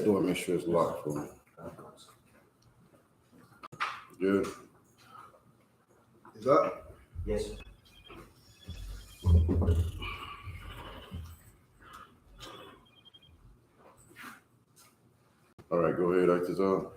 that door, make sure it's locked for me. Good. Is up? Yes. All right, go ahead, act this out.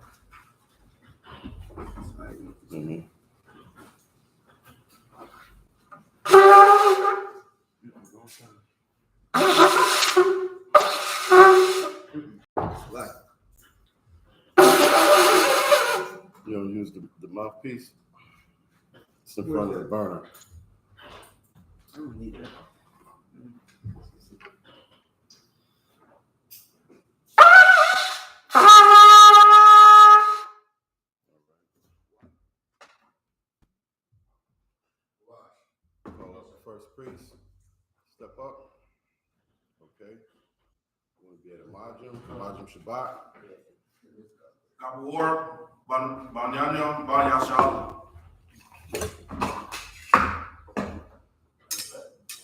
You don't use the mouthpiece? It's in front of the burner. I don't need that. Call up the first priest. Step up. Okay. We're going to be at Majim Shabbat. Kabur, Banyanyam, Banyashalam.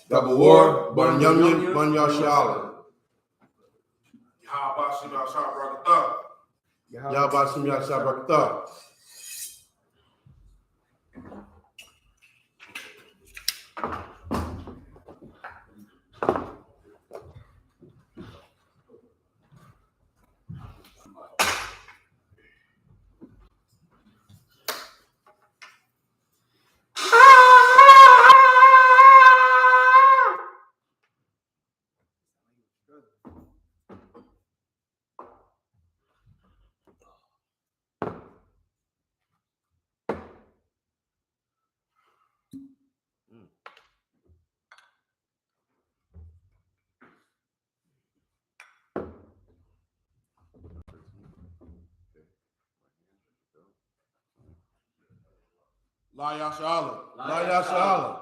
Gabawar, Banyanyam, Banyashalam. Yahabashim Yashabrakata. Yabashim Yashabrakata. La Yashalam. La Yashalam.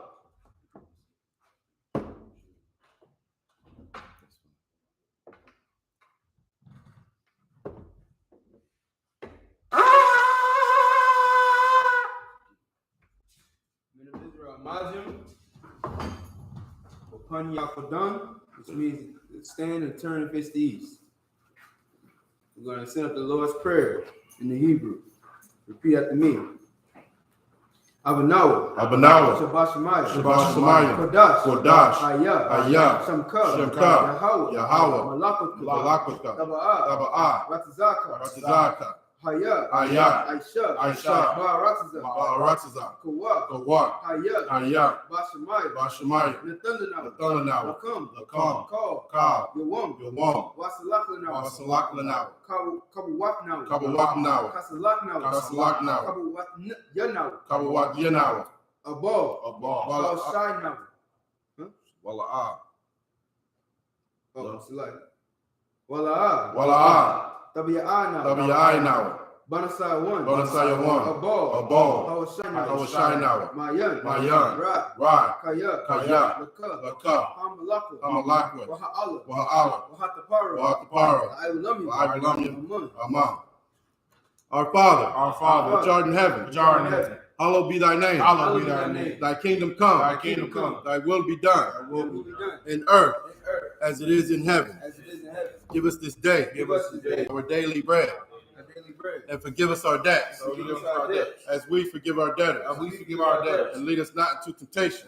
Men of Israel, Majim, upon Yakodan, which means stand and turn and face the east. We're going to send up the Lord's Prayer in the Hebrew. Repeat after me. Abanawa, Shabbat Shemayim, Kodash, I.S.U.P.K, Shamka, Yahweh, Malakutka, Taba'ah, Ratazaka, Hayah, I.S.U.P.K, Baratazah, Kawak, Hayah, Bashamayim, Bashamayim, Nathanawa, Lakam, Call, Yawam, Wasalaklanawa, Kabawaknawa, Kasalaknawa, Kabawat Yanawa, Abal, Shainawa. Wala'ah, Oh, it's like Wala'ah, Tabi'aynawa, Banasai 1, Abal, Hawashaynawa, Mayan, Ra, Kaya, Laka, Hamalakwa, Waha'ala, Wahatapara, I Aman. Our Father, which art in heaven, hallowed be thy name. Thy kingdom come. Thy will be done. In earth as it is in heaven. Give us this day our daily bread. And forgive us our debts, as we forgive our debtors. And lead us not into temptation,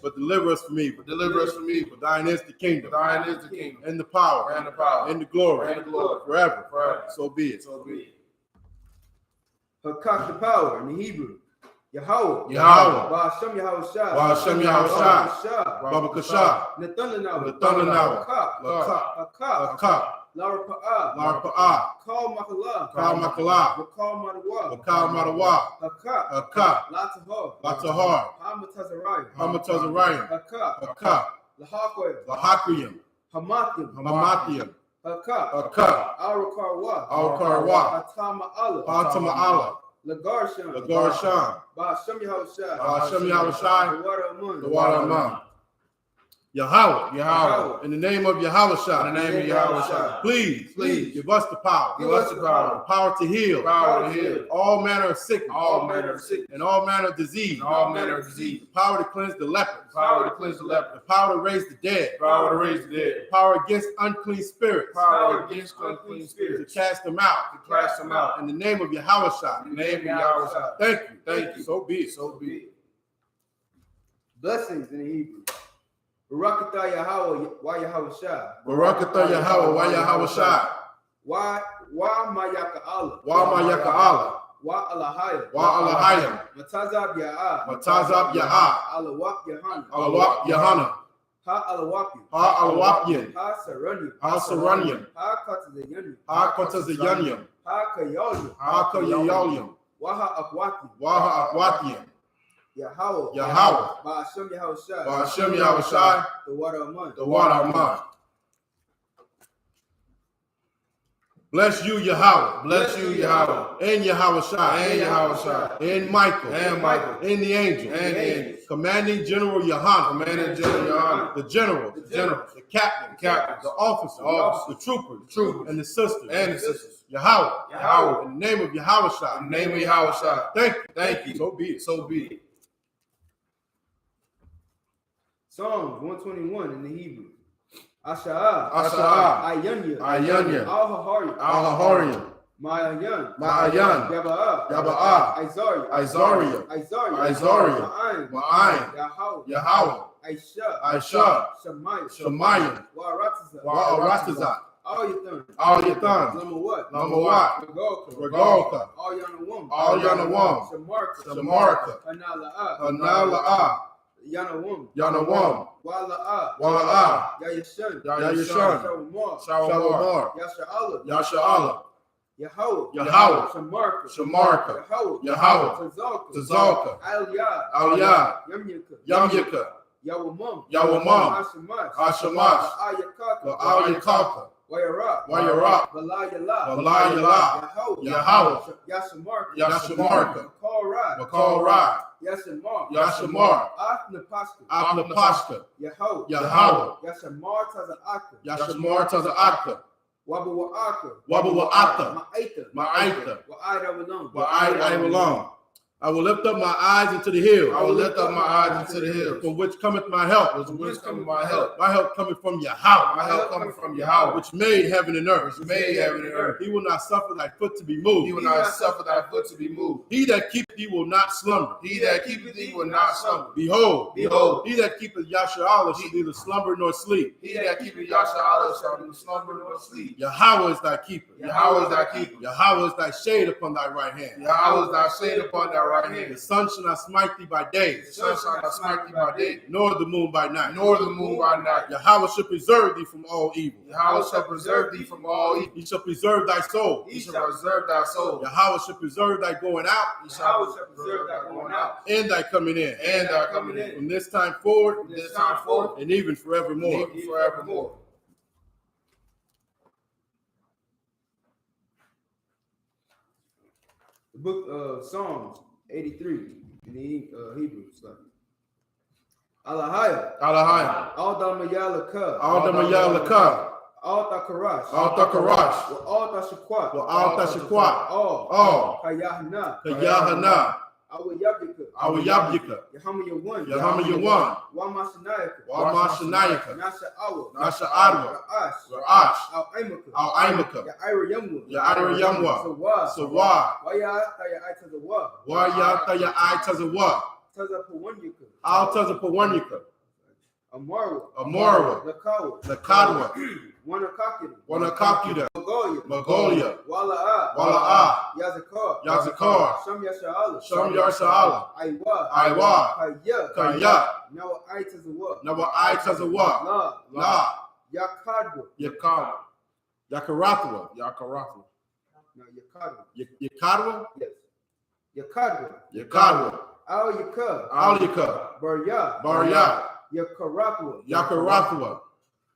but deliver us from evil. For thine is the kingdom, and the power, and the glory, forever. So be it. Hakak the power in the Hebrew. Yahweh. Ba'ashem Yahushua. Baba Kasha, Nathanawa. Hakak. Larapa'ah. Call Makala. Wakal Madawa. Hakak. Latahar. Hamatazariah, Hakak. Lahakriam, Hamathiam, Hakak, Al-Karwa, Atama'ala, Lagarshan, Ba'ashem Yahushua. the water among. Yahweh. Yahweh. In the name of Yahweh. In the name of Yahweh. Please Please. give us the power. Give us the power. Power to heal. Power to heal. All manner of sickness. All manner of sickness. And all manner of disease. And all manner of disease. The power to cleanse the lepers. Power to cleanse the The leper. power to raise the dead. Power to raise the dead. The power against unclean spirits. Power against unclean To spirits. cast them out. To cast them out. In the name of Yahweh. In the name of Yahweh. Thank you. Thank you. So be it. So be it. Blessings in the Hebrew. Barakatah Yahweh, wa Yahweh Shah. Barakatah Yahweh, wa Yahweh Shai. Wa Mayaka Allah. Wa Mayaka Allah. Wa Alahaya. Wa Alahayim. Matazab Ya'ah. Matazab Ya'ah. Alawak Yahanna. Alawak Yahanna. Ha Alawaki. Ha Alawakyin. Ha Saranyam. Ha Saranyam. Ha Katazayanyam. Ha Kotazayanyam. Ha Kayalyam. Ha Kayalyam. Waha Akwaki. Waha Akwakyim. Yahweh. Yahweh. Ba'ashem Yahweh Shai. Ba'ashem Yahweh Shai. The water of mine. The water of mine. Bless you, Yahweh. Bless you, Yahweh. And Yahweh Shai. And Yahweh Shai. And Michael. And Michael. And the angel. And the angels. Commanding General Yahanna. Commanding General Yahanna. The general. The general. The captain. Captains. The officer. Officers. The troopers. The troopers. And the sisters. And the sisters. Yahweh. Yahweh. In the name of Yahweh Shai. In the name of Yahweh Shai. Thank you. Thank you. So be it. So be it. Psalms 121 in the Hebrew. Asha'ah. Asha'ah. Ayanya. Ayanya. Al-Hahari. Al-Haharian. Ma'ayan. Ma'ayan. Yaba'ah. Yaba'ah. Isaiah. Isaiah. Isaiah. Ma'ayan. Yahweh. Yahweh. I.S.H.U.P.K. I.S.H.U.P.K. Shemayah. Shemayah. Wa'aratazah. Wa'aratazah. All your thunder. All your thunder. Number what? Regalka. All Yanawam. All Yanawam. Shamarka. Shamarka. Hanala'ah. Hanala'ah. Yanawam. Yanawam. Wala'ah. Wala'ah. Yayashan. Yayashan. Shawamar. Shalomar. Yasha'Allah. Yasha'Allah. Yahweh. Yahweh. Shamarka. Shamarka. Yahweh. Tazalka. Tazalka. Aliyah. Aliyah. Yamyaka. Yamyaka. Yawamam. Yawamam. Hashemash. Hashemash. Ayakaka. Ayakaka. Wayarak. Wayarak. Valayala. Valayala. Yahweh. Yashamarka. Yashamarka. Makalrad. Makalrad. Yashamar. Yashamar. Athnapashka. Apnapashka. Yahweh. Yahweh. Yashamar Taza'aka. Yashamar Taza'aka. Wabawa'aka. Wabawa'aka. Ma'aita. Ma'aita. Wa'ida Walam. I belong. I will lift up my eyes into the hills. I will lift up my eyes into the hills. From which cometh my help. From which cometh my help. My help cometh from Yahweh. My help cometh from Yahweh. Which made heaven and earth. Which made heaven and earth. He will not suffer thy foot to be moved. He will not suffer thy foot to be moved. He that keepeth thee will not slumber. He that keepeth thee will not slumber. Behold, Behold. he that keepeth Yahshua shall neither slumber nor sleep. He that keepeth Yahshua shall neither slumber nor sleep. Yahweh is thy keeper. Yahweh is thy keeper. Yahweh is thy shade upon thy right hand. Yahweh is thy shade upon thy right hand. The sun shall not smite thee by day, The sun shall not smite thee by day, nor the moon by night. nor the moon by night. Yahweh shall preserve thee from all evil. Yahweh shall preserve thee from all evil. He shall preserve thy soul. He shall preserve thy soul. Yahweh shall preserve thy going out He shall preserve thy going out. and thy coming in. And thy coming in. From this time forward From this time forth. and even forevermore. Even forevermore. The book of Psalms 83 in the Hebrew. Alahaya. Alahayim. Al-Damayalaka. Al-Damayalaka. Al-Takarash. Al-Takarash. Al-Tashakwat. Al-Tashakwat. All. Kayahna. Kayahana. Awayabika. Awayabika. Yahamayawan. Yahamayawan. Wamashanayaka. Wamashanayaka. Nasha'awa. Nasha'adwa. Ra'ash. Ra'ash. Al-Aimaka. Al-Aimaka. Ya'ira Yamwa. Ya'ira Yamwa. Sawa. Sawa. Wayatayaitazawa. Wayatayaitazawa. Tazapawanyaka. Al-Tazapawanyaka. Amarwa. Amarwa. Lakawa. Nakadwa. Wanakakida. Wanakakida. Mongolia. Mongolia. Wala'ah. Wala'ah. Yazakar. Yazakar. Sham Yasha'ala. Sham Yarsa'ala. Aiwa. Aiwa. Kaya. Kaya. Now Aitazawa. Nawa'aitazawa. La. La. Yakadwa. Yakar. Yakarathwa. Yakarathwa. No, Yakadwa. Yakadwa. Yes. Yakadwa. Yakadwa. Al Yakar. Al-Yaka. Barya. Barya. Yakarathwa. Yakarathwa.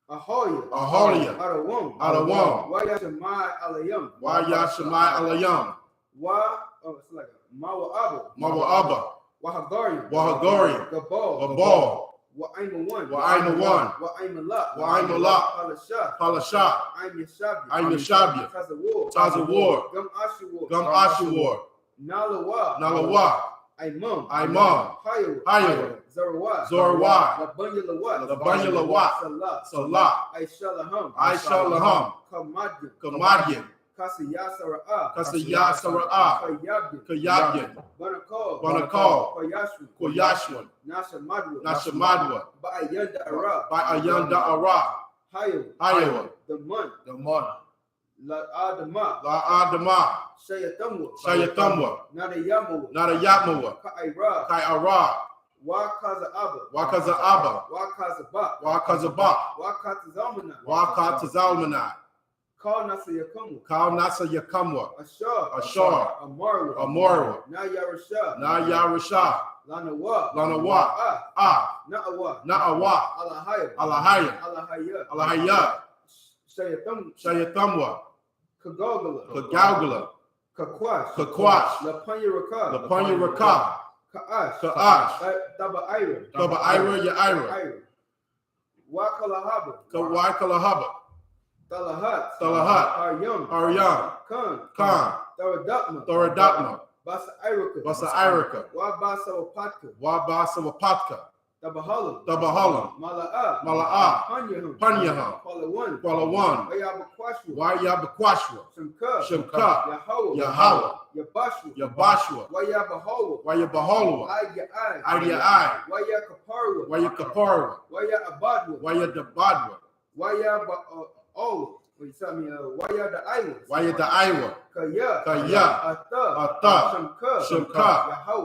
Ahoya. Aholia. Adawam. Adawam. Wayashamai Alayam. Wayashamai Alayam. It's like Mawa'aba. Mawa'aba. Wahagarian. Wahagarian. Gabal. Gabal. وأيم one. وأيم one. وأيم لا. وأيم لا. Palashah. Palashah. I'm Yeshabia. I'm Yeshabia. Tazawar. Tazawar. Gum Ashawar. Gum Ashawar. Nalawa. Nalawa. Imam. Imam. Hayo. Hayo. Zarawat. Zorawat. Labanya Lawat. Labanya Lawat. Salah. Salah. I.S.H.A.L.A.M. I.S.H.A.L.A.M. Kamadyan. Kamadyan. Kasiyasara'a. Kasiyasara'a. Kayabyan. Kayabyan. Banakal. Banakal. Koyashwan. Koyashwan. Nashamadwa. Nashamadwa. Ba'ayanda Ara. By Ayanda Ara. Hayo. Iowa. The Mun. The Mon. La'adama. La'adama. Shayatamwa. Shayatamwa. Nadayamawa. Nadayamawa. Ka'ira. Kai Ara. Wakaza Abba. Wakaza Abba. Wakaza Ba. Wakaza Ba. Wakata Zalmana. Wakata Zalmanai. Call Nasa Yakamwa. Kal Nasa Yakamwa. Ashar. Ashar. Amarwa. Amarwa. Nayarasha. Nayarasha. Lanawa. Lanawa. Ah. Na'awa. Na'awa. Alahaya. Alahaya. Alahaya. Alahaya. Shayatamwa. Kagogala. Kagogala. Kakwash. Kakwash. Lapanya Raka. Lapanya Raka. Ka'ash. Ka'ash. Taba Ira. Taba Ira Yaira. Wakalahaba. Wakalahaba. Talahat. Talahat. Aryam. Aryam. Khan. Thoradakma. Thoradakma. Basa Irika. Basa Irika. Wabasa Wapatka. Wabasa Wapatka. Tabahalam. Tabahalam. Mala'a. Mala'a. Panyaham. Panyaham. Palawan. Palawan. Wayabakwashwa. Wayabakwashwa. Shemka. Shemka. Yahweh. Yahweh. Yabashwa. Yabashwa. Wayabahawa. Wayabahalwa. Ayya. Ayya. Wayakaparwa. Wayakaparwa. Wayabadwa. Wayadabadwa. What you tell me? Waya the Iowa. Waya the Iowa. Kaya. Kaya. Ata. Shemka.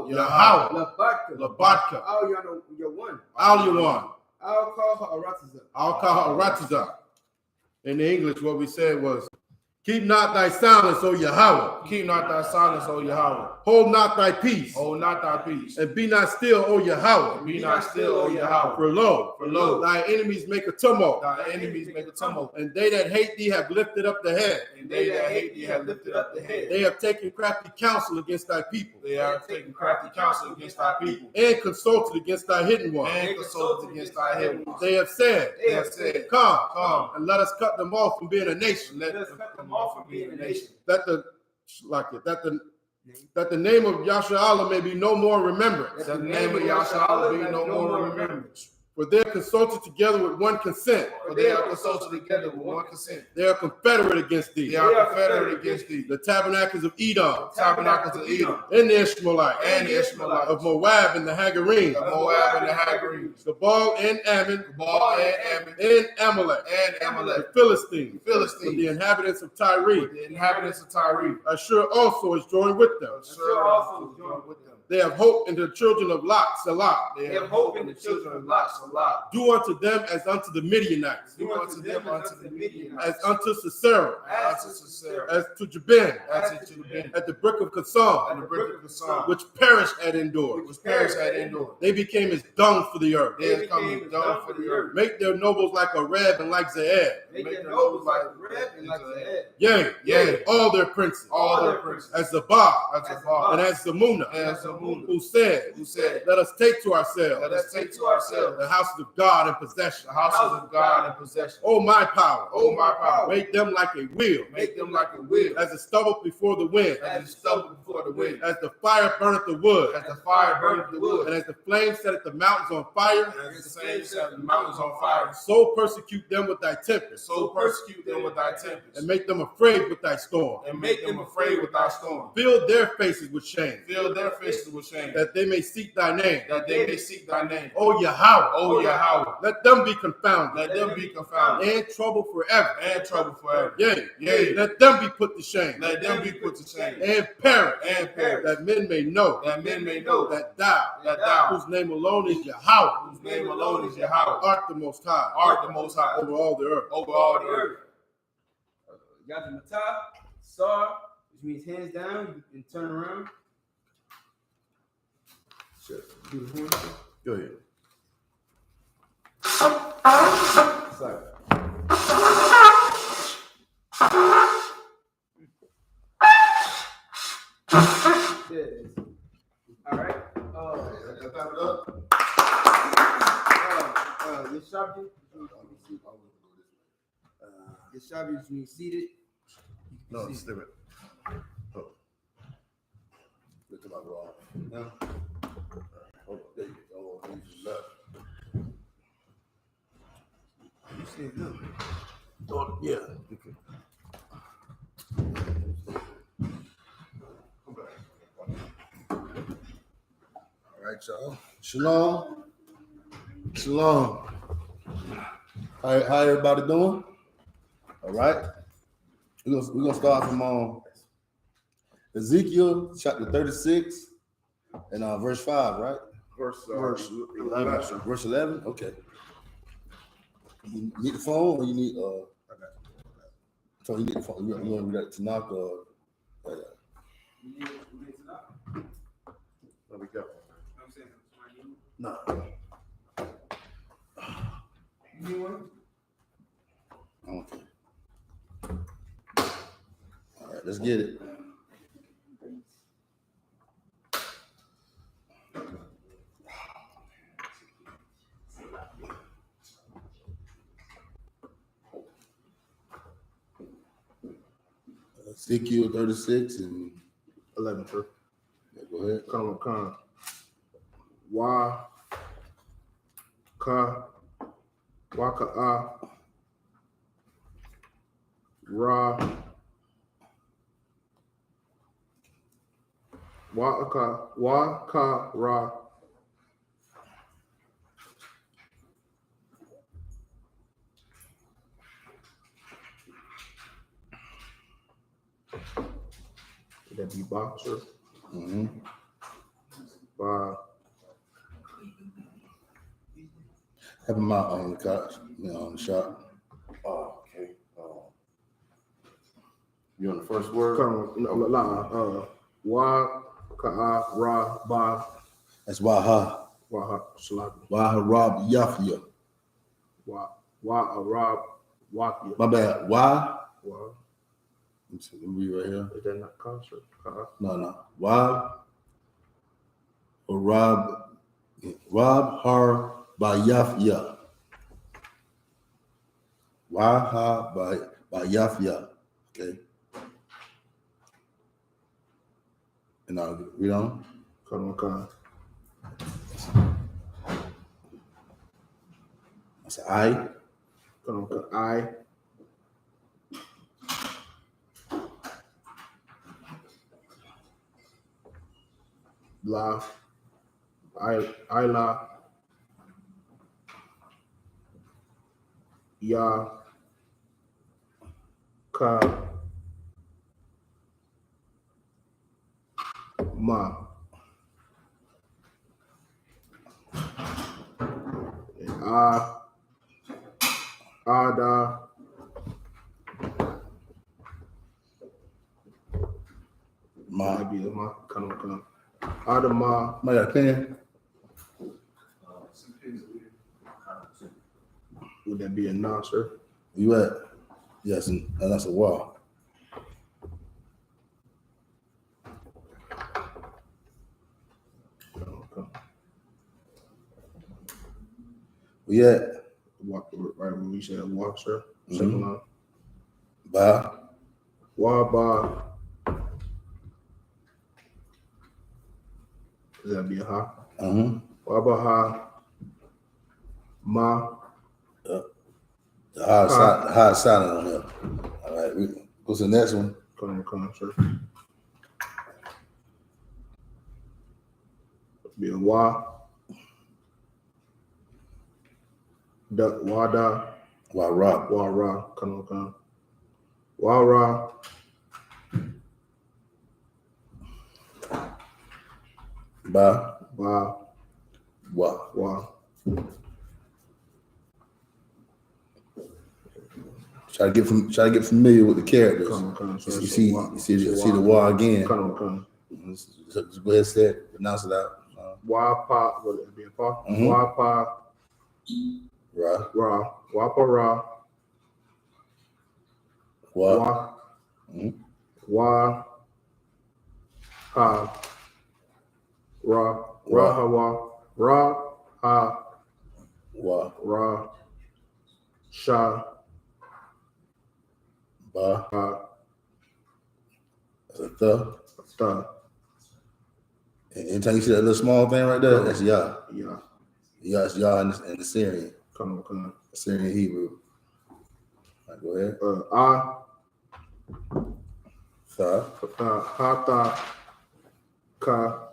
Yahweh. Labatka. Labatka. Al Yana Yawan. Al Yawan. I'll call her Aratiza. I'll call her Aratiza. In the English, what we said was, keep not thy silence, O Yahweh. Keep not thy silence, O Yahweh. Hold not thy peace. Hold not thy peace. And be not still, O Yahweh. Be not still, O Yahweh. For lo, thy enemies make a tumult. Thy enemies make a tumult. And they that hate thee have lifted up the head. And they that hate thee have lifted up the head. They have taken crafty counsel against thy people. They have taken crafty counsel against thy people. And consulted against thy hidden ones. And consulted against thy hidden ones. They have said, Come, and let us cut them off from being a nation. Let us cut them off from being a nation. That the name of Yasharallah may be no more remembered. That the name of Yasharallah be no more remembered. For they are consulted together with one consent. For they are consulted together with one consent. They are confederate against thee. They are confederate against thee. The tabernacles of Edom. Tabernacles of Edom. And the Ishmaelites. And the Ishmaelites. Of Moab and the Hagarines. Of Moab and the Hagarines. Gebal and Ammon. Gebal and Ammon. And Amalek. And Amalek. The Philistines. The Philistines. With the inhabitants of Tyre. The inhabitants of Tyre. Ashur also is joined with them. Ashur also is joined with them. They have hope in the children of Lot, Salah. They have hope in the children of Lot, Salah. Do unto them as unto the Midianites. Do unto them unto the Midianites. As unto Sisera. As to Sisera. As to Jabin. As to Jabin. At the brook of Kasam. At the brook of Kasam. Which perished at Endor. Which perished at Endor. They became as dung for the earth. They became as dung for the earth. Make their nobles like a Reb and like Zeeb. Make their nobles like Reb and like Zeeb. Yea, all their princes. All their princes. As Zabah. As Zabah. And as Zamuna. And as Zamuna. Who said, let us take to ourselves. Let us take to ourselves the houses of God in possession. The houses of God in possession. Oh my power. Oh my power. Make them like a wheel. Make them like a wheel. As the stubble before the wind. As the stubble before the wind. As the fire burneth the wood. As the fire burneth the wood. And as the flame setteth the mountains on fire. As the flame setteth the mountains on fire. So persecute them with thy tempest. So persecute them with thy tempest. And make them afraid with thy storm. And make them afraid with thy storm. Fill their faces with shame. Fill their faces with shame. That they may seek thy name. That they may seek thy name. O Yahweh. O Yahweh. Let them be confounded. Let them be confounded. And trouble forever. And trouble forever. Yea. Let them be put to shame. Let them be put to shame. And perish. And perish. That men may know. That men may know. That thou. Whose name alone is Yahweh. Whose name alone is Yahweh. Art the most high. Art the most high. Over all the earth. Over all the earth. Got the Matah, Sar, which means hands down, and turn around. Sure. Do the horn. Go ahead. Sorry. There it is. All right. Yeshabi. Yeshabi is mean seated. No, it's different. Oh. Look at my wall. No. Oh, there you go. Oh, he's left. You said no. Oh, yeah. Okay. Come back. All right, y'all. Shalom. Shalom. How everybody doing? All right. We're gonna start from Ezekiel chapter 36 and verse 5, right? Verse 11. Verse 11? Okay. You need the phone or you need so you need the phone. You want to read that to knock or You need it now? there we go. I'm saying somebody need it. No. You need one? Okay. All right, let's get it. Ezekiel 36 and 11, sir. yeah, go ahead. Come. Wa ka ra wa ka ra would that be boxer? Mm-hmm. Ba Have him out on the couch, on the shop. oh, okay. You on the first word? Wa ka ra ba That's Waha. wa salaki. Waha Rob Yafia. Wa Arab Wakia. My bad. Why? Wa Let me read right here. is that not concert? No. Why? Or Rob Har Bayafia. Waha Bayafia. Okay. And I'll read on. Come. I said I. Come. I la I la ya ka ma and ada Ma. might be a ma. Come. Adama My got a pen. would that be a non, sir? You at? Yes, and that's a wall. We at? Walk right when we said walk, sir. Mhm. Second line. Ba. Wa ba. Does that be a ha? Wa ba ha ma. The hard silent on there. All right, what's the next one? Come, sir. Be a wa. Wada. Why Rob? Wa ra. Come. Wa ra. Ba. Ba. Wa. Wa. Try to get familiar with the characters. Come, sir. You see the wall again. Come. So just go ahead and say it, pronounce it out. Wa pa. Would it be a pa? Mhm. Wa pa. Ra. Ra. Wa pa ra. Wa. Wa. Mhm. Wa. Ha. Ra. Ra ha wa. Ra ha. Wa, Ra, Sha, Ba, that's a Th. And anytime you see that little small thing right there, that's Yah. Yah is Yah in the Syrian. Come on. Syrian Hebrew. All right, go ahead. Tha, Ha, Tha, Ka,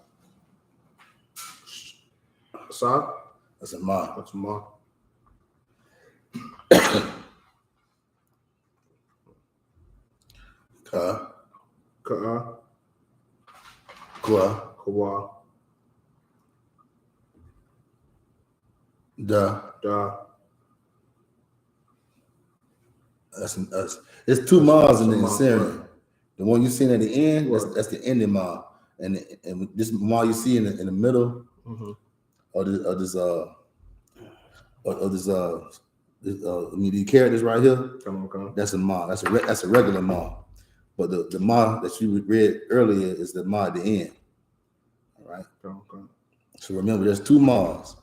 Sa. that's a Ma. That's Ma. Ka, Ka, Kwa, Kwa, Da. That's it's two Ma's in the Syrian. The one you see at the end, that's the ending Ma, and this Ma you see in the middle of this the characters right here. That's a Ma. That's a regular Ma, but the Ma that you read earlier is the Ma at the end. All right. So remember, there's two Ma's.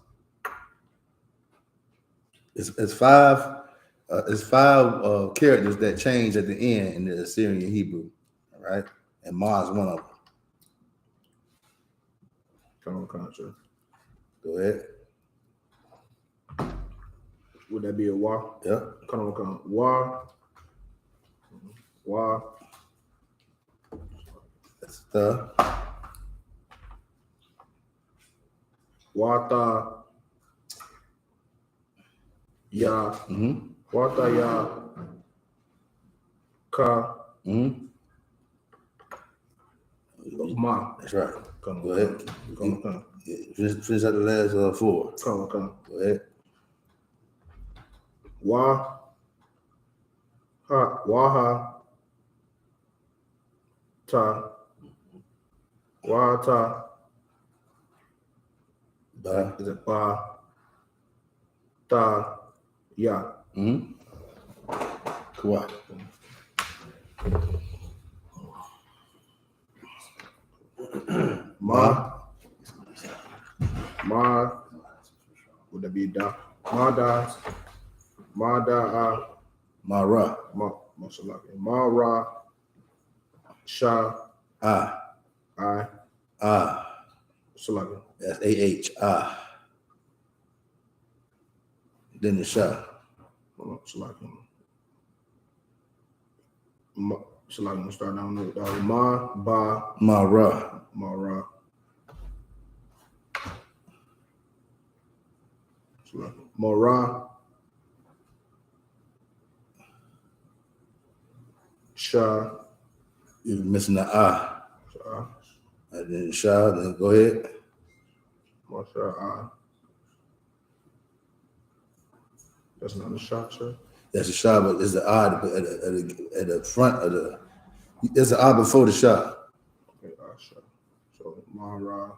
It's five. It's five characters that change at the end in the Assyrian Hebrew, all right? And Ma is one of them. Go ahead. Would that be a Wa? Yeah. Come. Wa. That's the. Wa, Tha, Ya. Wa, Tha, Ya. Ka. Ma. That's right. Go ahead. Come. Finish out the last four. Come. Go ahead. Wa, Ha, Ta, Wa, Ta. Ba. Is it Ba, Ta, Ya? Kwa. Ma. Would that be Da? Ma, Da. Ma Ra. Ma, Ra. Sha. I. Salaka. That's AH. Then the Sha. Salaka. Salaka. Start down with Ma, Ba. Ma Ra. Ma, Ra. Sha. You're missing the And then Sha, then go ahead. Sha. That's not a Sha, sir. That's the Sha, but there's the at the front of the. There's an before the Sha. Okay, Sha. So Ma, Ra.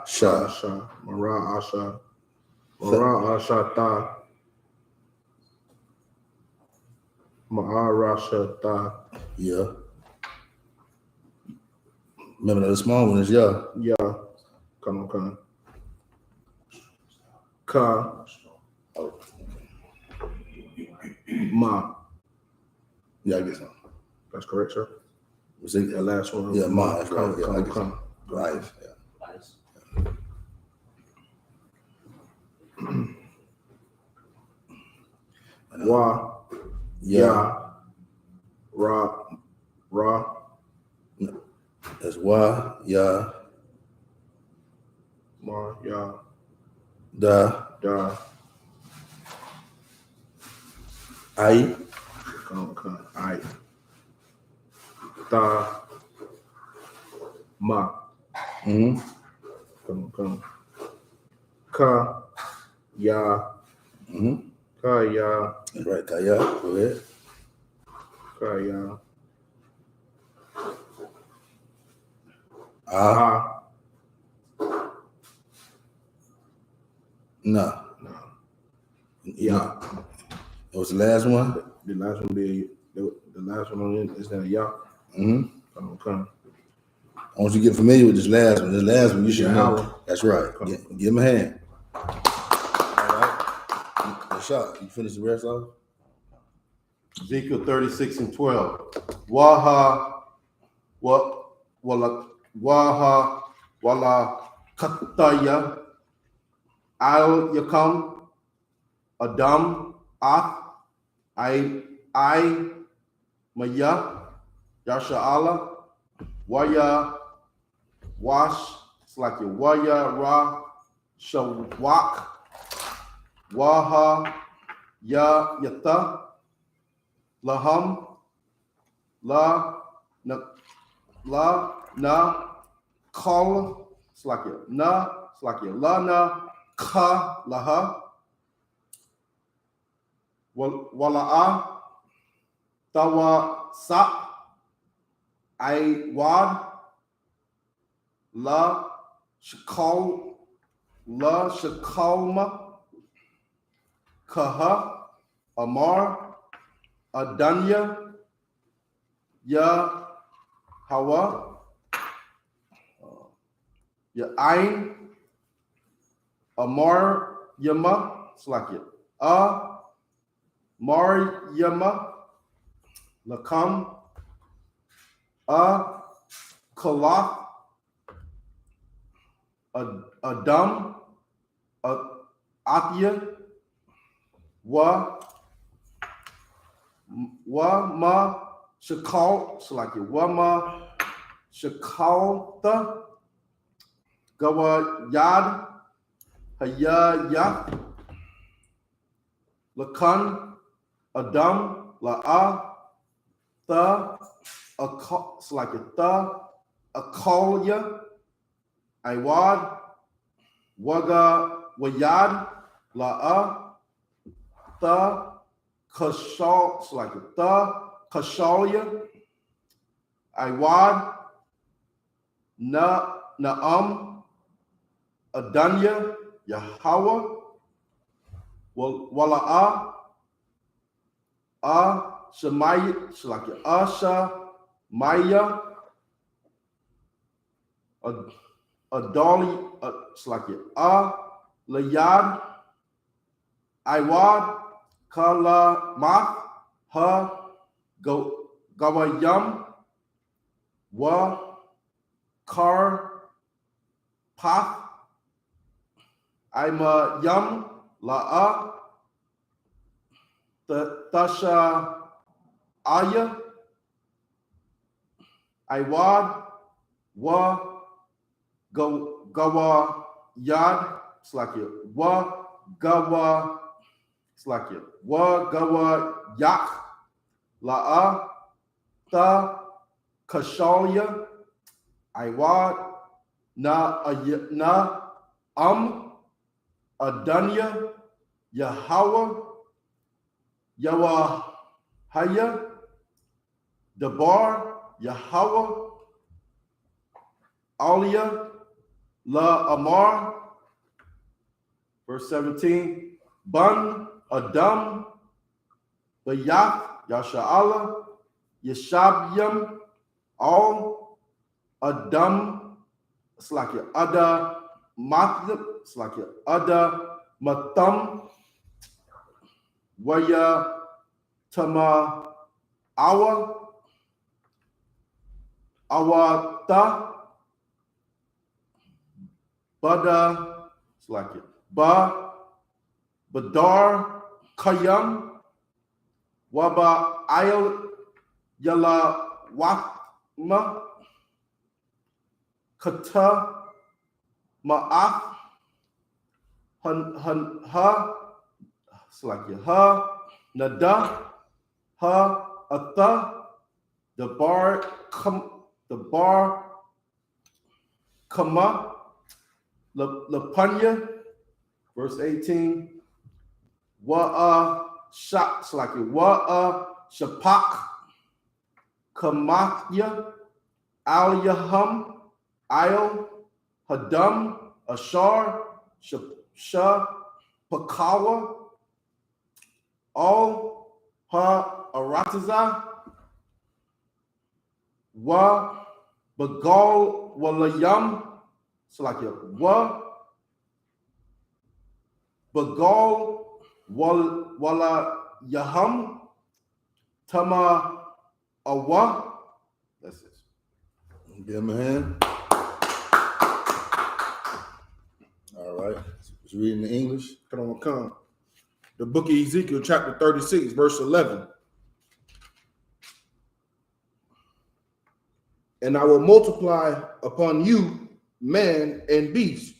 Sha. Ma, Ra, Asha. Ma, Ra, Asha, Ta. Ma'arashata. Yeah. Remember the small one is Yah. Yeah. Come. Ka. Ma. Yeah, I guess so. That's correct, sir. Was it that last one? Yeah, Ma. That's right. Come. Right. Yeah. Wa. Ya. Ra. That's Wa, Ya. Ma. Ya. Da. I. Come. I. Ta. Ma. Come. Ka. Ya. Ka. Ya. That's right, Kaya. Go ahead. Kaya. No. Ya. It was the last one? The last one be the last one on it is that Ya. Come. I want you to get familiar with this last one. This last one you should know. That's right. Give him a hand. All right. A shot. You finish the rest off? Ezekiel 36 and 12. Waha, wala kataya, al yakam, adam, I, maya, yasha'ala, waya, wash, it's like your waya, ra, shawak, waha, ya, yata, laham, la, na, kal, it's like your na, it's like your la, na, ka, laha, wala'a, tawa, sa, I, wad, la, shakalma, kaha, amar, adanya, ya, hawa, ya, ain, amar, yama, it's like it, mar, yama, lakam, kalath, adam, atya, wa ma, shakal, it's like it, wa ma, shakalta, gawa yad, haya ya, lakan, adam, la'a, ta, it's like a ta, akalya, iwad, waga, wayad, la'a, ta, kashal, it's like a ta, kashalya, iwad, na'am, adanya, Yahweh, wala'a, Shemaya, it's like a Asha, Maya, Adali, it's like a Layad, Iwad, Kala, Math, Ha, Gawayam, Wa, Kar, Path, Ima Yam, La'a, Tasha, Aya, Iwad, Wa, Gawa, Yad, it's like it, Wa, Gawa, it's like it, Wa, Gawa, Yak, La'a, Ta, Kashalya, Iwad, na, Adanya, Yahweh, Yawahaya, Dabar, Yahweh, Alia, La Amar, verse 17, Bun, Adam, Bayath, Yasha'ala, Yeshabyam, all, Adam, it's like your Ada, Mathib, it's like your Ada, Matam, Waya, Tama, Awa, Awata, Bada, it's like it, Badar, Kayam, Waba, Ayel, Yala, Wakma, Kata, Ma'af, Ha, it's like it, Ha, Nada, Ha, Ata, the bar, Kama, Lapanya, verse 18, Wa'a, Shak, it's like it, Wa'a, Shapak, Kamatya, Al Yaham, Ayel, Hadam, Ashar, Pakawa, all Ha Arataza, Wa Bagal Walayam, it's like a Wa Bagal wala yaham tama awa. That's it. Give him a hand. All right. Just reading the English. Come. The book of Ezekiel, chapter 36, verse 11. And I will multiply upon you man and beast,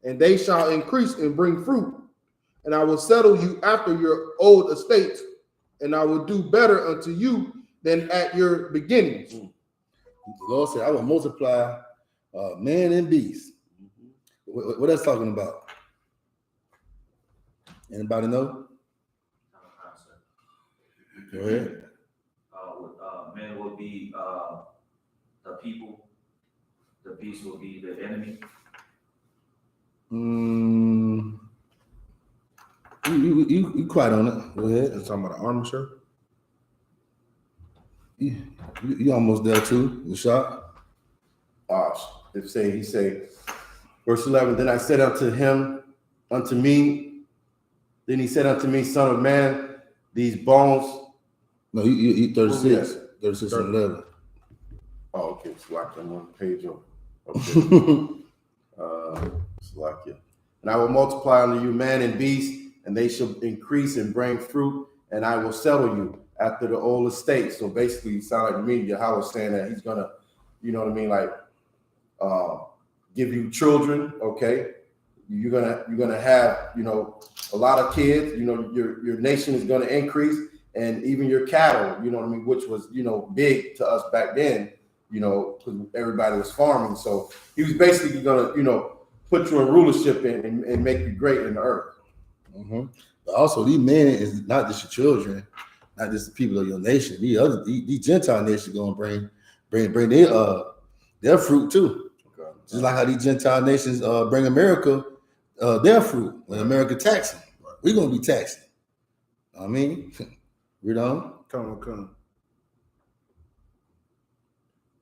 and they shall increase and bring fruit. And I will settle you after your old estates, and I will do better unto you than at your beginnings. The Lord said, I will multiply man and beast. What that's talking about? Anybody know? Go ahead. Men will be the people. The beast will be the enemy. You quiet on it. Go ahead. It's talking about the armor, sir. You almost there too. The shot. He say, verse 11. Then I said unto me, then he said unto me, Son of man, these bones. No, you 36. 36 and 11. Oh, okay. Slack. I'm on page over. Okay. Slack. And I will multiply unto you man and beast, and they shall increase and bring fruit, and I will settle you after the old estate. So basically, it sounds like to me, Yahweh was saying that he's gonna, you know what I mean, like give you children. Okay, you're gonna have, you know, a lot of kids. You know, your nation is gonna increase, and even your cattle. You know what I mean, which was, you know, big to us back then. You know, because everybody was farming. So he was basically gonna, you know, put you in rulership and make you great in the earth. But also, these men is not just your children, not just the people of your nation. These Gentile nations gonna bring their fruit too. Okay. Just like how these Gentile nations bring America their fruit when America taxing. Right. We're gonna be taxing. I mean, we don't come.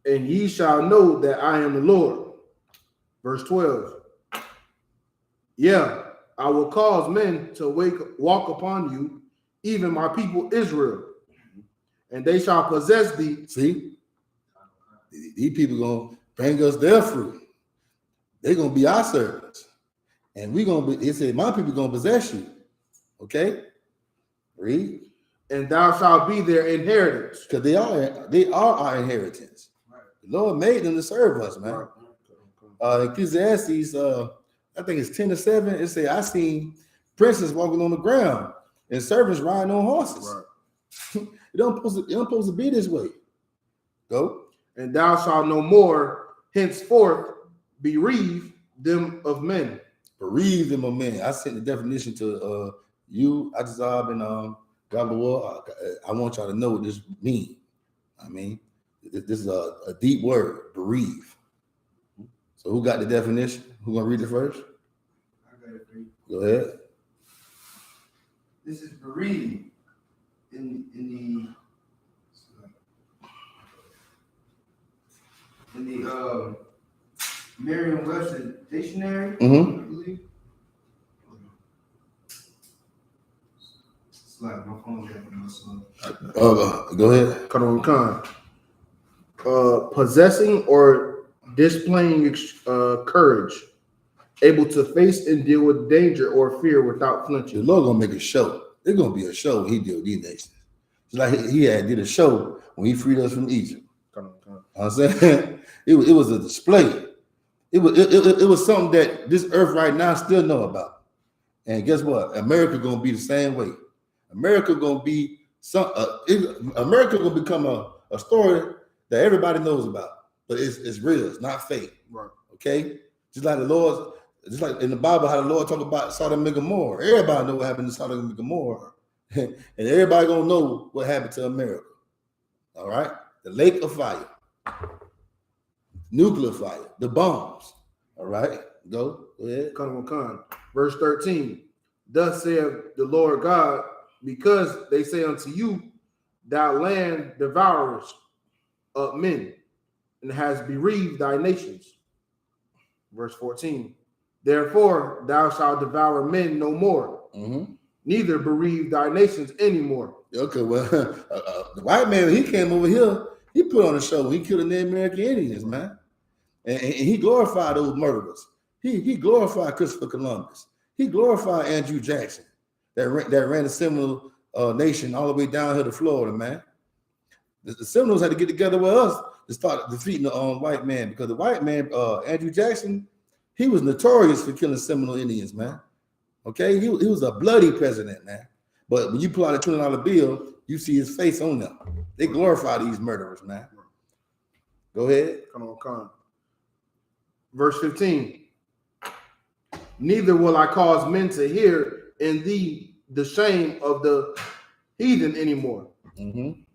And ye shall know that I am the Lord. Verse 12. Yeah, I will cause men to walk upon you, even my people Israel, and they shall possess thee. See, these people gonna bring us their fruit. They're gonna be our servants, and we gonna be. It said, my people gonna possess you. Okay, read. And thou shalt be their inheritance, because they are our inheritance. Right. The Lord made them to serve us, man. Right. Ecclesiastes, I think it's 10:7. It say, I seen princes walking on the ground and servants riding on horses. Right. It don't supposed to be this way. Go. And thou shalt no more henceforth bereave them of men. Bereave them of men. I sent the definition to you, Isupk, and Gabawah. I want y'all to know what this means. I mean, this is a deep word, bereave. So who got the definition? Who gonna read it first? I got it for you. Go ahead. This is bereaved in the Merriam-Webster dictionary, I believe. It's like my phone got Go ahead. Come. Possessing or displaying courage, able to face and deal with danger or fear without flinching. The Lord gonna make a show. It's gonna be a show when he deal with these nations. It's like he did a show when he freed us from Egypt. Come. I'm saying it was a display. It was something that this earth right now still know about. And guess what? America gonna be the same way. America gonna be America gonna become a story that everybody knows about. But it's real, it's not fake. Right. Okay? Just like in the Bible, how the Lord talk about Sodom and Gomorrah. Everybody know what happened to Sodom and Gomorrah. And everybody gonna know what happened to America. All right? The lake of fire, nuclear fire, the bombs. All right? Go ahead. Come. Verse 13. Thus saith the Lord God, because they say unto you, thou land devourest of men, and has bereaved thy nations. Verse 14. Therefore, thou shalt devour men no more, neither bereave thy nations anymore. Okay, well, the white man, he came over here, he put on a show. He killed the Native American Indians, man. And he glorified those murderers. He glorified Christopher Columbus. He glorified Andrew Jackson that ran a Seminole nation all the way down here to Florida, man. The Seminoles had to get together with us to start defeating the white man, because the white man, Andrew Jackson, he was notorious for killing Seminole Indians, man. Okay, he was a bloody president, man. But when you pull out a $20 bill, you see his face on them. They glorify these murderers, man. Go ahead. Come on. Verse 15. Neither will I cause men to hear in thee the shame of the heathen anymore.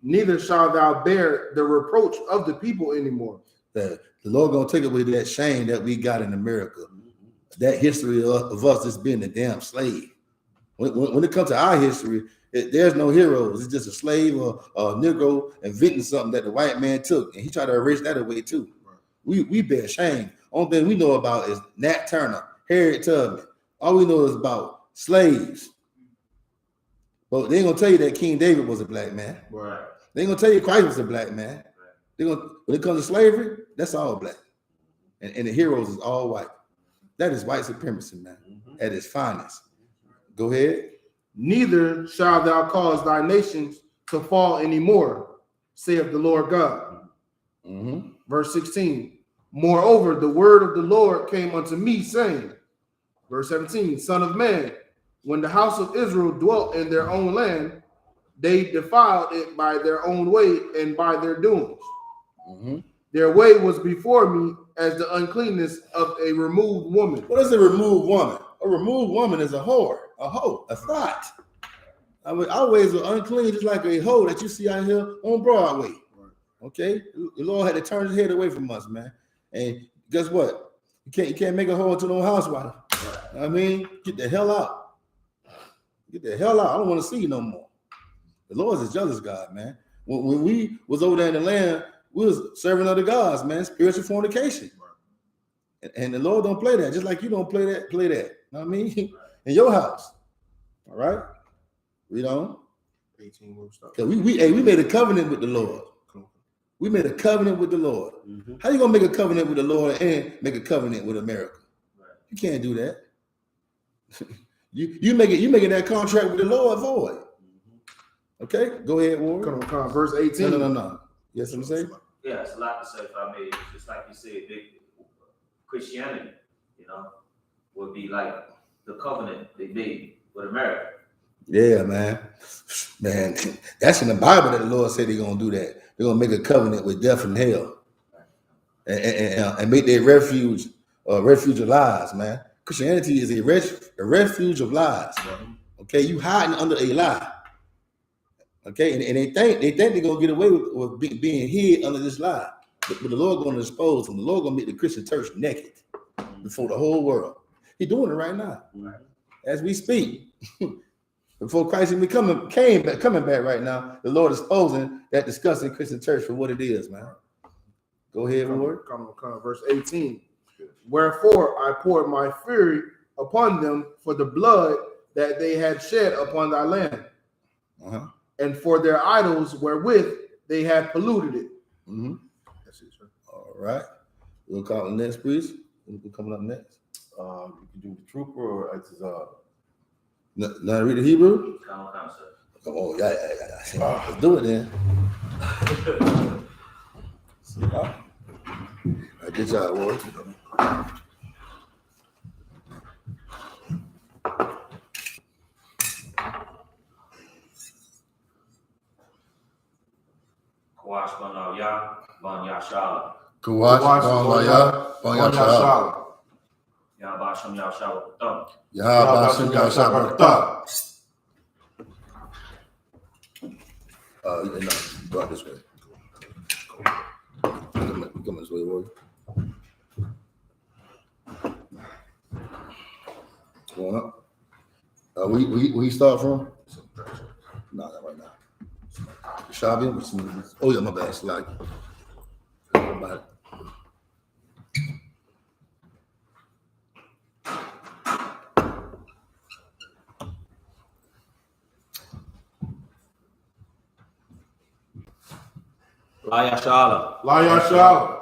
Neither shalt thou bear the reproach of the people anymore. The Lord gonna take away that shame that we got in America. That history of us just being a damn slave. When it comes to our history, there's no heroes. It's just a slave or a Negro inventing something that the white man took, and he tried to erase that away too. We bear shame. Only thing we know about is Nat Turner, Harriet Tubman. All we know is about slaves. But they ain't gonna tell you that King David was a black man. Right. They ain't gonna tell you Christ was a black man. They gonna, when it comes to slavery, that's all black, and the heroes is all white. That is white supremacy, man, at its finest. Go ahead. Neither shalt thou cause thy nations to fall anymore, saith the Lord God. Verse 16. Moreover, the word of the Lord came unto me, saying, verse 17, Son of man, when the house of Israel dwelt in their own land, they defiled it by their own way and by their doings. Their way was before me as the uncleanness of a removed woman. What is a removed woman? A removed woman is a whore, a hoe, a thought. Our ways are unclean, just like a hoe that you see out here on Broadway. Okay, the Lord had to turn his head away from us, man. And guess what? You can't make a hoe into no housewife. I mean, get the hell out. Get the hell out. I don't want to see you no more. The Lord is a jealous God, man. When we was over there in the land, we was serving other gods, man. Spiritual fornication. And the Lord don't play that, just like you don't play that. You know what I mean? In your house. All right? Read on. 18 more stuff. We made a covenant with the Lord. We made a covenant with the Lord. How you gonna make a covenant with the Lord and make a covenant with America? You can't do that. you making that contract with the Lord void. Okay, go ahead, Warren. Come on. Verse 18. No. Yes, I'm saying. Yeah, it's a lot to say if I may. Just like you said, Christianity, would be like the covenant they made with America. Yeah, man. That's in the Bible that the Lord said He's gonna do that. They're gonna make a covenant with death and hell, and make their refuge of lies, man. Christianity is a refuge of lies. Okay, you hiding under a lie. Okay, and they think they're gonna get away with being hid under this lie, but the Lord gonna expose them. The Lord gonna make the Christian church naked before the whole world. He's doing it right now, as we speak. Before Christ even coming back right now, the Lord is exposing that disgusting Christian church for what it is, man. Go ahead, Lord. Come on. Verse 18. Wherefore I poured my fury upon them for the blood that they had shed upon thy land, and for their idols wherewith they had polluted it. That's it, sir. All right. We'll call the next, please. Who's coming up next? You can do the trooper or Now read the Hebrew. Come on, sir. Oh, yeah. Let's do it then. Good job, Ward. Kawash Ban Yah, Ban Yashala. Kawash, Ban Yashala. Yahbasham Yashala Patam. Yahabashim Yashabaratam. Go out this way. Come this way, Ward. Going up. We start from? No, not right now. Shabi? Oh yeah, my bad. Slide. SHALAM. SHALAM.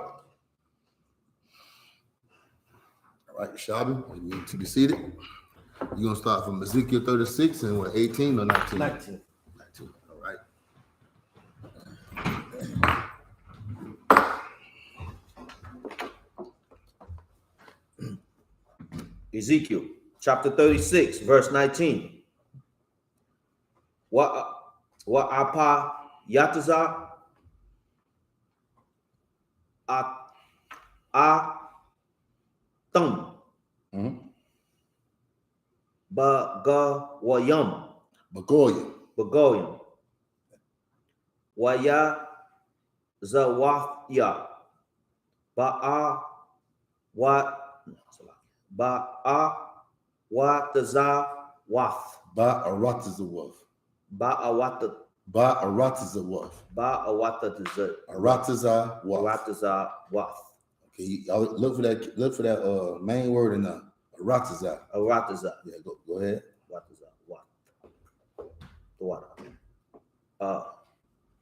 All right, Shabby, you need to be seated. You're going to start from Ezekiel 36 and what, 18 or 19? 19. All right. Ezekiel chapter 36, verse 19. What apa yataza a thumb bagawayam bagoyam waya zawafya ba'a watazawaf Ba'aratazawaf. ba'awata Ba'aratazawaf. Aratazawaf. Okay, y'all look for that main word in there. Arataza. Yeah, go ahead.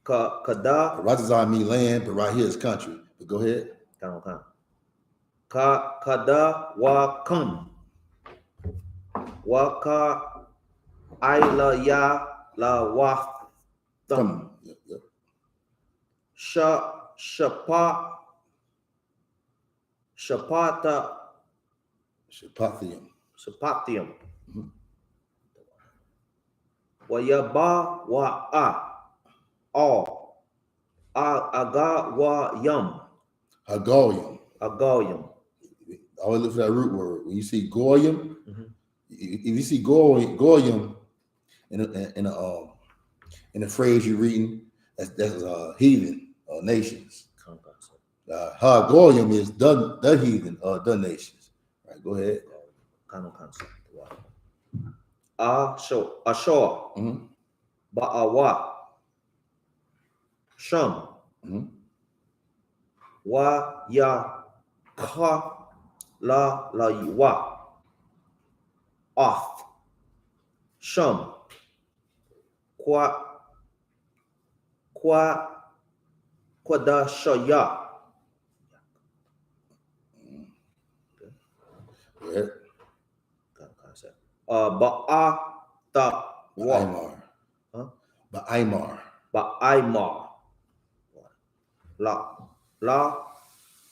Kada Arataza mean land, but right here is country. But go ahead. Kada wakam waka ilaya la waf thumb Yep. Shapathium. Wayaba wa aga wa yum Hagoyim. agoyum. Always look for that root word. When you see goyim, if you see goyim in the phrase you're reading, that's heathen nations. Goyim is the heathen the nations. All right, go ahead. Ashor ba'awa sham wa ya ka la wa off sham da shaya. Go ahead. Ba'aimar. La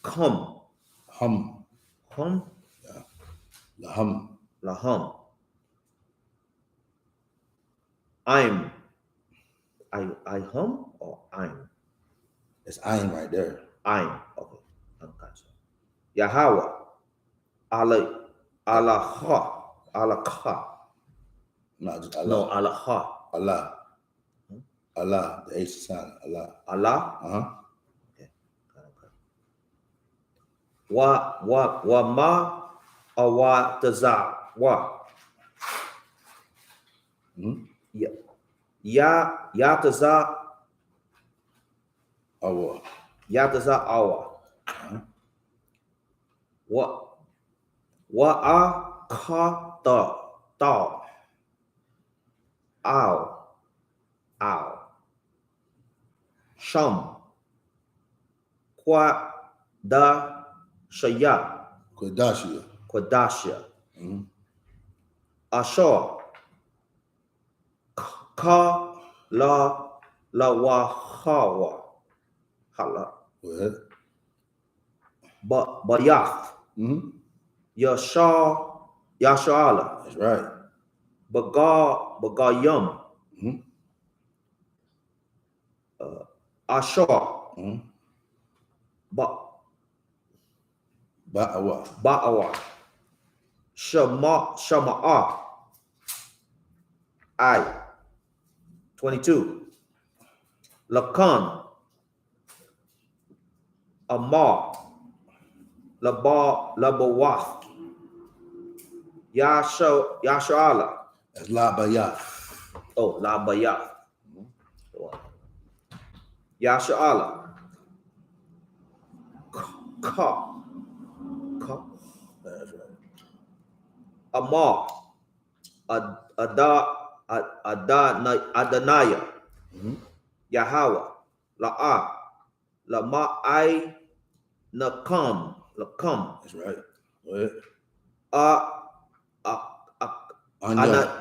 khum. Hum. Yeah. Lahum. I hum or I'm? It's ayin right there. I'm okay. Yahweh. Allah No, just Allah. No, Allah. Allah. The H is silent. Allah. Okay. Wa ma awa taza wa. Ya taza Awa. Wa a ka da ow sham kwa da shaya Kodashia Ashor ka la wahawa hala Go ahead. Bayath Yashala. That's right. Bagayum. Ashar. Ba'awa. Shama'a. 22. Lakan. Amar. Labawath. Yashala. That's Labayath. Oh, Labayath. Yashala. Ka. That's right. Amar. Adonaya. Yahweh. La'a. Lama I Nakam. Lakam. That's right. Go ahead.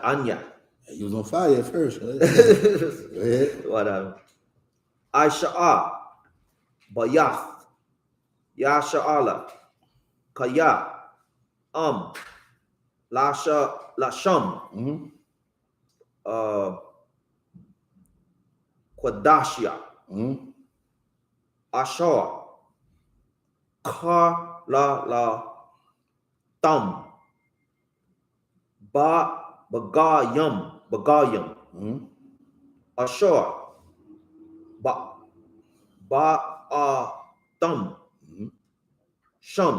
Anya. He was on fire at first. Go ahead. Whatever. I.S.H.A. Bayath. Yasha'ala. Kaya. Lasham. Quadashia. Ashar. La Tam. Bagayam. Ashar. Tam. Sham.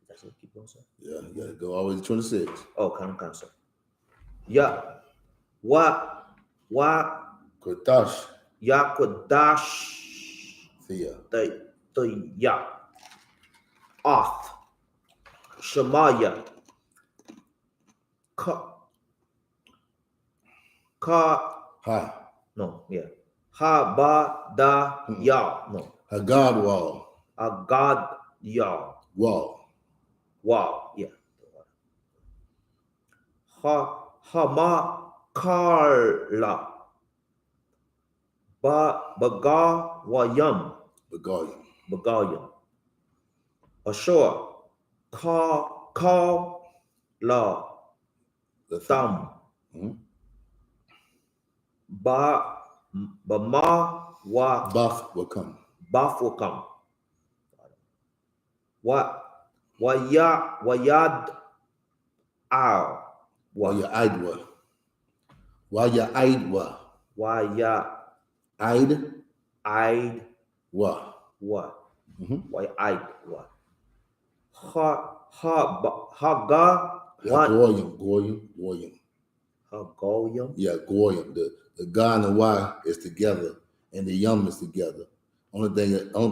That's it. Keep going, sir. Yeah, you gotta go all the way to 26. Oh, come, sir. Yeah. Wa Kodash. Yakodash. Thea. The ya. Oth. Shemaya. Ha. No, yeah. Ha ba da ya. No. Hagad wall. Agad ya. Wall. Wow. Yeah. Hama karla. Bagawayam. Bagayam. Ashore. La. The Thumb. Bama wa Buff will come. Buff will come. Wayad ow. Waya Idwa. Waya Idwa. Waya Id. Id Wa. wa. Why Id wa. Haga what? Goyim. Hagoyam. Yeah, Goyim. The God and the Y is together, and the Yum is together. Only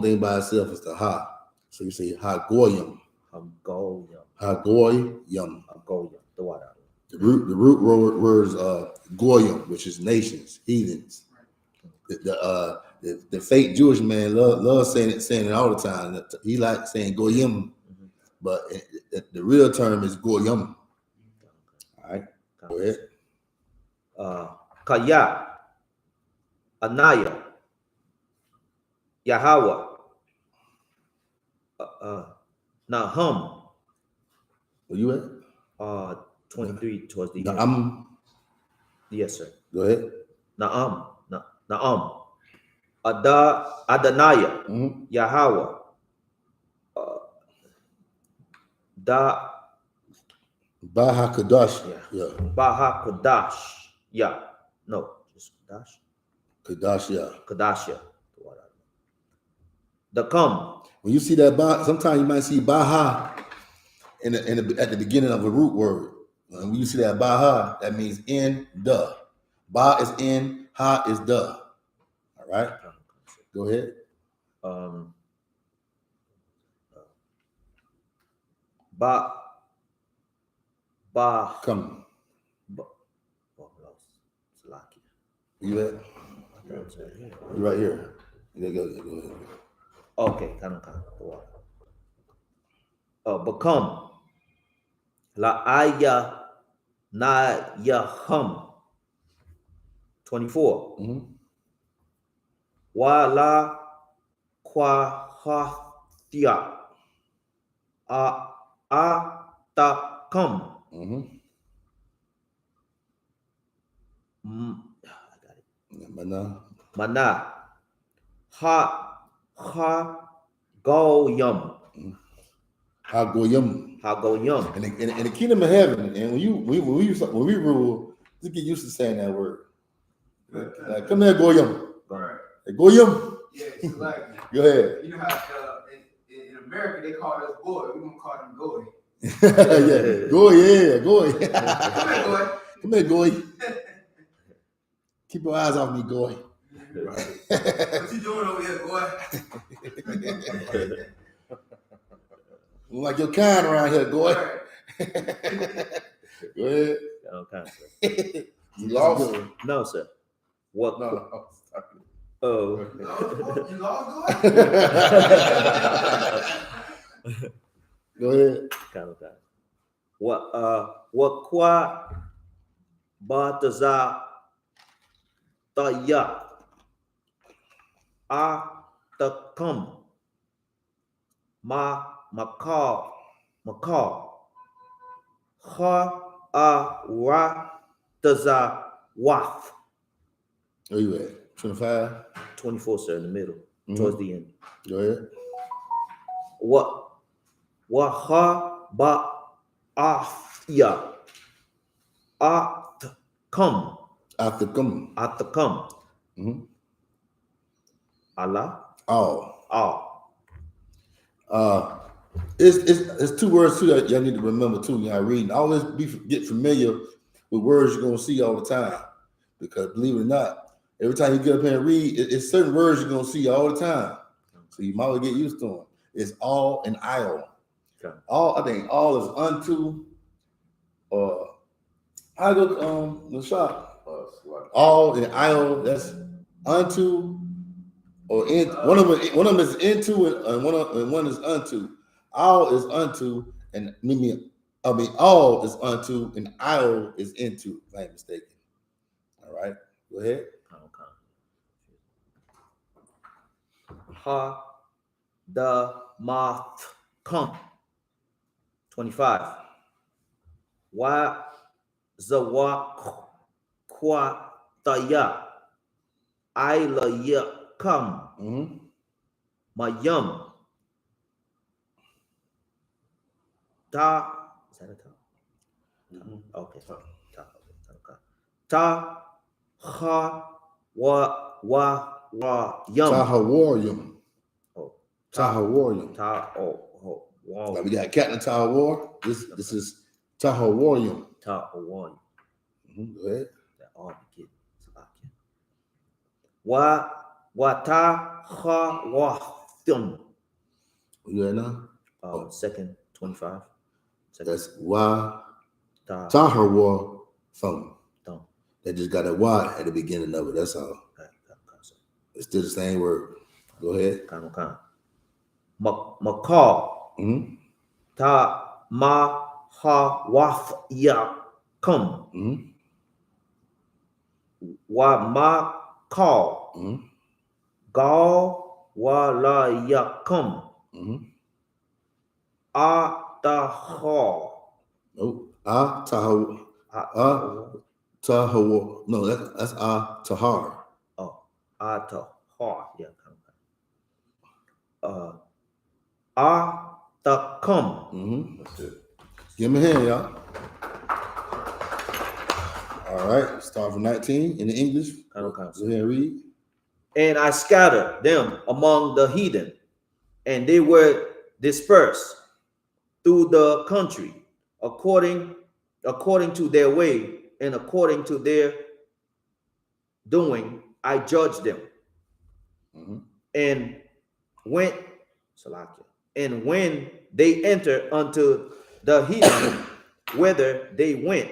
thing by itself is the Ha. So you say Hagoyim. Hagoyam. Hagoyim. Hagoyam. The what? The root word is Goyim, which is nations, heathens. The fake Jewish man loves saying it all the time. He likes saying Goyim, but the real term is Goyim. All right, go ahead. Kaya. Anaya. Yahweh. Nahum. Where you at? 23 towards the end. Naam. Yes, sir. Go ahead. Naam. Adonaya. Yahweh. Baha Kadash. Yeah. Baha Kodash. Yeah. No, just Kodash. Kadash, yeah. Kodash, yeah. The come. When you see that Baha, sometimes you might see Baha at the beginning of a root word. And when you see that Baha, that means in the. Ba is in, ha is the. All right. Go ahead. Come. You at? You right here. Go ahead. Okay, become. La aya na yahum. 24. Wala kwa hathia. Ta come. I got it. Mana. Goyim. Hagoyim. In the kingdom of heaven, and when we rule, just get used to saying that word. Like, come here, Goyim. Hey, Goyim. Yeah, it's like, go ahead. You know how in America they call us Goy. We're gonna call them Goy. Yeah, Goy. Come here, Goy. Come here, Goy. Keep your eyes off me, Goy. Right. What you doing over here, Goy? Look like your kind around here, Goy. Go ahead. Okay. You lost? No, sir. What? No. Oh. You lost, go ahead. Go ahead. What qua bataza taya a takum makal ha a ra taza waf. Where you at? 25. 24, sir, in the middle, towards the end. Go ahead. What ha ba afya at come After come. at the come Allah All. It's two words too that y'all need to remember too. Y'all reading. Always get familiar with words you're gonna see all the time, because believe it or not, every time you get up here and read, it's certain words you're gonna see all the time. So you might well get used to them. It's all and I'll. Okay. All, I think all is unto, or I go the shop. All and I'll, that's unto, or in one of them is into and one is unto. All is unto, and all is unto, and I'll is into, if I ain't mistaken. All right, go ahead. Ha the math come 25. Wa zawa kwa taya ila ya come mayum ta. Is that a ta? Okay. Ta ha wa yum. Tahawarium. Oh, Tahawarium. Wow. Like we got Captain Tahawar. This is Tahawarium. Tahawarium. Go ahead. That all the kids. Wa ta ha wa thum. You right now? Second 25. That's wa Ta Tahawar thumb. thumb. They just got a Y at the beginning of it. That's all. It's still the same word. Go ahead. Makal. Ta ma ha waf ya come. Wa ma call. Gal wa la ya come. A ta ha. Nope. Tahawar. No, that's Tahar. Oh, a ta ha. Yeah. A ta come. Give me a hand, y'all. All right, start from 19 in the English. Go ahead and read. And I scattered them among the heathen, and they were dispersed through the country, according to their way and according to their doing, I judged them. And when they entered unto the heathen, whither they went,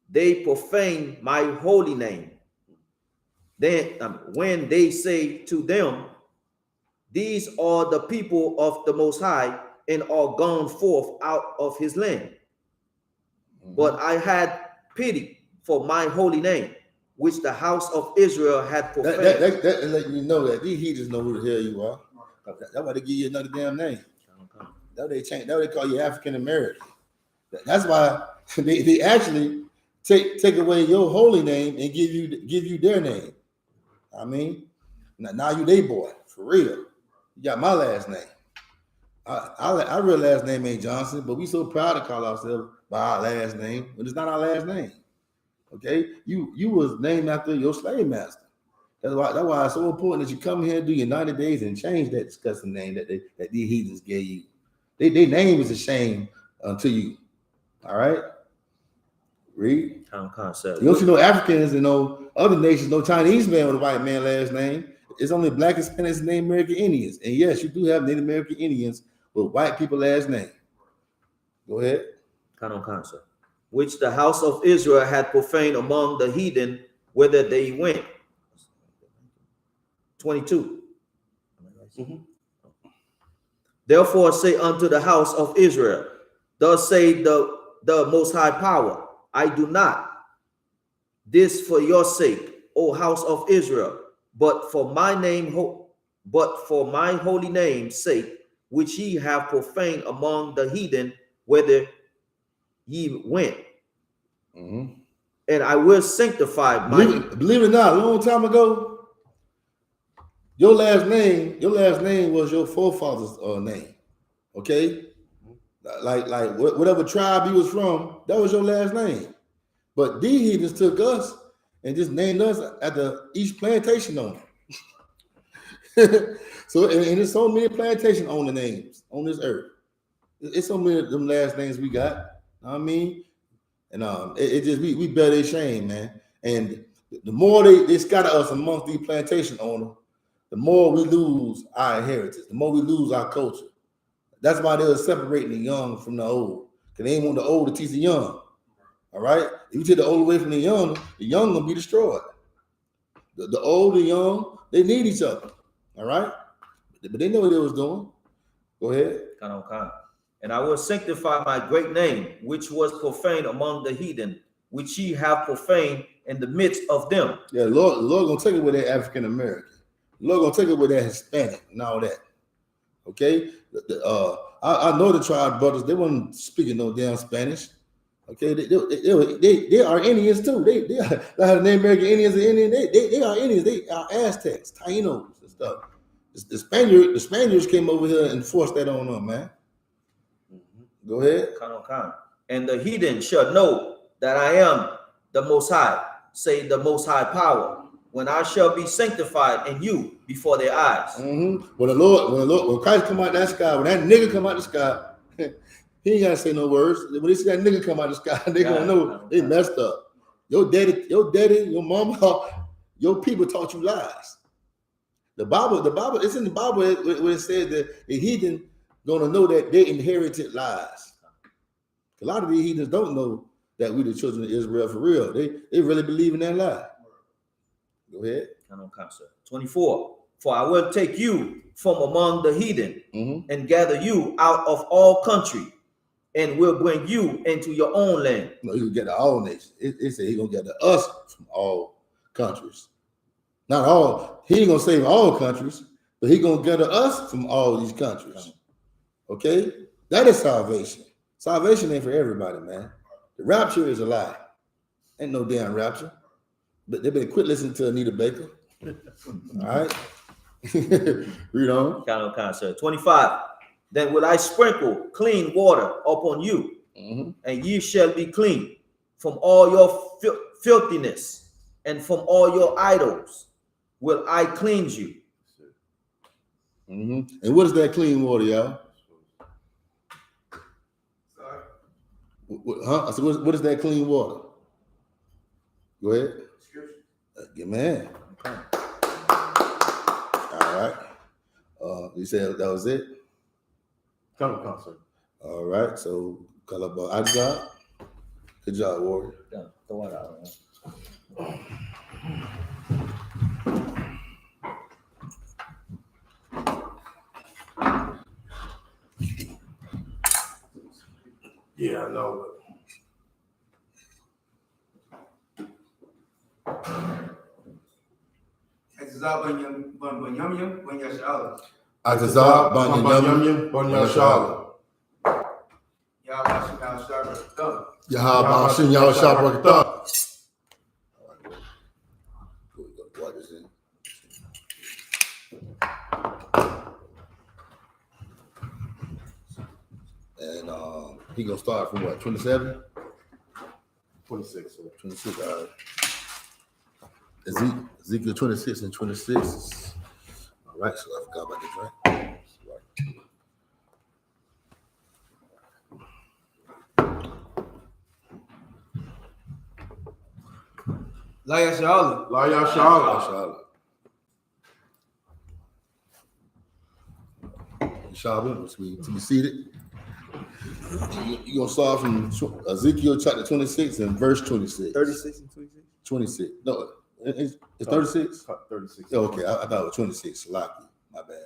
they profaned my holy name. Then when they say to them, these are the people of the Most High, and are gone forth out of his land. But I had pity for my holy name, which the house of Israel had profaned. That letting you know that these heathens know who the hell you are. That's why they give you another damn name. That they change. That they call you African American. That's why they actually take away your holy name and give you their name. I mean, now you they boy for real. You got my last name. Our real last name ain't Johnson, but we so proud to call ourselves by our last name, but it's not our last name. Okay, you was named after your slave master. That's why it's so important that you come here and do your 90 days and change that disgusting name that these heathens gave you. Their name is a shame unto you. All right, read. Concept. You don't see no Africans and no other nations, no Chinese man with a white man last name. It's only Black, Hispanics, and Native American Indians. And yes, you do have Native American Indians with white people last name. Go ahead. Concept. Which the house of Israel had profaned among the heathen, whither they went. 22. Therefore say unto the house of Israel, thus say the Most High Power, I do not this for your sake, O house of Israel, but for my holy name's sake, which ye have profaned among the heathen, whither ye went. And I will sanctify my. Believe it or not, a long time ago, your last name was your forefather's name. Okay? Like whatever tribe you was from, that was your last name. But these heathens took us and just named us at the East Plantation owner. So and there's so many plantation owner names on this earth. It's so many of them last names we got. You know what I mean? And it just we bear their shame, man. And the more they scatter us amongst these plantation owners, the more we lose our inheritance, the more we lose our culture. That's why they're separating the young from the old. Because they ain't want the old to teach the young. All right? If you take the old away from the young gonna be destroyed. The old and young, they need each other. All right? But they know what they was doing. Go ahead. And I will sanctify my great name, which was profaned among the heathen, which ye have profaned in the midst of them. Yeah, Lord gonna take it with that African American. Lord gonna take it with that Hispanic and all that. Okay? I know the tribe brothers, they weren't speaking no damn Spanish. Okay, they are Indians too. They are like the Native American Indians and Indians. They are Indians. They are Aztecs, Tainos and stuff. The Spaniards came over here and forced that on them, man. Go ahead. And the heathen shall know that I am the Most High, say the Most High Power, when I shall be sanctified in you before their eyes. When Christ come out that sky, when that nigga come out the sky, he ain't gotta say no words. When they see that nigga come out the sky, they gonna know they messed up. Your daddy, your mama, your people taught you lies. The Bible, it's in the Bible where it says that the heathen gonna know that they inherited lies. A lot of these heathens don't know that we the children of Israel for real. They really believe in that lie. Go ahead. 24. For I will take you from among the heathen and gather you out of all country, and will bring you into your own land. No, he will get all nations. It said he's gonna gather us from all countries. Not all, he ain't gonna save all countries, but he gonna gather us from all these countries. Okay? That is salvation. Salvation ain't for everybody, man. The rapture is a lie. Ain't no damn rapture. But they better quit listening to Anita Baker. All right. Read on. 25. Then will I sprinkle clean water upon you, and ye shall be clean from all your filthiness, and from all your idols will I cleanse you. And what is that clean water, y'all? So what is that clean water? Go ahead. Man. Okay. All right. You said that was it? Concert. All right. So call up I.S.U.P.K. Good job, Warrior. Yeah, throw it out. Yeah, I know. I.S.U.P.K. SHALAM. Yahabbashim. What is it? And he gonna start from what? 27? 26. 26. All right. Ezekiel 26 and 26. All right, so I forgot about this, right? SHALAM. Shabbat, to be seated. You're going to start from Ezekiel chapter 26 and verse 26. 36 and 26? 26. No, It's 36? 36. Oh, okay, I thought it was 26. Lucky. My bad.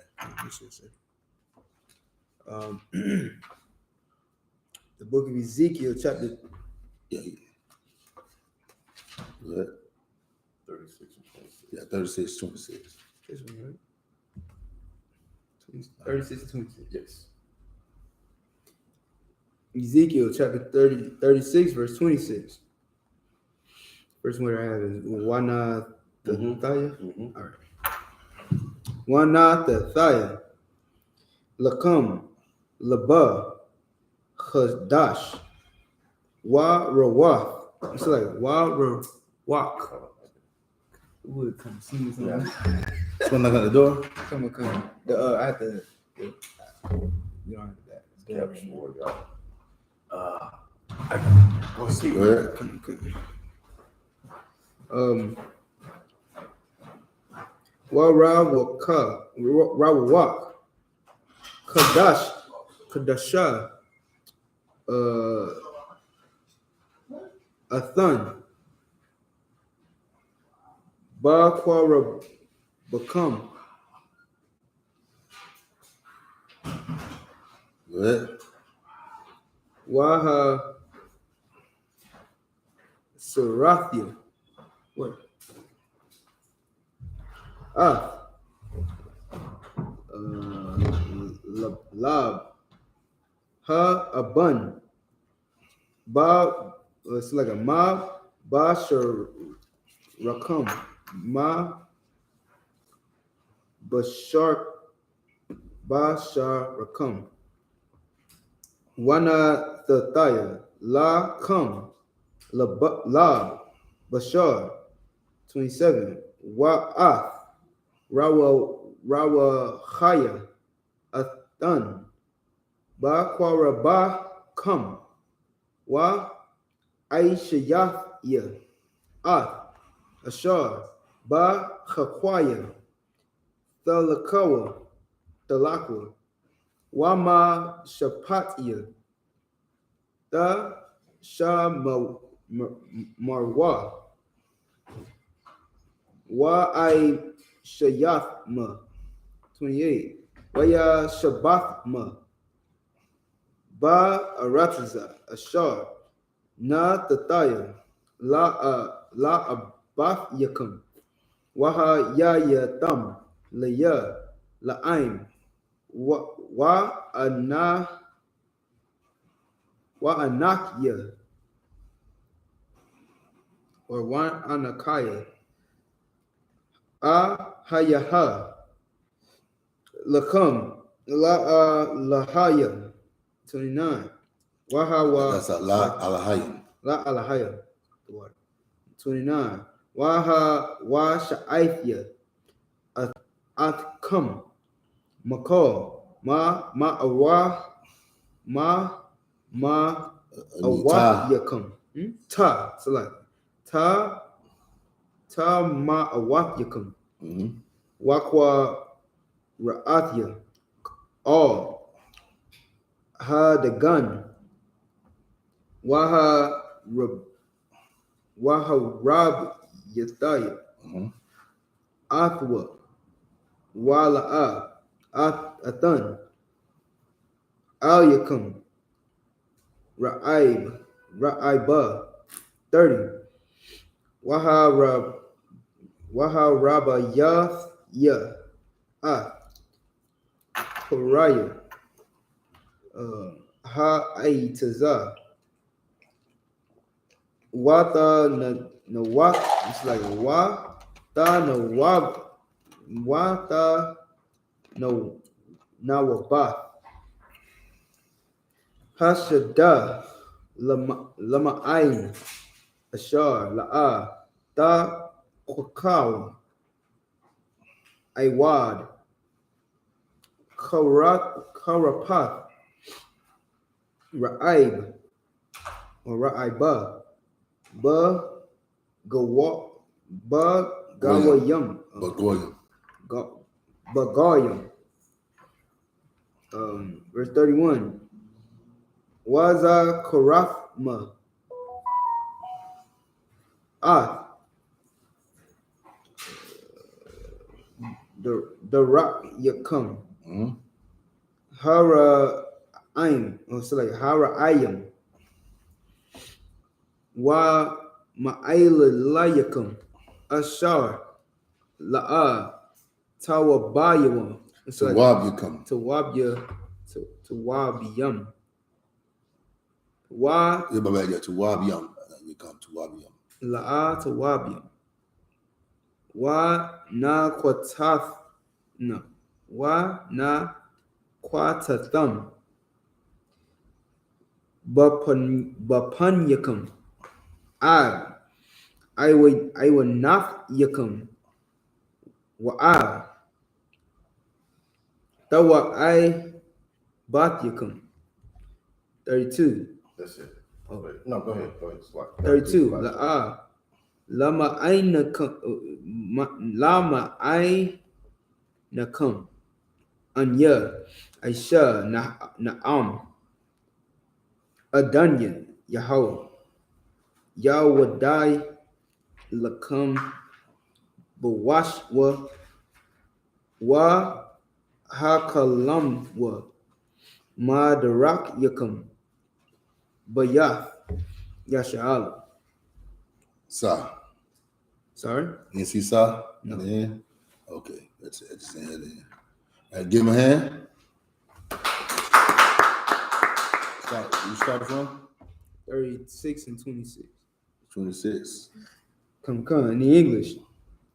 The book of Ezekiel, chapter Yeah. Good. 36 and 26. Yeah, 36, 26. this one, right? 36 to 26. Yes. Ezekiel chapter 36, verse 26. First one I have is Wana Thaya. All right. Wana Thaya. Lakam. Laba. Chadash. Wa Rawath. It's like Wa Rawak. Would come see me something. Someone knock on the door? Someone come. I have to. You don't have that. Caption word, y'all. Go see. Go ahead. Wa Rawak. Kadasha. Athan. Ba Quara Bakam. Go ahead. Waha Sarathia. What? Lab. Ha Abun. Ba, it's like a ma. Ba Shar Rakam. Ma Bashar Rakam. Wana Thataya. La Kam. La Bashar. 27. Wa'ath. Rawa Chaya. Athan. Ba Quara Ba Kam. Wa Aishayah. Ashar. Ba Chakwaya. Talakwa. Wama Shapatya. Da Sha Marwa. Wa I Shayathma. 28. Waya Shabathma. Ba Aratiza. Ashar. Na Tataya. La Abath Yakam. Waha Ya Yatam. Laya. La'aim. Wa Anakya. Or Wa Anakaya. Hayaha. Lakam. Lahaya. 29. Waha That's a La Alahayim. La Alahaya. 29. Wa Sha'aithya. Atkam. Makal. Ma Awat Yakam. Ta. Select. Ta Ma Awat Yakam. Wakwa Ra'athya. All. Ha the gun. Waha Rab Yathaya. Athwa. Wala'a. Athan. Al Yakam. Ra'aiba. 30. Waha Rabba Ya. Pariah. Ha Aitaza. Wata Nawat. It's like Wata Nawab. Wata Nawabath. Hashada. Lama'ain. Ashar. La'a. Ta Kwakaw. Aiwad. Karapath. Ra'aib. Or Ra'aiba. Gawayam. Bagayam. Verse 31. Waza Karafma. the rock Yakum. Mm-hmm. Hara Ayim. Oh, so like Hara Ayim. Wa Ma'ayla Layakum. Ashar. La'a. Tawabayawam. It's like Tawabyakam. Tawabiyam. Wa Yeah, my bad. Yeah, Tawabyam. We come Tawabyam. La'a Tawabiyam. Wa na Quataf. No. Wa na Quatatham. Bapanyakum. I will not yakum. Wa Tawa I bat yakum. 32. That's it. Oh. Wait, no, go ahead. Go ahead. Slide. 32. Lama ainakum. Lama ainakum. Anya. Aisha Na'am. Adanya Yahweh. Yawadai Lakam Bawashwa Wa Hakalam Wa Madarak Yakam Bayath Yasha'ala. Sa. Sorry? You see Sa? No. Yeah. Okay. That's it. Just in there. All right, give him a hand. You start from? 36 and 26. 26. Come in the English.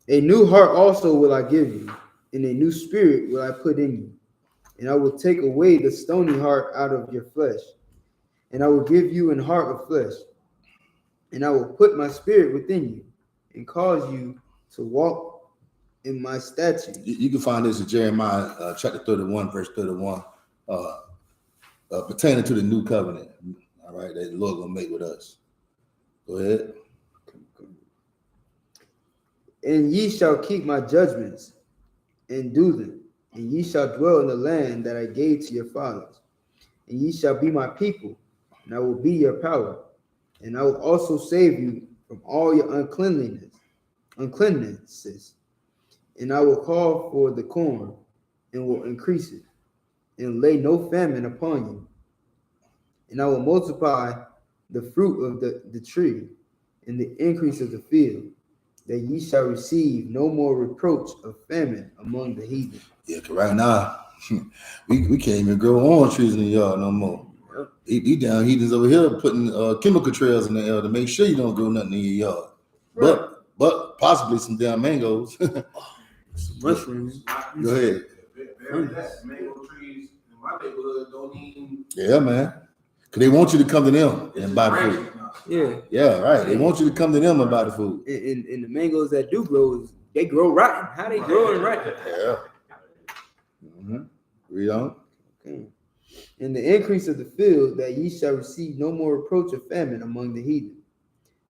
A new heart also will I give you, and a new spirit will I put in you. And I will take away the stony heart out of your flesh, and I will give you an heart of flesh. And I will put my spirit within you, and cause you to walk in my statutes. You can find this in Jeremiah chapter 31, verse 31, pertaining to the new covenant. All right, that the Lord gonna make with us. Go ahead. And ye shall keep my judgments and do them, and ye shall dwell in the land that I gave to your fathers. And ye shall be my people, and I will be your power. And I will also save you from all your uncleannesses. And I will call for the corn, and will increase it, and lay no famine upon you. And I will multiply the fruit of the tree, and the increase of the field, that ye shall receive no more reproach of famine among the heathen. Yeah, cause right now we can't even grow orange trees in the yard no more. These down heathens over here putting chemical trails in the air to make sure you don't grow nothing in your yard. Right. But possibly some damn mangoes. Mushrooms. Go ahead. Mango trees in my neighborhood don't even. Yeah, man. Cause they want you to come to them and buy the food. Yeah. Yeah, right. They want you to come to them and buy the food. And the mangoes that do grow, they grow rotten. How they growing rotten? Yeah. Mm-hmm. Read on. Okay. And the increase of the field, that ye shall receive no more reproach of famine among the heathen.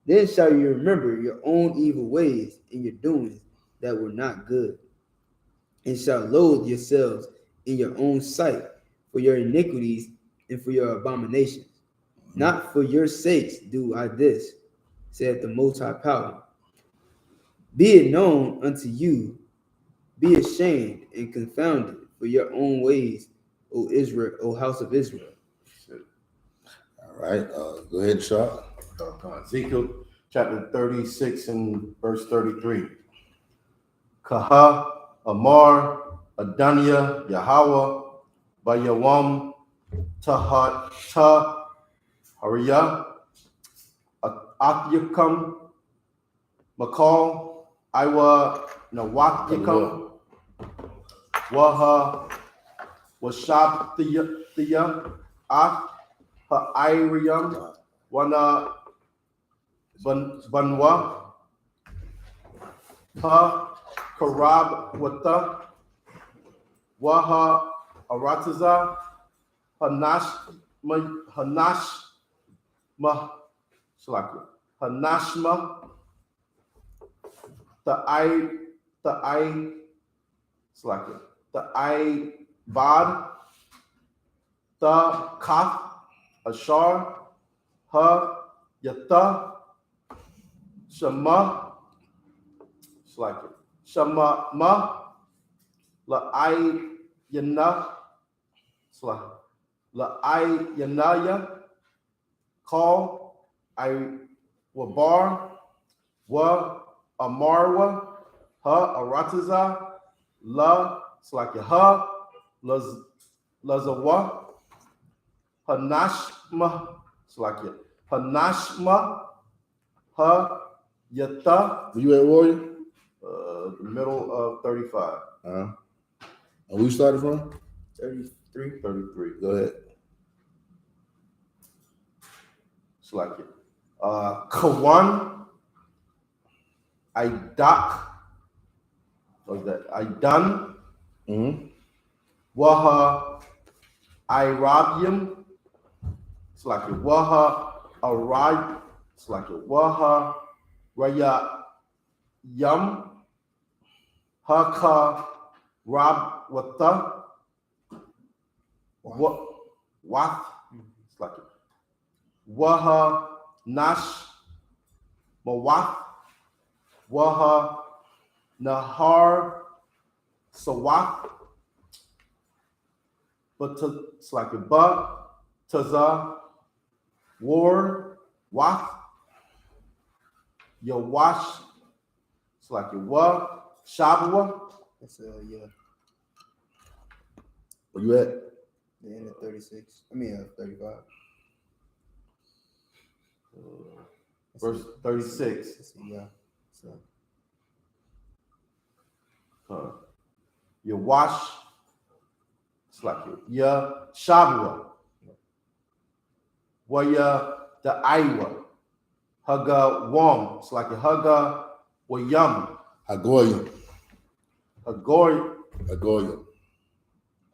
Then shall you remember your own evil ways and your doings that were not good, and shall loathe yourselves in your own sight for your iniquities and for your abominations. Not for your sakes do I this, saith the Most High Power. Be it known unto you, be ashamed and confounded for your own ways, O Israel, O house of Israel. All right. Go ahead, Sharp. Ezekiel chapter 36 and verse 33. Kaha, Amar, Adania, Yahweh, Bayawam, Tahat, Ta, Hariya, Akyakam, Makal, Iwa, Nawakyakam, Waha, Washabtiya, Ha'iriyam, Wana, Banwa, Ha, Karab, Wata, Waha, Arataza, Hanashma, the Bad, the Kath, Ashar, Ha, Yata, Shama, Shama, Ma, I.S.U.P.K. I.S.U.P.K. Call I.W.A.B.A.R. Wa Amarwa Ha Arataza La Slakia Ha Lazawa Hanashma Slakia Hanashma Ha Yata. Were you at Warrior? The middle of 35. And we started from 33. 33. go ahead. Slakia. Kawan Idak. Was that Idan? Waha Irabium. It's like a Waha Arab. It's like a Waha Raya Yum. Haka Rab Wata. What? It's like a Waha Nash Mawath. Waha Nahar Sawath. But it's like a Ba Taza War Wath Yawash. It's like a Wa Shabwa. That's yeah, Where you at? the end of 36. I mean 35. Verse 36. Yeah. So Yawash. It's like Ya Shabwa. Waya the Iowa. Haga Wam. It's like a Haga Wayam. Hagoyim. Hagoy.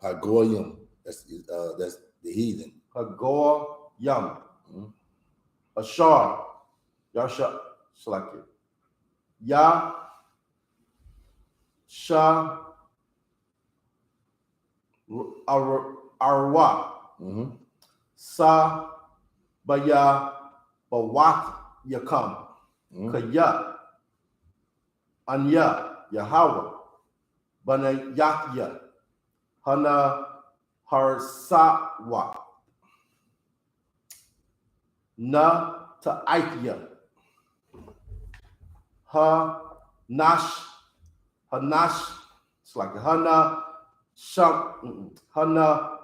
Hagoyim. That's the heathen. Hagoa Yam. Ashar. Yasha. It's like it. Ya. Sha. Arwa. Sa. Baya. Bawat. Yakam. Kaya. Anya. Yahweh. Bana Yakya. Hana Harsawa. Na to Aikya. Ha Nash. Hanash. It's like Hana Sham. Hana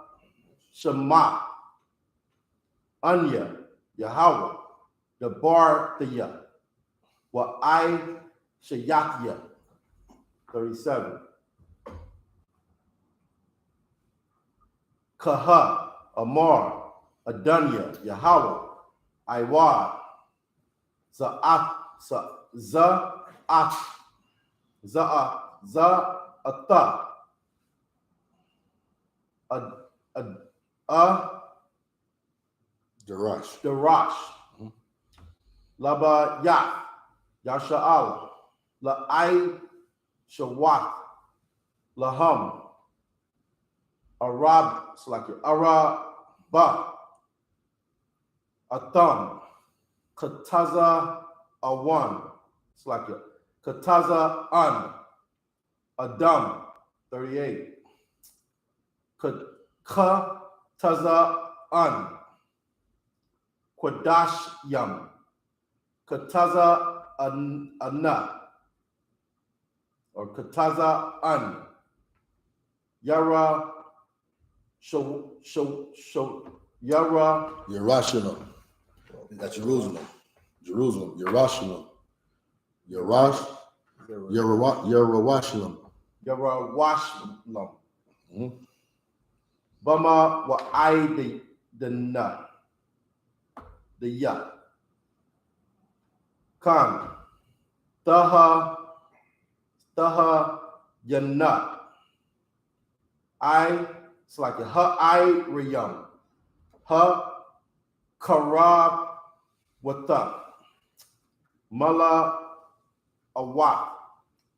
Shema. Anya. Yahweh. The bar the ya. Wa I Shayatya. 37. Kaha, Amar, Adunya, Yahweh, Iwad, Za'at, Za'at, Za'ata, Darash, Laba Yah, Yasha'al, La'ai Shawat, Laham, Arab, it's like Araba, Atam, Kataza Awan, it's like Kataza An, Adam, 38, Kataza An, Kwadash Yam, Kataza Anna, or Kataza An, Yara Yara Yerushalayim. That's Jerusalem. Yerushalayim. Yerushalayim. Bama wa I the na the ya Khan Taha Yanna I. It's like a ha I riyam. Ha karab wata. Mala awat.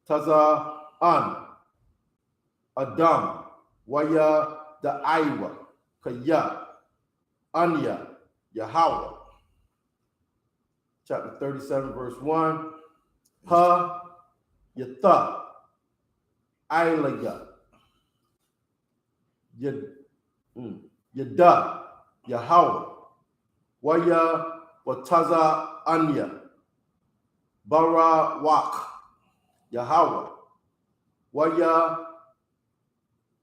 Taza an. Adam. Waya the Iwa. Kaya. Anya. Yahweh. Chapter 37, verse 1. Ha Yata. Ilaya. Yada, Yahweh, Waya, Wataza Anya, Bara Wak, Yahweh, Waya,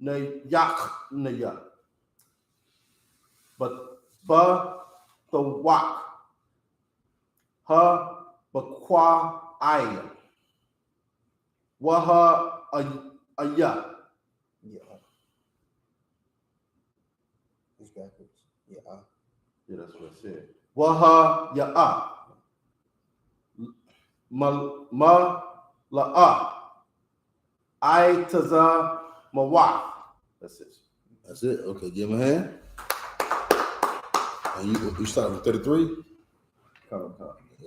Nayak Naya, but Ba the Wak, Ha Bakwa Aya, Waha Aya. Yeah. It's backwards. Yeah. Yeah, that's what it said. Waha Ya'a. Ma La'a. I Taza Mawa. That's it. That's it. Okay, give him a hand. And you start with 33. Come.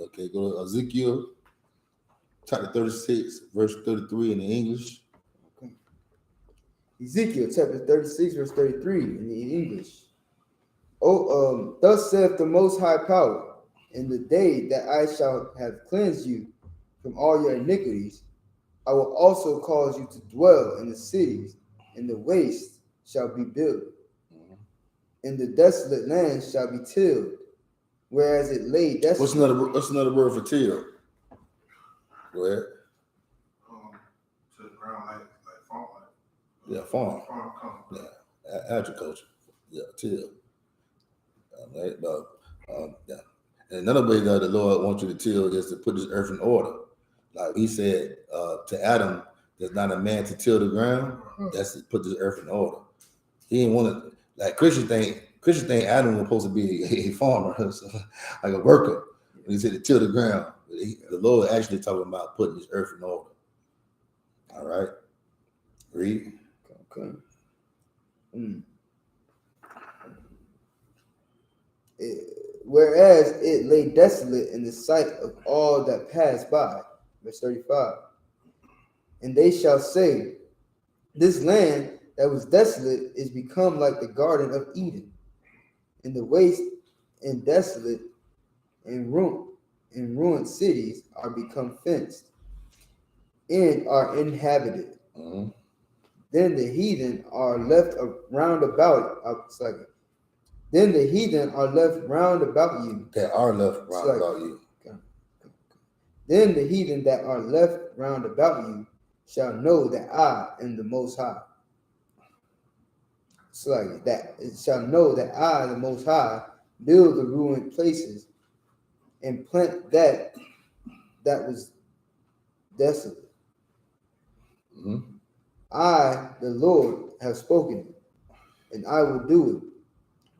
Okay, go to Ezekiel chapter 36, verse 33 in the English. Okay. Ezekiel chapter 36, verse 33 in the English. Thus saith the Most High Power, in the day that I shall have cleansed you from all your iniquities, I will also cause you to dwell in the cities, and the waste shall be built, and the desolate land shall be tilled, whereas it lay desolate. What's another word for till? Go ahead. To the ground like farm. Yeah, farm. Farm come. Yeah, agriculture. Yeah, till. Right? Yeah. And another way that the Lord wants you to till is to put this earth in order. Like he said to Adam, there's not a man to till the ground. That's to put this earth in order. He didn't want to, like Christians think Adam was supposed to be a farmer, so, like a worker. And he said to till the ground. The Lord actually talking about putting this earth in order. All right. Read. Okay. Whereas it lay desolate in the sight of all that passed by. Verse 35. And they shall say, this land that was desolate is become like the Garden of Eden, and the waste and desolate and ruined cities are become fenced and are inhabited. Mm-hmm. Then the heathen are left round about. Then the heathen are left round about you. That are left round about you. Then the heathen that are left round about you shall know that I am the Most High. It's like that. It shall know that I, the Most High, build the ruined places and plant that was desolate. Mm-hmm. I, the Lord, have spoken it, and I will do it.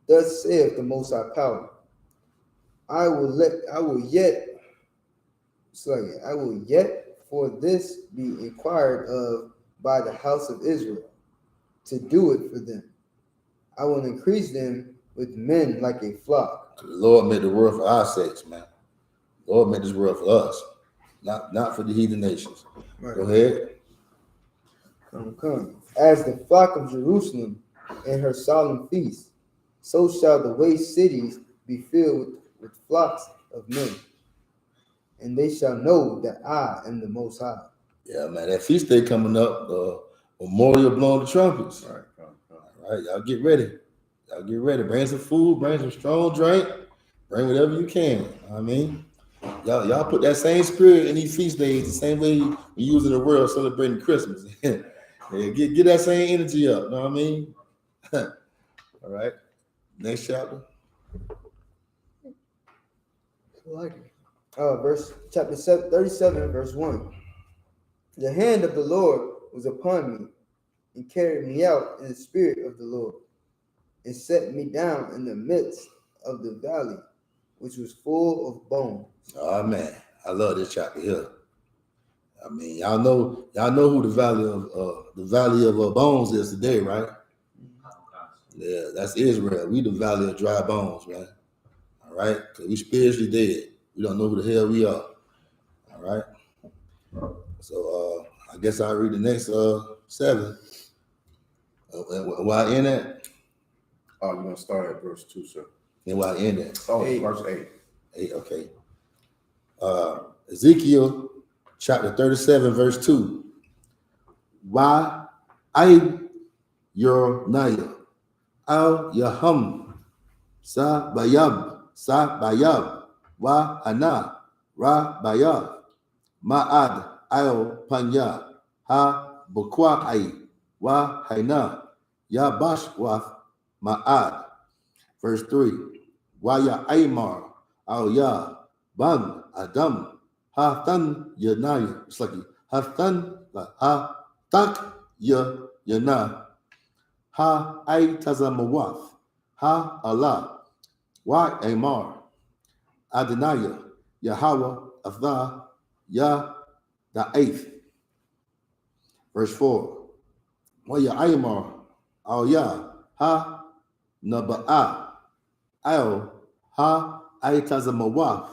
Thus saith the Most High Power. I will yet for this be inquired of by the house of Israel, to do it for them. I will increase them with men like a flock. The Lord made the world for our sakes, man. The Lord made this world for us, not for the heathen nations. Right. Go ahead. Come. As the flock of Jerusalem and her solemn feast, so shall the waste cities be filled with flocks of men. And they shall know that I am the Most High. Yeah, man, that feast day coming up, memorial blowing the trumpets. All right, y'all get ready. Bring some food, bring some strong drink, bring whatever you can. I mean, y'all put that same spirit in these feast days, the same way you use in the world celebrating Christmas. Yeah, get that same energy up. Know what I mean? All right. Next chapter. Chapter 37, verse 1. The hand of the Lord was upon me and carried me out in the spirit of the Lord and set me down in the midst of the valley, which was full of bones. Oh man, I love this chapter here. I mean, y'all know who the valley of bones is today, right? Yeah, that's Israel. We the valley of dry bones, man. All right, because we spiritually dead. We don't know who the hell we are. All right. So I guess I'll read the next 7. Why in that? Oh, you're gonna start at verse 2, sir. And why in that? Oh, 8. Verse 8. 8, okay. Ezekiel chapter 37, verse 2. Why I your Naya. Al-Yaham, Sa-Bayab, Wa-Hana, Ra-Bayab, Ma'ad, Al-Panya, Ha-Bukwai, Wa-Haina, Yabashwath, Ma'ad. Verse 3. Waya Aymar, Al-Ya, Ban, Adam, Ha-Tan, Yanai, it's like Ha-Tan, Ha-Tak, Yana, Ha-Ay-Tazamawath, Ha-Allah, Wa-Aymar, Adonai, Yahweh, Atha, Ya, Da'ath. Verse 4. Waya Aymar, Al-Ya, Ha-Naba'a, Al, Ha, Aytazamawath,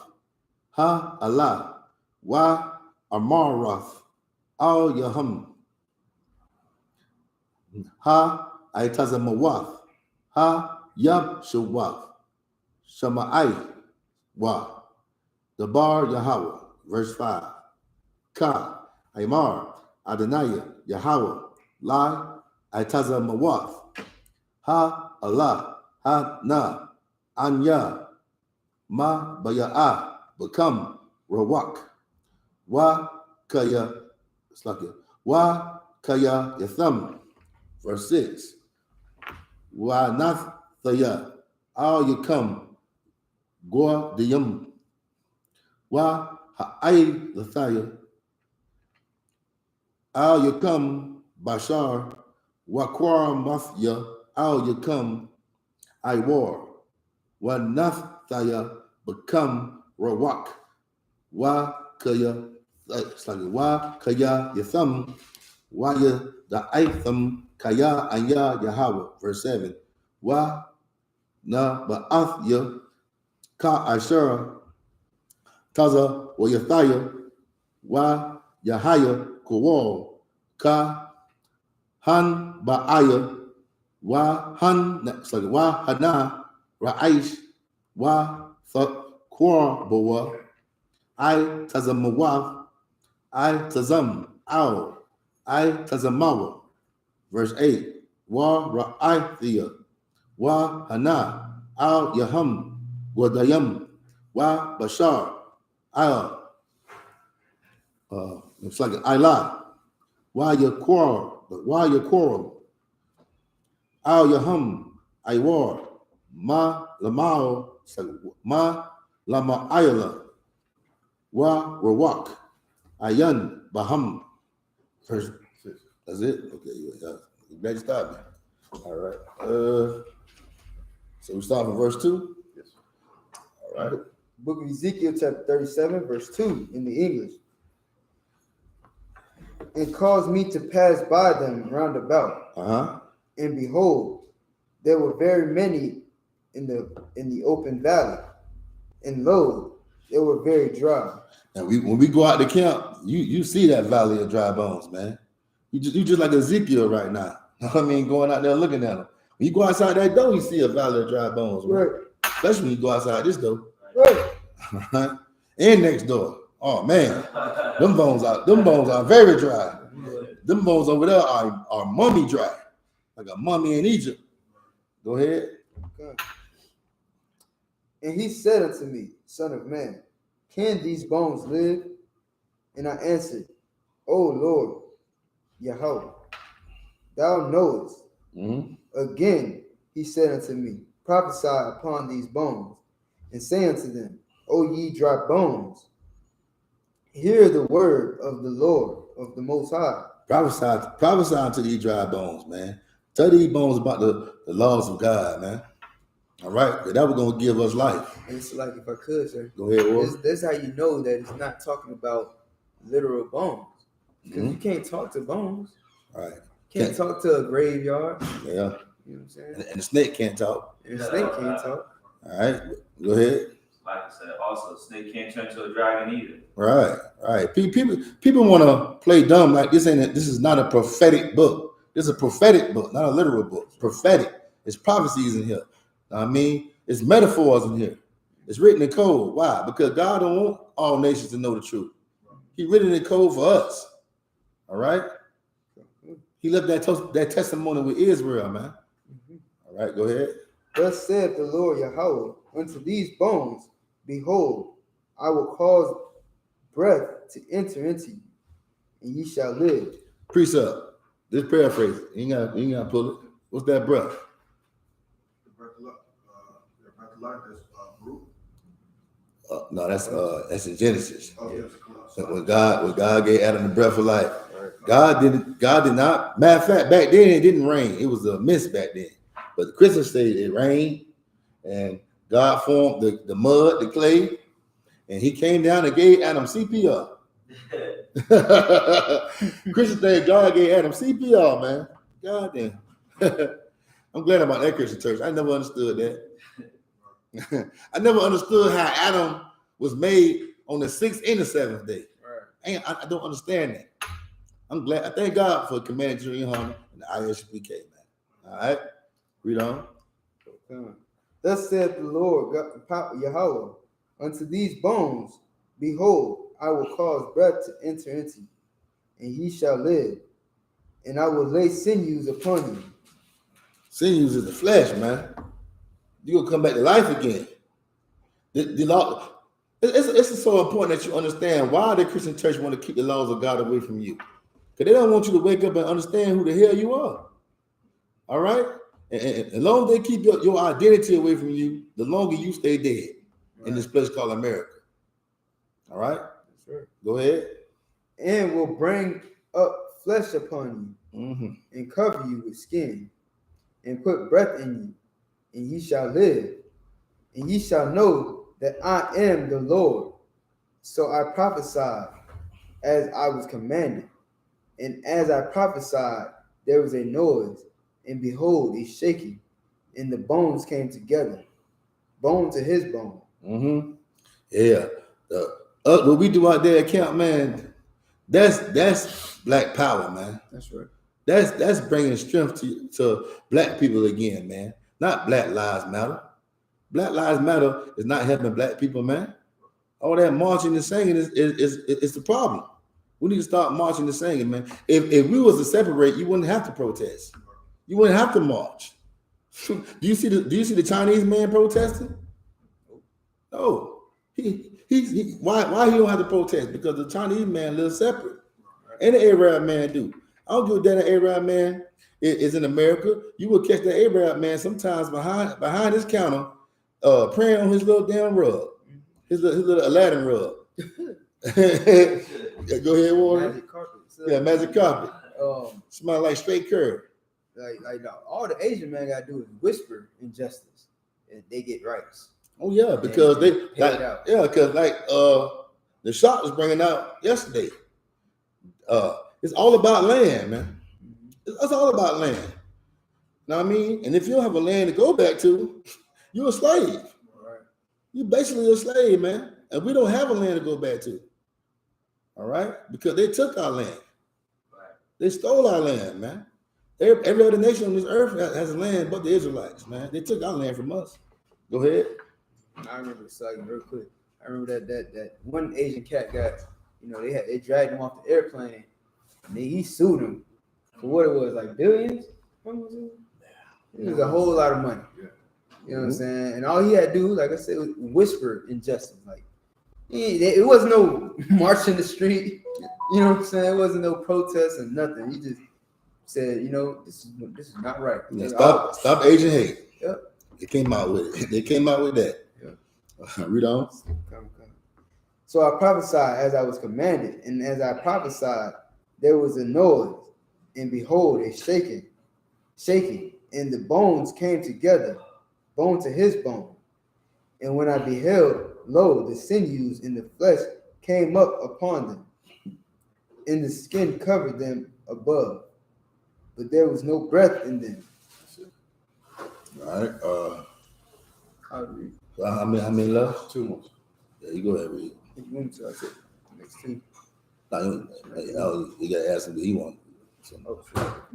Ha, Allah, Wa, Amarath, Al, Yaham, Ha, Aytazamawath, Ha, Yab, Shawath, Shama'ai, Wa, Dabar, Yahweh. Verse 5. Ka, Aymar, Adonai, Yahweh, La, Aytazamawath, Ha, Allah, Ha, Na, Anya, Ma Baya'a, become Rawak, Wa Kaya, it's like it, Wa Kaya Yatham. Verse 6. Wa Nathaya, Al Yakam, Gwa Diyam, Wa Ha'ay Lathaya, Al Yakam Bashar, Wa Kwar Mafya, Al Yakam Iwar, Wa Nathaya, become Rawak, Wa Kaya, it's like Wa Kaya Yatham, Wa Ya Da'atham, Kaya Anya Yahweh. Verse 7. Wa Na Ba'ath Ya, Ka Ashara, Taza Wa Yathaya, Wa Yahaya Kowal, Ka Han Ba'aya, Wa Han, it's like Wa Hana, Ra'aish, Wa Kwa Bawa, I Tazamawath, I Tazam, Al, I Tazamawa. Verse 8. Wa Ra'aithia, Wa Hana, Al Yaham, Wadayam, Wa Bashar, Al, it's like Ilah, Wa Yaquar, Al Yaham, Iwar, Ma Lamao, Ma Lama Ayala, Wa Rawak, Ayan Baham. First, that's it. Okay, yeah. You ready to start, man? All right. So we start from verse 2. Yes. All right. Book of Ezekiel, chapter 37, verse 2 in the English. And caused me to pass by them round about. And behold, there were very many in the open valley, and lo, they were very dry. And when we go out to camp, you see that valley of dry bones, man. You just like Ezekiel right now. I mean, going out there looking at them. When you go outside that door, you see a valley of dry bones, man. Right? Especially when you go outside this door. Right. And next door. Oh man, them bones are very dry. Them bones over there are mummy dry, like a mummy in Egypt. Go ahead. Okay. And he said unto me, Son of man, can these bones live? And I answered, O Lord, Yahweh, thou knowest. Again, he said unto me, prophesy upon these bones, and say unto them, O ye dry bones, hear the word of the Lord, of the Most High. Prophesy to these dry bones, man. Tell these bones about the laws of God, man. All right, that was gonna give us life. It's like, if I could, sir. Go ahead. This how you know that it's not talking about literal bones, because you can't talk to bones. Right. Can't talk to a graveyard. Yeah. You know what I'm saying? And the snake can't talk. And the snake can't talk. All right. Go ahead. Like I said, also, snake can't turn to a dragon either. Right. People want to play dumb like this is not a prophetic book. This is a prophetic book, not a literal book. Prophetic. It's prophecies in here. I mean, it's metaphors in here. It's written in code. Why? Because God don't want all nations to know the truth. He written in code for us. All right. He left that testimony with Israel, man. All All right, go ahead. Thus saith the Lord Yahweh unto these bones, behold, I will cause breath to enter into you, and ye shall live. Precept. This paraphrase. You ain't got to pull it. What's that breath? The breath of life is root. No, that's in Genesis. Oh, yes. When God gave Adam the breath of life, God did not. Matter of fact, back then it didn't rain. It was a mist back then. But the Christians say it rained, and God formed the mud, the clay, and He came down and gave Adam CPR. Christians say God gave Adam CPR, man. God damn. I'm glad about that Christian church. I never understood that. I never understood how Adam was made on the 6th and the 7th day. Right. I don't understand that. I'm glad. I thank God for Command GEN.YAHANNA and the I.S.U.P.K, man. All right, read on. Thus saith the Lord God, Yahweh unto these bones, behold, I will cause breath to enter into you, and ye shall live, and I will lay sinews upon you. Sinews is the flesh, man. You're gonna come back to life again. The law. It's so important that you understand why the Christian church want to keep the laws of God away from you. Because they don't want you to wake up and understand who the hell you are. All right? And as long as they keep your identity away from you, the longer you stay dead in this place called America. All right? Sure. Go ahead. And will bring up flesh upon you, and cover you with skin, and put breath in you, and ye shall live, and ye shall know that I am the Lord. So I prophesied as I was commanded, and as I prophesied, there was a noise, and behold, a shaking, and the bones came together, bone to his bone. Yeah. What we do out there at camp, man, that's black power, man. That's right. That's bringing strength to black people again, man. Not Black Lives Matter. Black Lives Matter is not helping black people, man. All that marching and singing is the problem. We need to start marching and singing, man. If we was to separate, you wouldn't have to protest. You wouldn't have to march. Do you see the Chinese man protesting? No. Why he don't have to protest? Because the Chinese man lives separate. And the Arab man do. I don't give a damn. The Arab man is in America. You will catch the Arab man sometimes behind his counter, praying on his little damn rug, his little Aladdin rug. Go ahead, Warren. Magic carpet. So, yeah, magic carpet. Smell like straight curve. Like all the Asian man gotta do is whisper injustice, and they get rights. Oh yeah, because because the shop was bringing out yesterday. It's all about land, man. It's all about land. Know what I mean? And if you don't have a land to go back to, you're a slave. Right. You're basically a slave, man. And we don't have a land to go back to. All right? Because they took our land. Right. They stole our land, man. Every other nation on this earth has a land but the Israelites, man. They took our land from us. Go ahead. I remember something real quick. I remember that one Asian cat got, they dragged him off the airplane, and then he sued him for what it was, like billions. What was it? It was a whole lot of money. Yeah. You know what I'm saying? And all he had to do, like I said, was whisper injustice. Like it wasn't no march in the street. You know what I'm saying? It wasn't no protest or nothing. He just said, this is not right. Yeah, stop Asian hate. Yep. They came out with it. They came out with that. Yeah. Read on. So I prophesied as I was commanded, and as I prophesied, there was a noise, and behold, a shaking, and the bones came together, bone to his bone. And when I beheld, lo, the sinews in the flesh came up upon them, and the skin covered them above, but there was no breath in them. All right. I'll read. How many left? 2 more. Yeah, you go ahead, read. Next two. You gotta ask him what he wants. Oh, sure.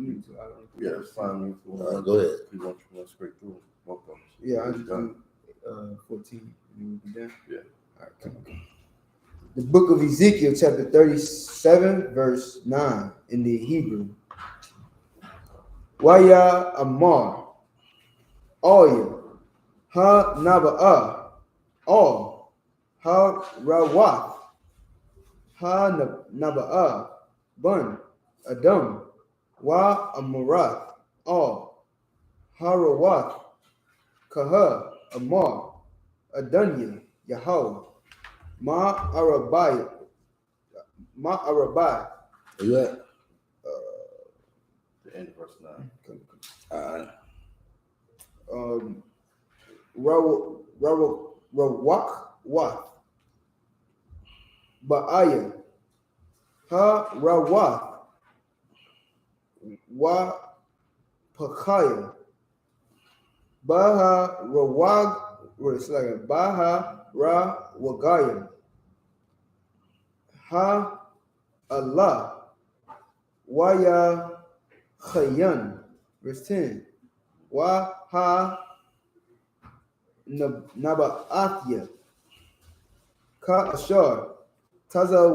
Yeah, it's fine. Go ahead. You want straight through both of them. Yeah, I just done 14. We'll be done. Yeah. All right, come on. The book of Ezekiel, chapter 37, verse 9 in the Hebrew. Waya Amar, Oya, Ha Naba'a, All, Ha Rawath, Ha Naba'a, Bun, Adam, Wa Amurath, All, Ha Rawath, Kaha, Amar, Adunya, Yahweh, Ma Arabai, Are you at? The end of verse 9. All right. Rawak Wath, Ba'aya, Ha Rawath, Wa Pakaya, Baha Rawag, it's like a Baha Ra Wagaya, Ha Allah, Waya Khayan, verse 10, Wa Ha Nabaathya, Ka Ashar, Taza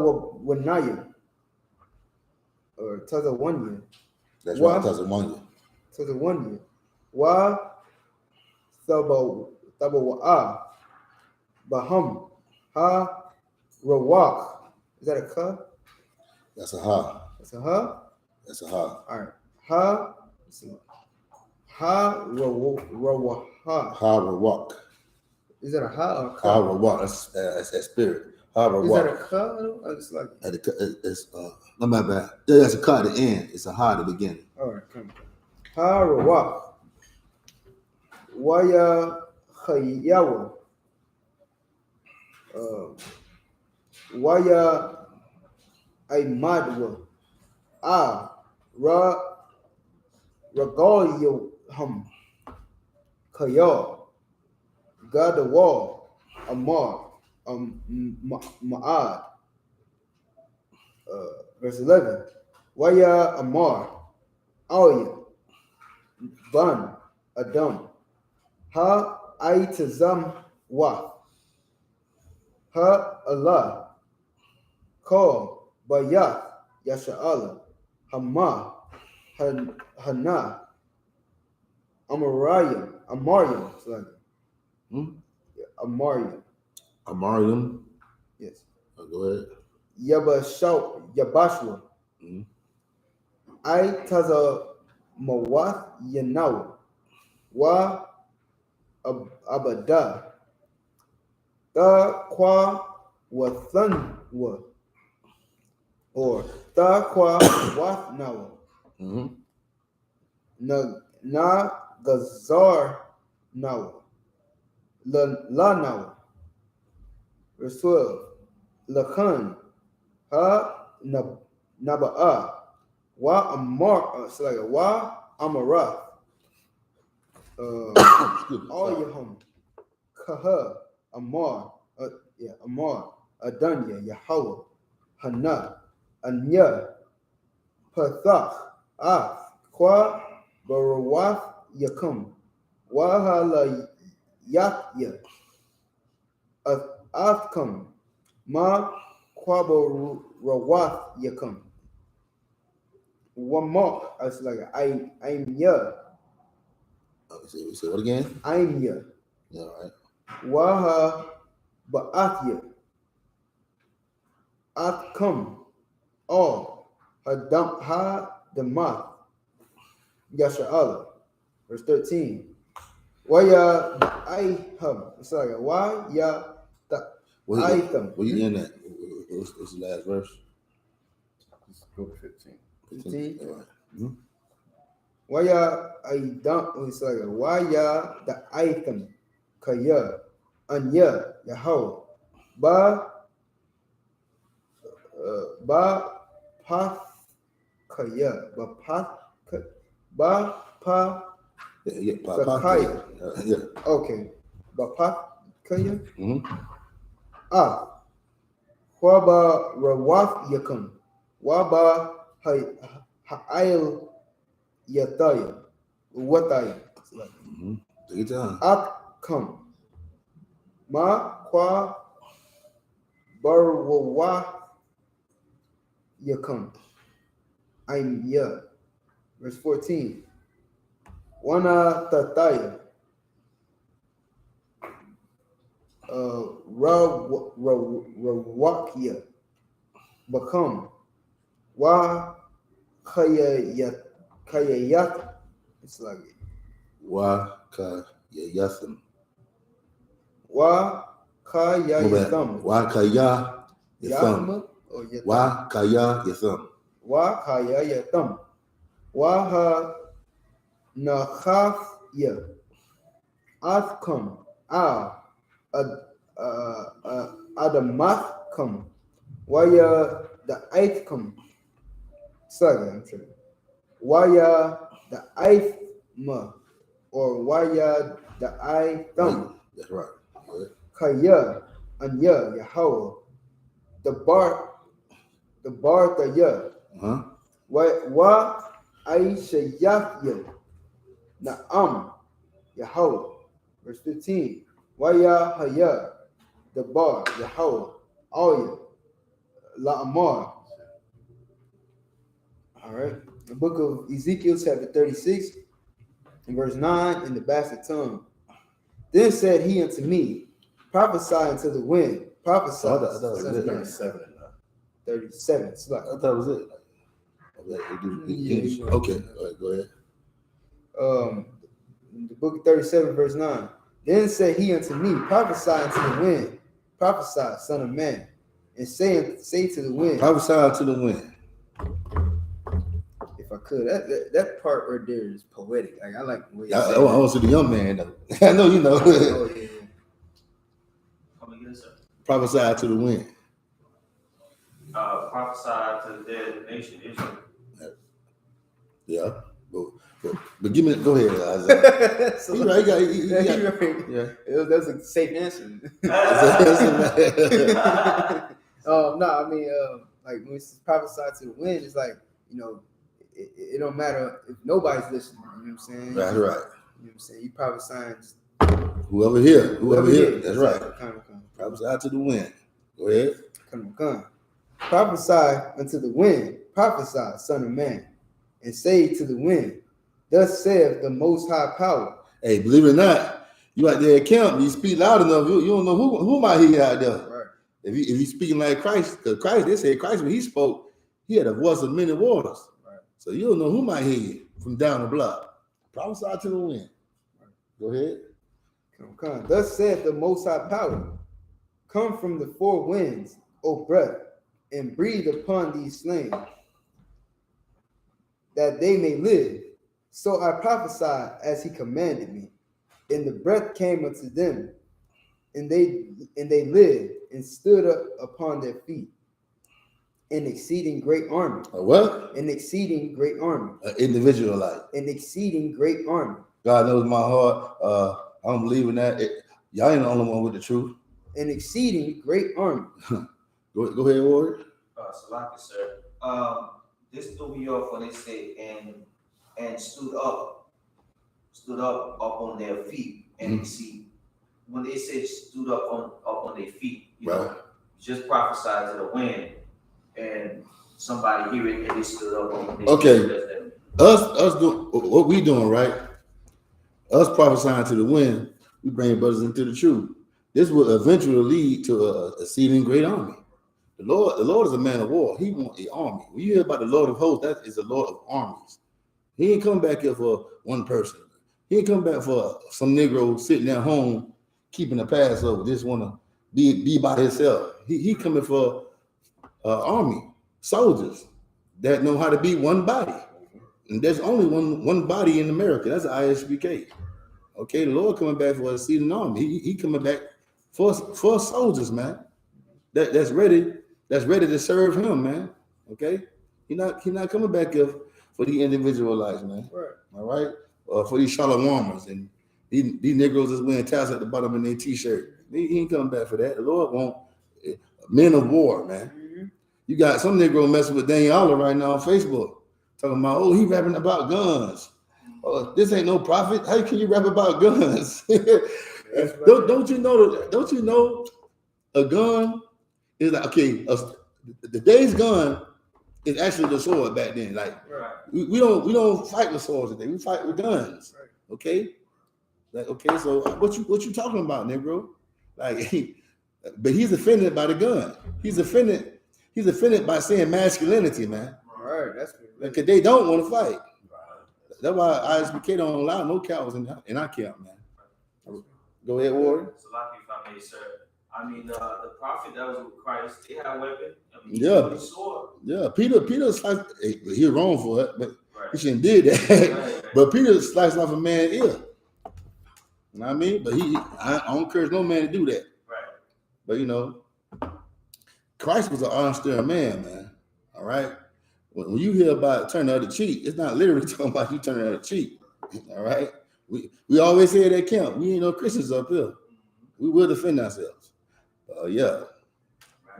Wanaya, or Taza Wanya, That's Wa- right. That's a 1 year. Taza Wanya, Wa Thabawa'a, Baham, Ha Rawak. Is that a Ka? That's a ha. That's a Ha? That's a ha. All right. Ha. Let's see. Ha Rawaha. Ha Rawak. Is that a Ha or a Ha Ka? Rawak. That's that spirit. Ha Is that a Rawak. Ka? It's like, It's no matter bad. That's a ka at the end. It's a ha at the beginning. all right, come on. Ha Rawak. Waya Khayawa. Waya Aymadwa. Ra Ragalyoham. Kaya. Gadawal. Amar. Ma'ad. Verse 11. Waya Amar. Auya. Ban. Adam. Ha Aitazam Wa. Ha Allah. Call Bayath Yasha'ala. Hama. Hana. Amariam. Sorry. Amariam. Amarium. Yes. Go ahead. Yabashwa. Mhm. I Taza Mawath Yanawa. Wa Abada. Ta Kwa Wathan Wa. Or Ta Kwa Wath Nawa. Na Gazar Nawa. La Nawa. Verse 12. Lakan. Ha Naba'a. Wa Amar. It's like a Wa Amarath. All Yahum. Kaha. Amar. Amar. Adunya. Yahweh. Hana. Anya. Pathach. Kwa Barawath Yakum. Wahala Yakya. Athkam. Ma Quabarawath Yakum. One more. It's like I'm ya. Say what again? I'm ya. Yeah, all right. Waha Ba'athya. Athkam. All. Ha Damath. Yasha'ala. Verse 13. Waya Iham. It's like why ya Iham. Where you in at? What's the last verse? Let's go to 15. 15. All right. Waya Idam. It's like waya the Iham. Kaya. Anya. Yahweh. Ba Path Kaya. Ba Pa. Yeah. Zakaya. Yeah. Okay. Bapat Kaya. Waba Rawath Yakum. Waba Ha'il Yataya. Wataya. Take your time. Atkam. Ma Kwa Barwawa Yakum. I'm Ya. Verse 14. Wana Tataya. Rawakia, become. Wa Kayayat. It's like Wa Kayatham. Wa Kayayatham. Wa Kaya Yatham. Or Yatham. Wa Kaya Yatham. Wa Kayayatham. Wa Ha Nakhafya. Athkum. Adamathkum. Waya the Aithkum. Sorry, I'm sure. Waya the Aithma. Or Waya the Aithum. That's right. Kaya and Yahweh. The bar the Uh-huh. Wa Aishayah Naam Yahweh. Verse 15. Waya Haya. The bar Yahweh. Oya La'amar. All right. The book of Ezekiel, chapter 36, and verse 9, in the bastard tongue. Then said he unto me, prophesy unto the wind. Prophesy. I thought it was 37. 37. It's like, I thought it was it. Yeah. Okay, all right, go ahead. The book of 37, verse 9. Then said he unto me, prophesy unto the wind. Prophesy, son of man, and say to the wind. Prophesy to the wind. If I could, that part right there is poetic. Like I like the way you I say want to see the young man though. I know you know. Oh, yeah. Come again, sir. Prophesy to the wind. Prophesy to the dead nation, Israel. Yeah, but give me. Go ahead, Isaiah. So, He right. He got, right. yeah. That's a safe answer. No, I mean, like when it's prophesied to the wind, it's like, you know, it don't matter if nobody's listening. You know what I'm saying? That's right. You know what I'm saying? You prophesying. Whoever here. That's right. Come. Prophesy to the wind. Go ahead. Come. Prophesy unto the wind. Prophesy, son of man, and say to the wind, thus saith the Most High Power. Hey, believe it or not, you out there at camp, you speak loud enough, you don't know who might hear out there. Right. If he's speaking like Christ, because Christ, they say Christ, when he spoke, he had a voice of many waters. Right. So you don't know who might hear you from down the block. Prophesy to the wind. Right. Go ahead. Come. Thus saith the Most High Power. Come from the four winds, O breath, and breathe upon these slain, that they may live. So I prophesied as he commanded me, and the breath came unto them, and they lived and stood up upon their feet, an exceeding great army. A what? An exceeding great army. An individualite. An exceeding great army. God knows my heart. I don't believe in that. Y'all ain't the only one with the truth. An exceeding great army. Go ahead, Ward. Salaki, sir. This threw me off when they say and stood up on their feet. And see, when they say stood up on their feet, you know, just prophesy to the wind, and somebody hear it and they stood up on their feet. Us do what we doing, right? Us prophesying to the wind, we bring brothers into the truth. This will eventually lead to a exceeding great army. The Lord is a man of war. He wants an army. When you hear about the Lord of hosts, that is the Lord of armies. He ain't come back here for one person. He ain't come back for some Negro sitting at home keeping the Passover. Just want to be by himself. He coming for army, soldiers that know how to be one body. And there's only one body in America. That's the I.S.U.P.K. Okay, the Lord coming back for a exceeding army. He coming back for soldiers, man. That's ready to serve him, man. Okay, he not coming back here for the individualites, man. Right. All right, for these SHALAMers and these Negroes is wearing tassels at the bottom of their t-shirt. He ain't coming back for that. The Lord want men of war, man. Mm-hmm. You got some Negro messing with Daniel Allah right now on Facebook, talking about, oh, he rapping about guns. Oh, this ain't no prophet. How can you rap about guns? Don't you know a gun is like, okay, the day's gun is actually the sword back then. Like we don't fight with swords today. We fight with guns. Okay, like, okay. So what you talking about, Negro? Like, but he's offended by the gun. He's offended by saying masculinity, man. All right, that's good. Because they don't want to fight. That's why I.S.U.P.K don't allow no cowards in our camp, man. Go ahead, Warren. So, like if I may, sir. I mean, the prophet that was with Christ, they had a weapon. I mean, Yeah. he sword. Yeah, Peter sliced. He was wrong for it, but Right. he shouldn't did that. Right. But Peter sliced off a man's ear. You know what I mean? But I don't encourage no man to do that. Right. But you know, Christ was an austere man. All right. When you hear about turn the other cheek, it's not literally talking about you turning the other cheek. All right. We always say that camp. We ain't no Christians up here. We will defend ourselves. Yeah.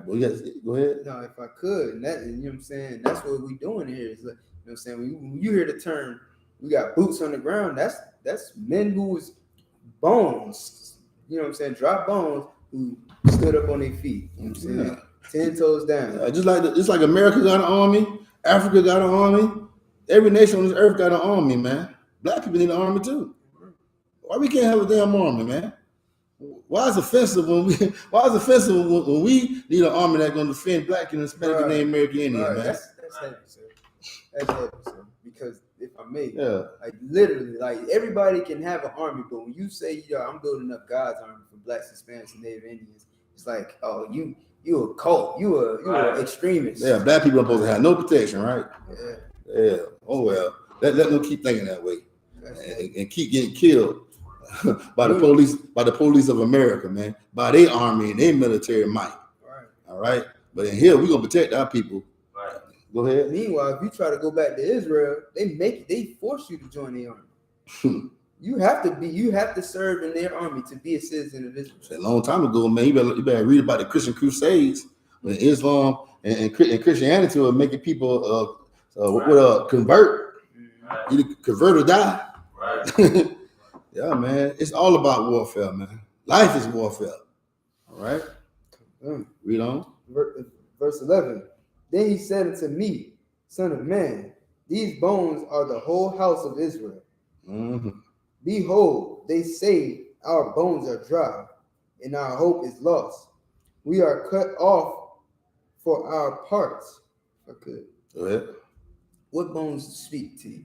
Well, yes, go ahead. No, if I could, and that, you know what I'm saying, that's what we doing here. Is like, you know what I'm saying, when you hear the term, we got boots on the ground. That's men who was bones. You know what I'm saying, drop bones who stood up on their feet. You know what I'm saying, 10 toes down. Just like America got an army, Africa got an army. Every nation on this earth got an army, man. Black people need an army too. Why we can't have a damn army, man? Why is it offensive when we need an army that's going to defend Black and Hispanic and Native American Indian, man? That's heavy, sir. That's heavy, sir. Because if I may, Yeah. like literally, like everybody can have an army, but when you say, yo, I'm building up God's army for Blacks, Hispanics, and Native Indians, it's like, oh, you a cult, you a extremist. Yeah, Black people are supposed to have no protection, right? Yeah. Oh well, let them keep thinking that way and keep getting killed by the police of America, man, by their army and their military might. Right. All right, but in here we gonna protect our people. Right. Go ahead. Meanwhile, if you try to go back to Israel, they force you to join the army. You have to serve in their army to be a citizen of Israel. A long time ago, man. You better read about the Christian Crusades when Islam and Christianity were making people convert. Right. Either convert or die. Right. Yeah, man. It's all about warfare, man. Life is warfare. All right. Read on. Verse 11. Then he said unto me, Son of man, these bones are the whole house of Israel. Mm-hmm. Behold, they say our bones are dry, and our hope is lost. We are cut off for our parts. Okay. Go ahead. What bones speak to you?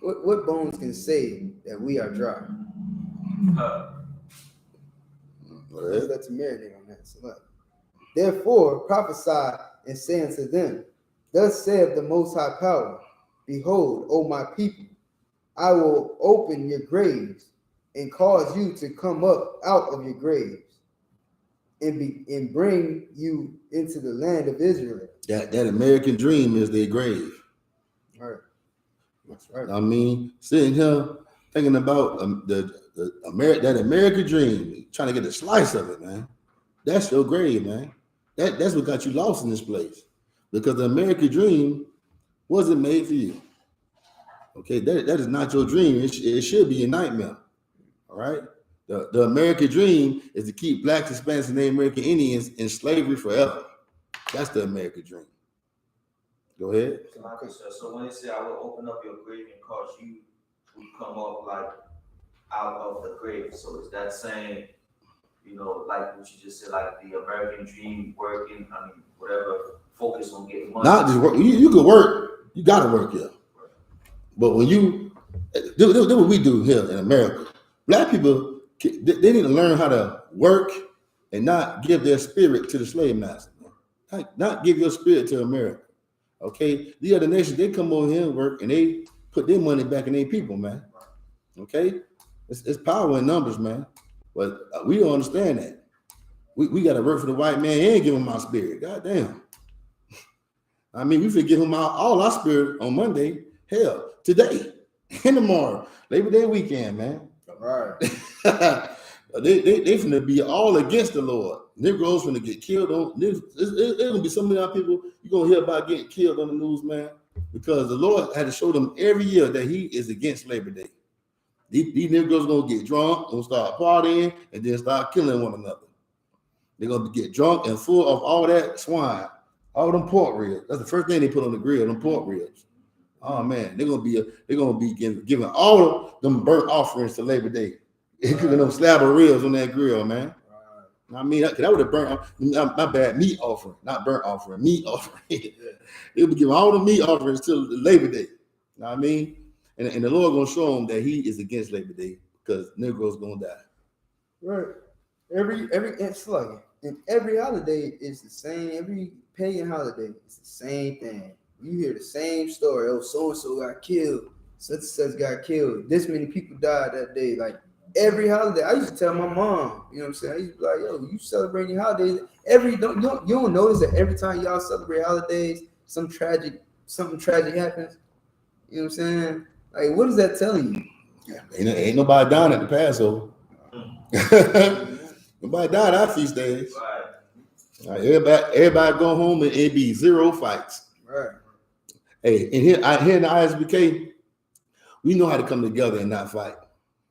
What bones can say that we are dry? Go ahead. Let's marinate on that. So look. Therefore prophesy and say unto them, Thus saith the Most High Power, Behold, O my people, I will open your graves and cause you to come up out of your graves and bring you into the land of Israel. That American dream is their grave. All right. That's right. I mean, sitting here thinking about that American dream, trying to get a slice of it, man. That's your grave, man. That's what got you lost in this place. Because the American dream wasn't made for you. Okay, that is not your dream. It should be your nightmare. All right. The American dream is to keep Blacks, Hispanics, and Native American Indians in slavery forever. That's the American dream. Go ahead. So when it said, I will open up your grave and cause you to come up like out of the grave. So is that saying, like what you just said, like the American dream working, whatever, focus on getting money? Not just work. You could work. You got to work here. But when you do what we do here in America, Black people, they need to learn how to work and not give their spirit to the slave master. Not give your spirit to America. Okay? The other nations, they come over here and work and they put their money back in their people, man. Okay? It's power in numbers, man. But we don't understand that. We got to work for the white man and give him our spirit. God damn. I mean, we should give him all our spirit on Monday. Hell, today and tomorrow, Labor Day weekend, man. All right. they finna be all against the Lord. Negroes finna get killed. There's gonna be so many other people you're gonna hear about getting killed on the news, man, because the Lord had to show them every year that He is against Labor Day. These Negroes gonna get drunk, gonna start partying, and then start killing one another. They're gonna get drunk and full of all that swine, all them pork ribs. That's the first thing they put on the grill, them pork ribs. Oh man, they're gonna be giving all of them burnt offerings to Labor Day. Cooking them slab of ribs on that grill, man. I mean, that would have burnt, my bad, meat offering, not burnt offering, meat offering. They would give all the meat offerings till Labor Day. You know what I mean? And the Lord gonna show them that he is against Labor Day because Negroes gonna die. Right. It's like, and every holiday is the same. Every pagan holiday is the same thing. You hear the same story. Oh, so and so got killed. Such and such got killed. This many people died that day. Like every holiday, I used to tell my mom. You know what I'm saying? I used to be like, "Yo, you celebrating holidays? You don't notice that every time y'all celebrate holidays, something tragic happens. You know what I'm saying? Like, what is that telling you? Ain't nobody dying at the Passover. Nobody died our feast days. Right. Everybody go home and it be 0 fights. Right. Hey, and here in the I.S.U.P.K, we know how to come together and not fight.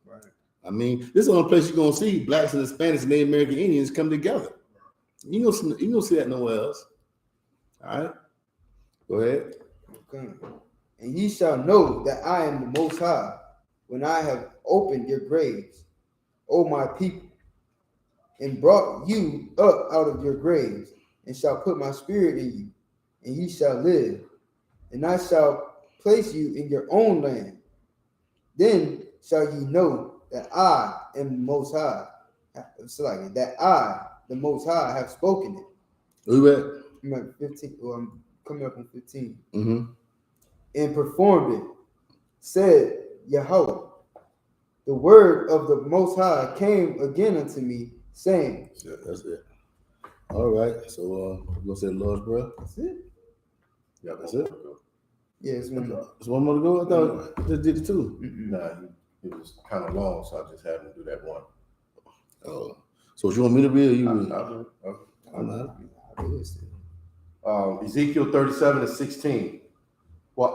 Right. I mean, this is the only place you're gonna see blacks and Hispanics and Native American Indians come together. You don't see that nowhere else. All right. Go ahead. Okay. And ye shall know that I am the Most High when I have opened your graves, O my people, and brought you up out of your graves, and shall put my spirit in you, and ye shall live, and I shall place you in your own land. Then shall ye know that I am the Most High. It's like that I, the Most High, have spoken it. Who at? I'm at 15. Well, I'm coming up on 15. Mm-hmm. And performed it, said Yahweh. The word of the Most High came again unto me, saying, Yeah, that's it. All right. So we're gonna say the Lord's Prayer. That's it? Yeah, that's it. Yeah, it's one more. It's one more to go. I thought I just did the two. Nah, it was kind of long, so I just had to do that one. Oh, so what you want me to read? Or you read? I'll do it. I do it. Ezekiel 37:16. Wa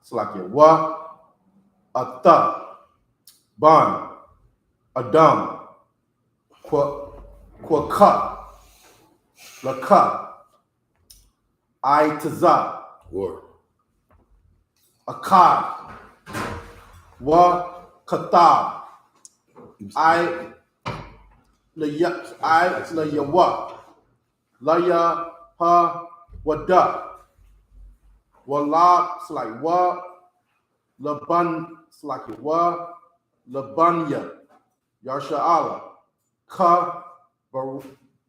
it's like it. Wa atha ban adam kwa laka I taza Word. akad wa kata I la yawa la ya ha wada wala it's like wa laban it's like it wa labanya yasha'ala ka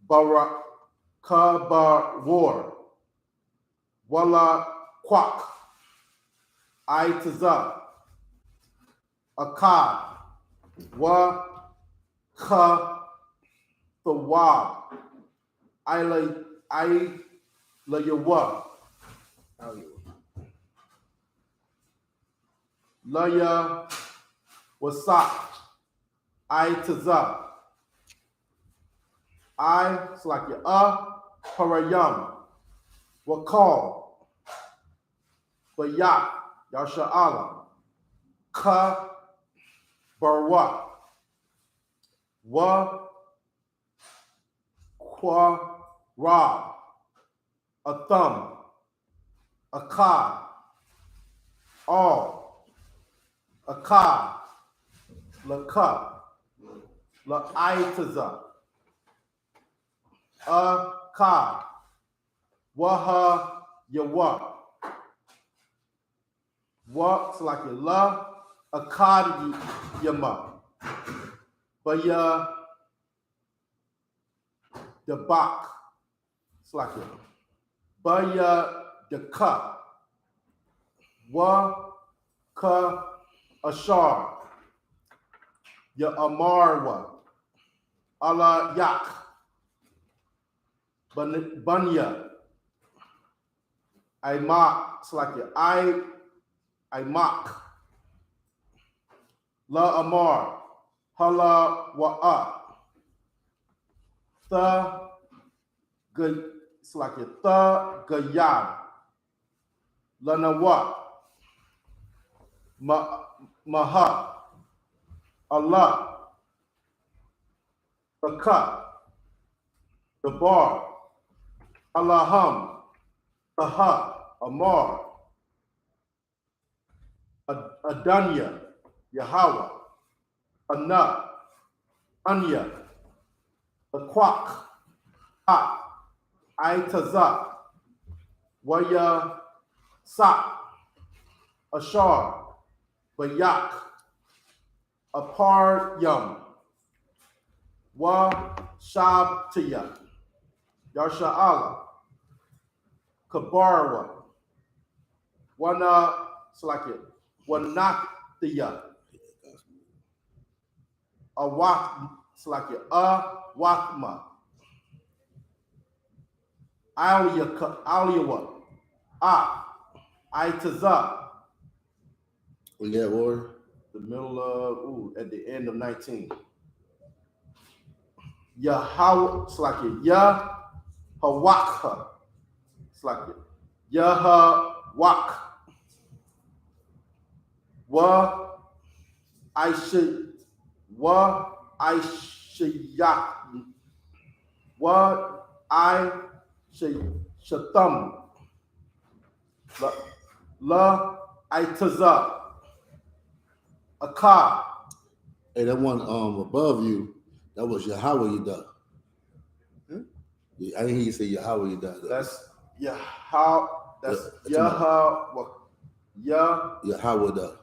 bara ka war wala kwak I taza akad wa ka thawab I la yawa la ya wasak I taza I it's like parayam wakal bayak yasha'ala ka barwa wa kwa ra atham akad all akad laka la aitaza akad waha yawa wa it's like la akad yama baya the bak it's like it baya the ka wa ka ashar ya amarwa ala yak banya I mock it's like it I mock la amar hala wa the it's like it the gayad lanawa maha Allah the cup the bar Allahum Aha Amar Adanya Yahweh Anna Anya BLACKWATCH, I.S.U.P.K, I.S.U.P, Ashar, Bayak, Aparyam, Shabtiya, Yasha'ala, Kabarwa, Wana Slakia, Wanaktiya, Awak Slakia, Awakma, Aliyawa, I.S.U.P. We got war. The middle of, at the end of 19. Yahweh, Slakia, Yahawakha, Slakia, Yahawak, Shatam, La I.S.U.P, Akar. Hey, that one above you, that was Yahweh you done. I didn't hear you say Yahweh you done. That's Yahweh. That's Yahweh. Yahweh done.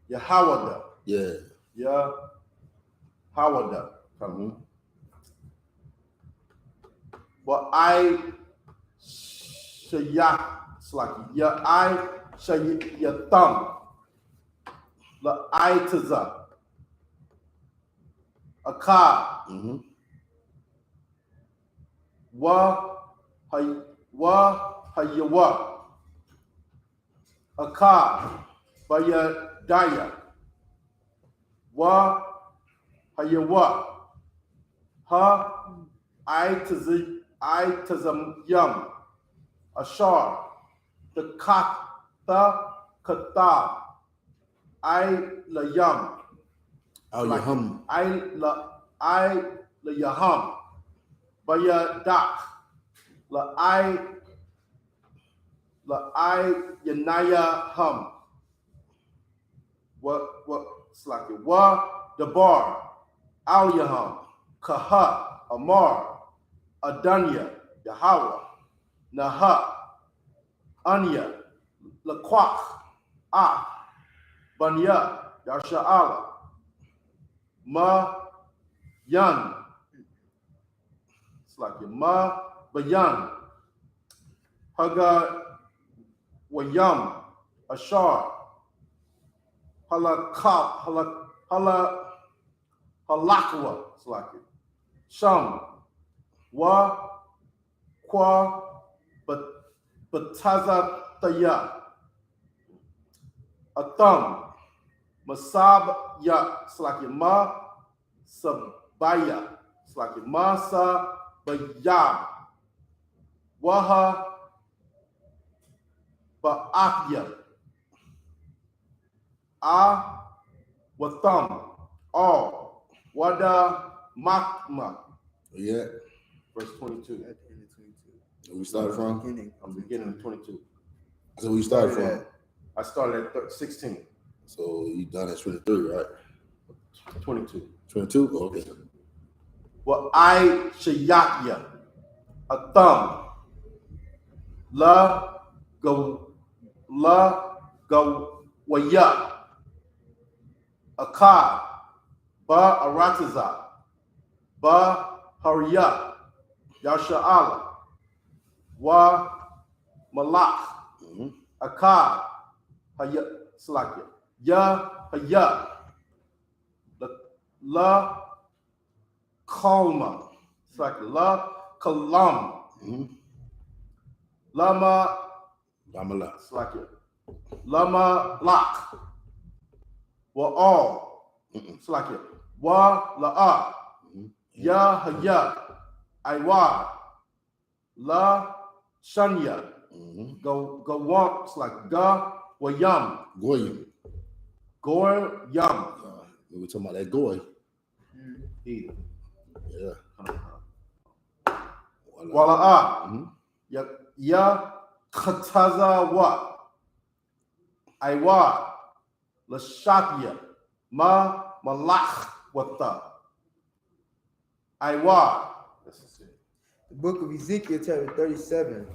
Yahweh. Yeah. Yahweh. But I shayak slaki. Ya I shayatam. La I taza. Akar. Hayawa. Akar. Bayadaya. Hayawa. I tazam yum. Ashar. The kata. I la yum. Al-Yaham. I la yaham. Bayadak. La I yanaya hum. What slack it? The bar. Al yaham. Kaha. Amar. Adanya. Yahweh. Naha. Anya. BLACKWATCH, Banya. Yasha'ala. Yan. It's like Bayan. Haga Wayam. Ashar. Halakwa. It's like it. Sham. Kwa. Batazataya. Atam. Masab ya. It's like it. Sabaya. It's like it. Masa Bayab. Waha Ba'akya. Watham. All. Wada Makma. Yeah. Verse 22. At the end of 22. Where we started from? I'm beginning of 22. So where you started from? I started at 16. So you done at 23, right? 22. 22? Okay. Well, I shayakya. A thumb. La go waya. A car. Ba aratiza. Ba hariya. Yasha'ala. Wa malak. Akar. Haya slakya. Ya haya. La kalma. It's like la kalam. Lama. It's like it. Lama lak. Wa all. It's like it. Wa la'a. Ya haya. Iwa. La shanya. Go wamp. It's like ga wa yum. Goyim. Goy yum. We were talking about that goy. Either. Yeah. Wala'a. Ya kataza wa. Iwa. La shatya. Ma malach wata. I.W.A. The book of Ezekiel, chapter 37,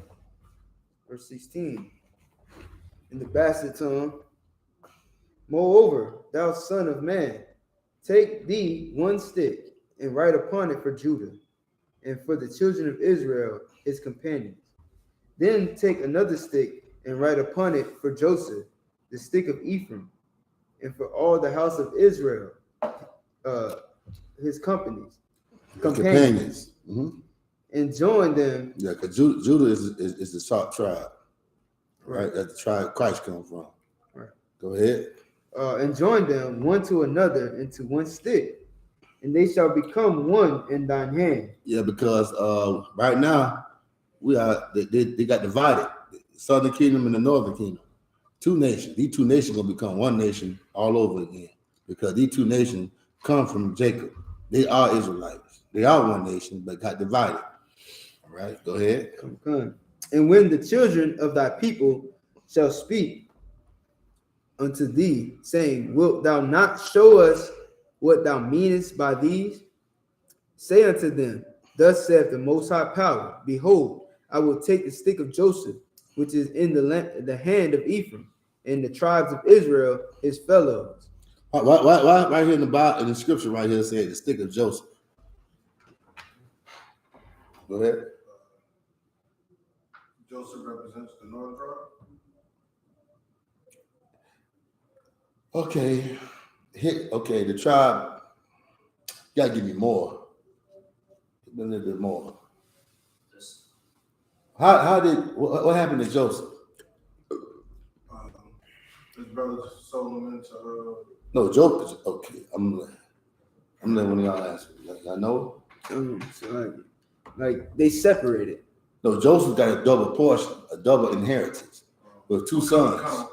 verse 16. In the bastard tongue, moreover, thou son of man, take thee one stick and write upon it for Judah and for the children of Israel, his companions. Then take another stick and write upon it for Joseph, the stick of Ephraim, and for all the house of Israel, his companions. Mm-hmm. And join them. Yeah, because Judah is the top tribe, right? That's the tribe Christ come from. Right. Go ahead. And join them one to another into one stick, and they shall become one in thine hand. Yeah, because right now they got divided, the southern kingdom and the northern kingdom. Two nations. These two nations gonna become one nation all over again, because these two nations come from Jacob. They are Israelites. They are one nation, but got divided. All right, go ahead. Come. And when the children of thy people shall speak unto thee, saying, wilt thou not show us what thou meanest by these? Say unto them, thus saith the Most High Power, behold, I will take the stick of Joseph, which is in the hand of Ephraim, and the tribes of Israel, his fellows. Why right here in the Bible, in the scripture right here, said the stick of Joseph? Go ahead. Joseph represents the northern tribe. Okay. Okay, the tribe. You gotta give me more. A little bit more. What happened to Joseph? His brother sold him into. No, Joseph. Okay, I'm letting one of y'all answer. I know. So like they separated. No, Joseph got a double portion, a double inheritance with two sons.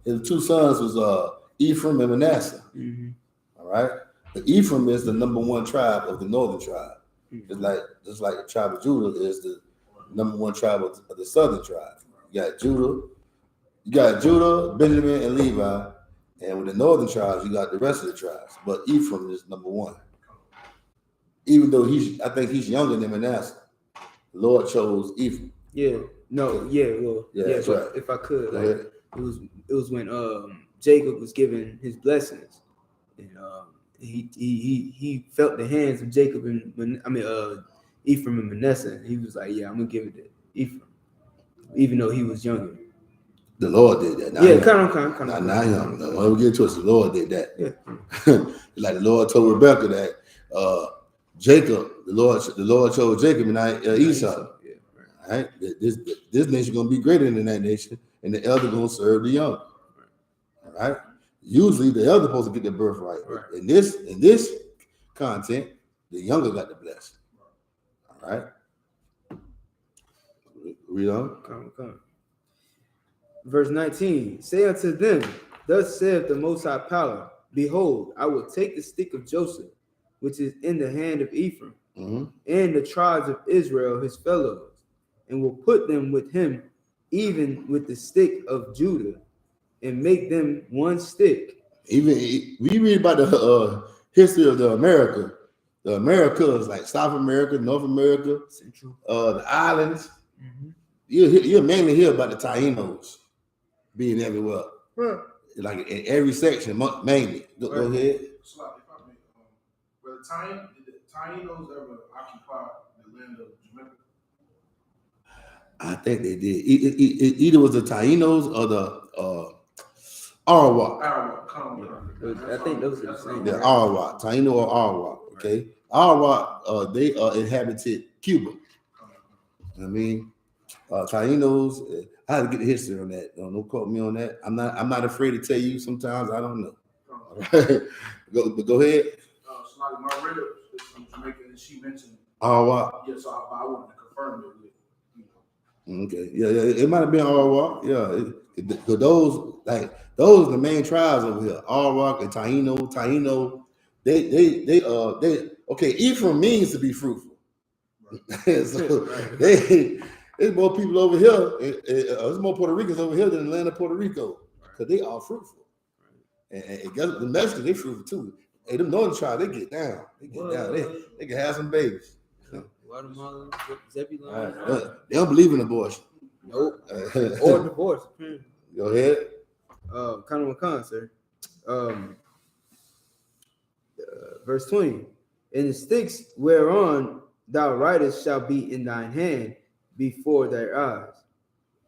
His two sons was Ephraim and Manasseh. Mm-hmm. All right. But Ephraim is the number one tribe of the northern tribe. Mm-hmm. Just like the tribe of Judah is the number one tribe of the southern tribe. You got Judah, Benjamin, and Levi, and with the northern tribes, you got the rest of the tribes. But Ephraim is number one. Even though I think he's younger than Manasseh. The Lord chose Ephraim. Yeah. No. Yeah. Well. Yeah. That's right. If I could, it was when Jacob was given his blessings, and he felt the hands of Jacob and Ephraim and Manasseh. And he was like, yeah, I'm gonna give it to Ephraim, even though he was younger. The Lord did that. Kind of. Not him. When we get to it, the Lord did that. Yeah. Like the Lord told Rebecca that Jacob, the Lord chose Jacob and not Esau. Yeah, right. This nation gonna be greater than that nation, and the elder gonna serve the young. All right. Usually the elder supposed to get the birthright. Right. In this content, the younger got the blessing. All right. Read on. Come. Verse 19. Say unto them, thus saith the Most High Power, behold, I will take the stick of Joseph, which is in the hand of Ephraim, mm-hmm. and the tribes of Israel, his fellows, and will put them with him, even with the stick of Judah, and make them one stick. Even we read about the history of the Americas, like South America, North America, Central, the islands. Mm-hmm. You mainly hear about the Taínos being everywhere, right. Like in every section, mainly. Go ahead. Did the Taínos ever occupy the land of Jamaica? I think they did. Either was the Taínos or the Arawak. I think those are the same. Yeah, Arawak, Taíno or Arawak. Okay, Arawak. They inhabited Cuba. I mean, Taínos. I had to get the history on that. Don't quote me on that. I'm not afraid to tell you. Sometimes I don't know. All right. Go ahead. Like my relative is from Jamaica, and she mentioned. Arawak. Yeah, so I wanted to confirm it. Okay. Yeah. It might have been Arawak. Yeah. Those are the main tribes over here. Arawak and Taíno. They okay. Ephraim means to be fruitful. Right. So there's more people over here. There's more Puerto Ricans over here than the land of Puerto Rico, because they are fruitful. And the Mexicans, they fruitful too. Hey, them northern tribes, they get down. They get down. They can have some babies. Guatemala, Zebulon. Right. They don't believe in abortion. Nope. Or divorce. Go ahead. Kind of sir. Verse 20. And the sticks whereon thou writest shall be in thine hand before their eyes.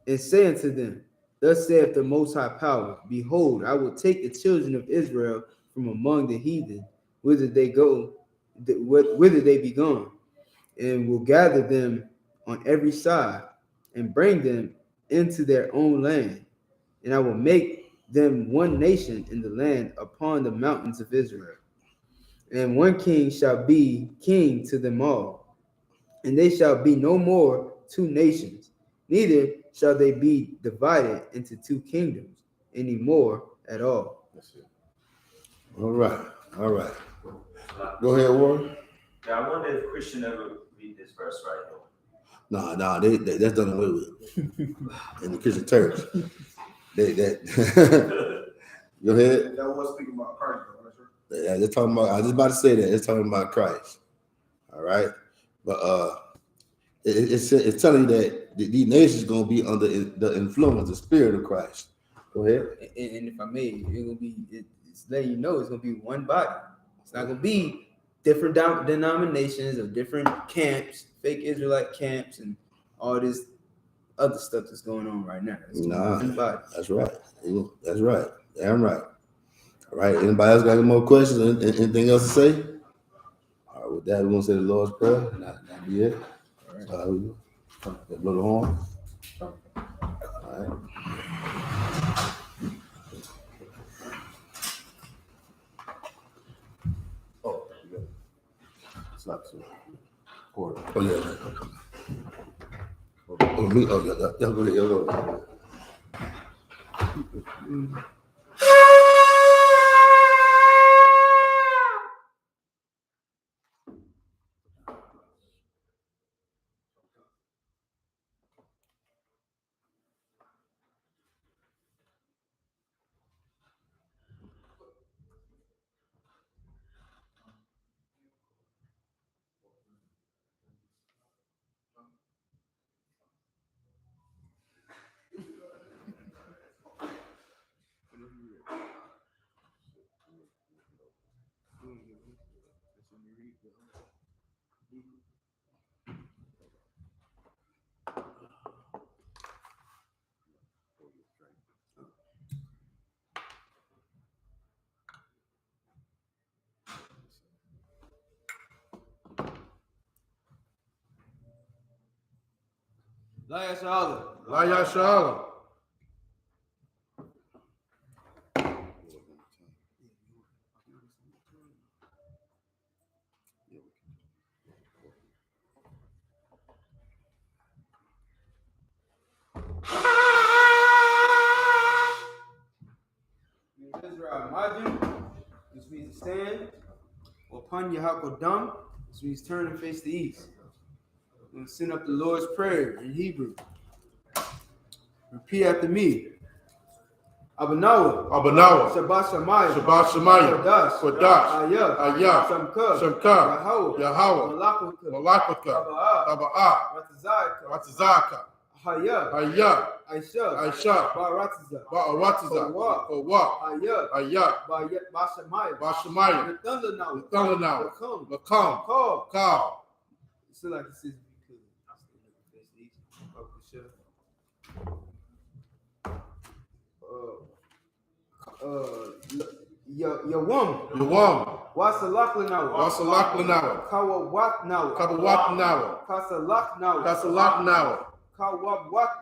And say unto them, thus saith the Most High Power, behold, I will take the children of Israel from among the heathen, whither they go, whither they be gone, and will gather them on every side, and bring them into their own land. And I will make them one nation in the land upon the mountains of Israel. And one king shall be king to them all. And they shall be no more two nations, neither shall they be divided into two kingdoms any more at all. That's it. All right. All right. Go ahead, Warren. Yeah, I wonder if Christian ever read this verse right here. Nah, that's done away with in the Christian church. Go ahead. That was speaking about Christ, though, right? They're talking about. I was just about to say that they're talking about Christ. All right, but it's telling you that these nations gonna be under the influence, the spirit of Christ. Go ahead. And if I may, it's letting you know it's gonna be one body. It's not gonna be different denominations or different camps, fake Israelite camps, and all this other stuff that's going on right now. Nah, that's right. That's right. Damn right. All right. Anybody else got any more questions? Anything else to say? All right. With that, we're gonna say the Lord's Prayer. Not be it. All right. Blow the horn. All right. Oh, yeah. Slap some. Oh yeah. Oh me. Oh yeah. Y'all go ahead. Y'all go ahead. SHALAM. Israel Majin, which means to stand, or GEN.YAHANNA, which means turn and face the east. We're going to send up the Lord's Prayer in Hebrew. Repeat after me. Abanawa, Shabbat Shamayim, Kodash, I.S.U.P.K, Yahweh, MALAKWATCH, RATZAKA, I.S.U.P.K, BARATZA, I.S.U.P.K, BASHEMAYIM, the thunder now, the calm. So like it says, Yawam, Wasalaklanau, Kawawatnawa, Kasalaknawa, Kabawat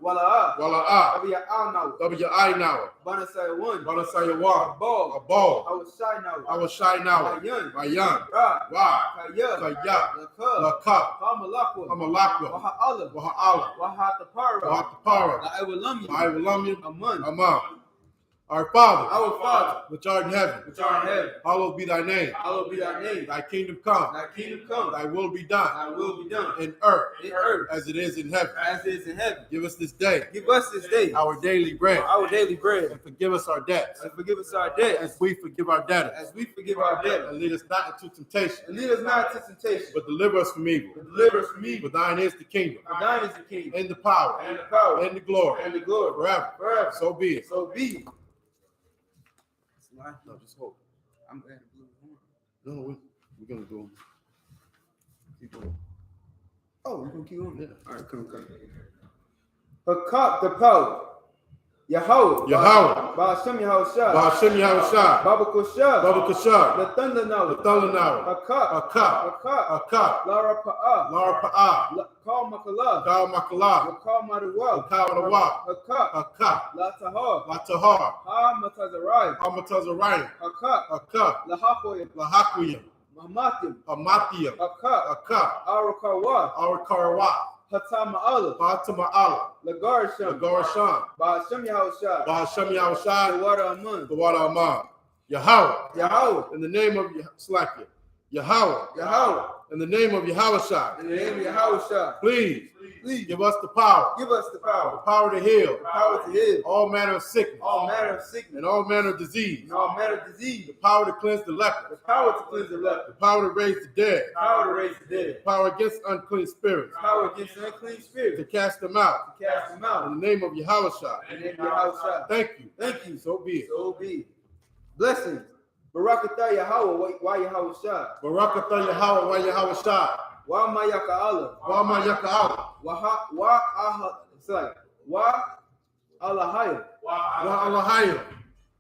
Wala'a, WI now, Banasayawan, a ball, I was shy now, Mayan, Ra, Kaya, Laka, Amalakwa, Waha'ala, Wahatapara, I will love you, Aman. Our Father, our Father, which art in heaven, which art in heaven, hallowed be thy name. hallowed be thy name. Thy kingdom come, Thy kingdom come, thy will be done thy will be done in earth in earth as it is in heaven. as it is in heaven. Give us this day Give us this day our daily bread, our daily bread, and forgive us our debts and forgive us our debts as we forgive our debtors. as we forgive our debtors. And lead us not into temptation, And lead us not into temptation, but deliver us from evil. but deliver us from For evil. thine is the kingdom, For thine is the kingdom, and the power, and the power, and the glory, and the glory, forever. forever. So be it. So be it. No, just hold. I'm glad the blue horn. No, we're gonna go. Keep going. Oh, we're gonna keep on. Yeah. All right, come. Hakak the power. Yahweh. Yahweh. Ba'ashem Yahushua. Ba'ashem Yahushua. Baba Kushah. Baba Kashar. The thunder now. The thunder now. Hakak. Akak. Hakak. Akak. Lara Pa'ah. Lar Pa'ah. Call Makala. Kal Makala. Call Madawa. Kal Madawa. Hakak. Akak. La Tahar. Latahar. Ha Matazarai. Amatazarayim. Hakak. Akak. La Hakoyim. Lahakuyim. Mahmatim. Amatiyam. Hakak. Akak. Arakawa. Our Karawat. Hatama'ala. Fatima Allah. Lagarsham. Garshan. Ba'ashem Yahushua. Ba'ashem The Yahushua. water Amun. The water Aman. Yahweh. Yahweh. In the name of Slakia. Yahweh. Yahweh. In the name of Yahushua. In the name of Yahushua. Please Please give us the power. give us the The power. power to heal Power to heal all manner of sickness all manner of sickness and all manner of disease. and all manner of disease. The power to cleanse the leper. The power to cleanse the The leper. power to raise the dead. Power to raise the dead. Power against unclean spirits. Power against unclean To spirits. cast them out. To cast them out. In the name of Yahushua. In the name of Yahushua. Thank you. Thank you. So be it. So be it. Blessings. Barakatah Yahweh. Why Yahushua? Barakatah Yahweh wa Yahushua. Wa Mayaka Allah. Wa ma yaka'ala. Wa Aha. It's like Wa Allahayim. Wa Allahayim.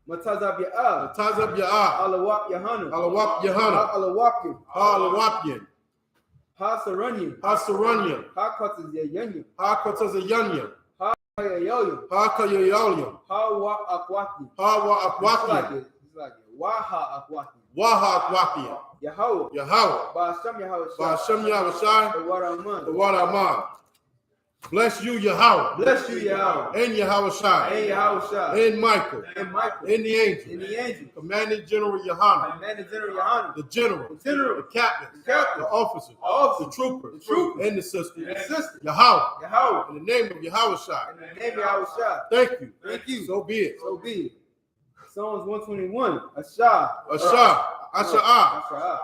Matazabi'ah. Tazab Ya'ah. Alawak Yahanna. Alawap Yahanna. Alawakim. Alawapyan. Hasaranyim. Hasaranyam. Hakatas Yanyim. Hakatazayanyam. Hayayoyim. Hakayayalyam. Hawa Akwati. Hawa It's like Akwakyam. it. It's like it. Waha Akwati. Waha Akwakyam. Yahweh. Yahweh. Ba'ashem Yahushua. Ba'ashem Yahushua. The water The Aman. water Aman. Bless you, Yahweh. Bless you, Yahweh. And Yahushua. And Yahushua. And Michael. And Michael. And the angel. And the angel. Commanding General Yohanan. Commanding General Yohanan. The general. The general. The captain. The captain. The officers. Officers. The troopers. The troopers. And the sisters. And the sisters. Yahweh. Yahweh. In the name of Yahushua. In the name of Yahushua. Thank you. Thank you. So be it. So be it. Psalms 121. Asha. Asha. Asha'ah. Asha.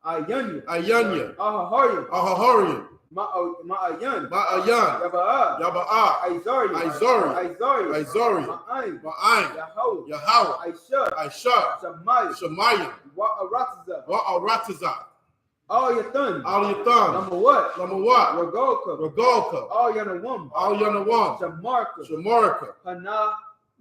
Ayanya. Ayanya. Ahaharyim. Ahahorian. Ma'ayan. Ma'ayan. Yaba'ah. Yaba'ah. Aizari. Aizari. Aizari. Aizari. Ma'ayin. Ma'ayin. Yahweh. Yahweh. Aisha. Aisha. Shammai. Shemayim. Wa'aratiza. Wa'aratiza. All Yathan. Al Yathan. Number what? Lamawat. Ragolka. Regolka. All Yanawam. Al Yanawam. Shamarka. Shamarka. Hana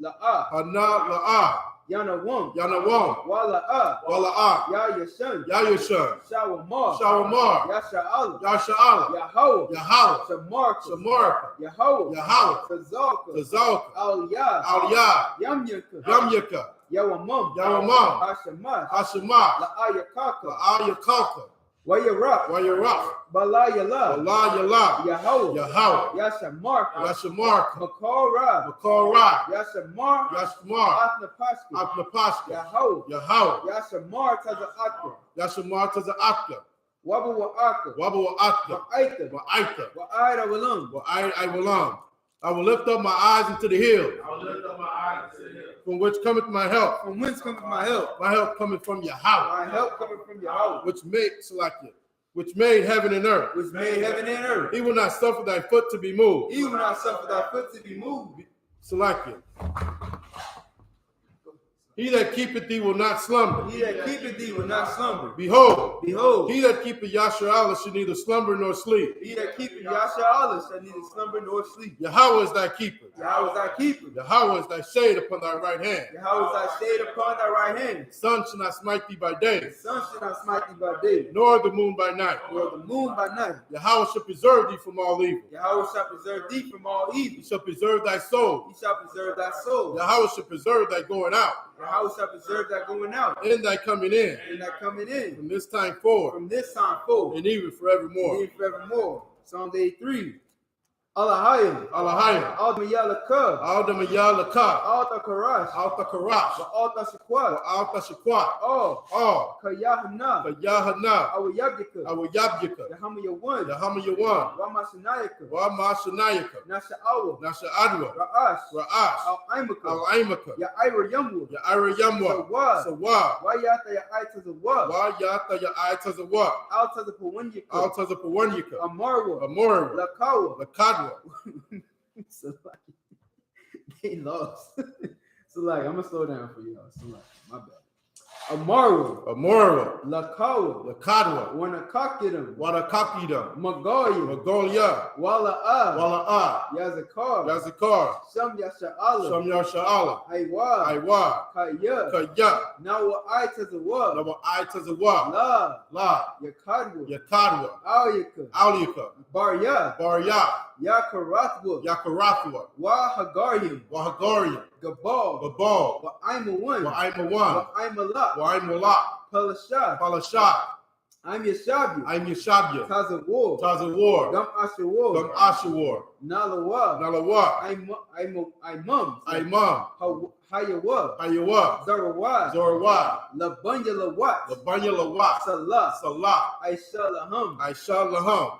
La'a. Hana La'ah. Yanawam. Yanawam. Wala'a. Wala'ah. Ya Yashan. Yayushan. Shawamar. Shawamar. Yasha'al. Yasha'ala. Yahweh. Yahweh. Shamarka. Shamarka. Yahweh. Yahweh. Tazalka. Tazalka. Al Yah. Al Yah. Yamyaka. Yamyaka. Yawamam. Yawamam. Hashamash. Hashemah. La'ayakaka. La'ayakalka. Wayarak. Wayarach. Balayala. Allah Yallah. Yahweh. Yahweh. Yashamarka. Yashamarka. Makora. Makorah. Yashamar. Yashmar. Atnapashka. Apnapashka. Yahweh. Yahweh. Yashamar Tazakaka. Yashamar Taza'akta. Wabu Wa'aka. Wabu Wa'akta. Wa'aita. Wa'aita. Wa'aida Walam. I will I will lift up my eyes into the hill. From which cometh my help. From whence cometh my help? My help cometh from Yahweh. My help cometh from Yahweh, Which made heaven and earth. which made heaven and earth. He will not suffer thy foot to be moved. He will not suffer thy foot to be moved. Salakia. He that keepeth thee will not slumber. He that keepeth thee will not slumber. Behold, Behold, he that keepeth Yasharallah shall neither slumber nor sleep. he that keepeth Yasha'Allah shall neither slumber nor sleep. Yahweh is thy keeper. Yahweh is thy keeper. Yahweh is thy shade upon thy right hand. Yahweh is thy shade upon thy right hand. The sun shall not smite thee by day, The sun shall not smite thee by day, nor the moon by night. nor the moon by night. Yahweh shall preserve thee from all evil. Yahweh shall preserve thee from all He evil. shall preserve thy soul. He shall preserve thy soul. Yahweh shall preserve thy going out Yahweh shall preserve thy going out and thy coming in and thy coming in from this time forward from this time forward and even forevermore. and forevermore. Psalms 83. Alahayim. Alahayim. Alta Yalaka. Alta Mayalaka. Alta Karash. Alta Karash. Alta Shakwat. Alta Shakwat. Oh. Kayahana. Kayahana. Awayabdika. Awayabyaka. Yahama Yawan. Yahama Yawan. Wamashanayaka. Wamashanayaka. Nasha Awa. Nasha Adwa. Ra'ash. Ra'ash. Al-Aimaka. Al-Aimaka. Ya'ira Yamwa. Ya'ira Yamwa. Sawad. Sawad. Wayata Ya'aita Zawad. Wayata Ya'aita Zawad. Alta the Pawanyaka. Alta the Pawanyaka. Amarwa. Amorwa. Lakawa. Lakadwa. So like, they lost. So like, I'm gonna slow down for y'all. So like, my bad. Amarwa. Amorwa. Lakawa. Lakadwa. Wanakakidam. Wanakakidam. Magoya. Magolia. Wala'a. Wala'a. Yazakar. Yazakar. Sham Yasha'ala. Sham Yasha'ala. Aywa. Aywa. Kaya. Kaya. Nawa Aitazawa. Nama Aitazawa. La. La. Yakadwa. Yakadwa. Alyaka. Alyaka. Barya. Barya. Yakarathwa. Yakarathwa. Wa Hagaryam. Wahagarian. Gabal. Gabal. Wa Aimawan. Wa'aimawan. Wa Aimalak. Wa'aimalak. Palasha. Palashat. I'm Yashabi. I'm Yeshabya. Tazawar. Tazawar. Gam Ashawar. Gam Ashawar. Nalawa. Nalawa. Imam. Imam. Hayawa. Hayawa. Zarawad. Zorawad. Labanya Lawat. Labanya Lawat. Salah. Salah. Aisha Laham. Aisha Laham.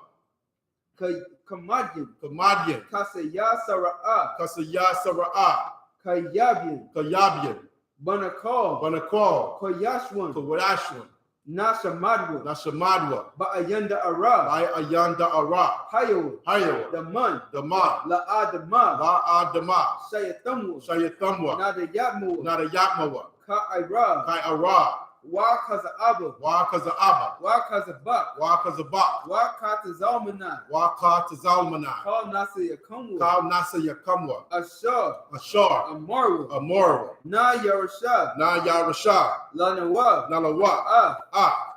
Kamadyan. Kamadyan. Kasaya Sara'a. Kasaya Sara'ah. Kayabyan. Kayabyan. Banakal. Banakal. Koyashwan. Kawashwan. Nashamadwa. Nashamadwa. Ba'ayanda Ara. By Ayanda Ara. Hayo. Hayo. Daman. Dama. La'adama. La'adama. Shayathamwa. Shayathamwa. Nadayatmwa. Nadayatmawa. Ka'ira. Kai Ara. Wa Kaza'aba. Wakaza'aba. Wa Kazabak. Wakazabak. Wa Katazalmanai. Wakatazalmanai. Kal Nasa Yakamwa. Kal Nasa Yakamwa. Ashar. Ashar. Amarwa. Amorwa. Na Yarashad. Na Yarashah. Lanawa. Nalawa.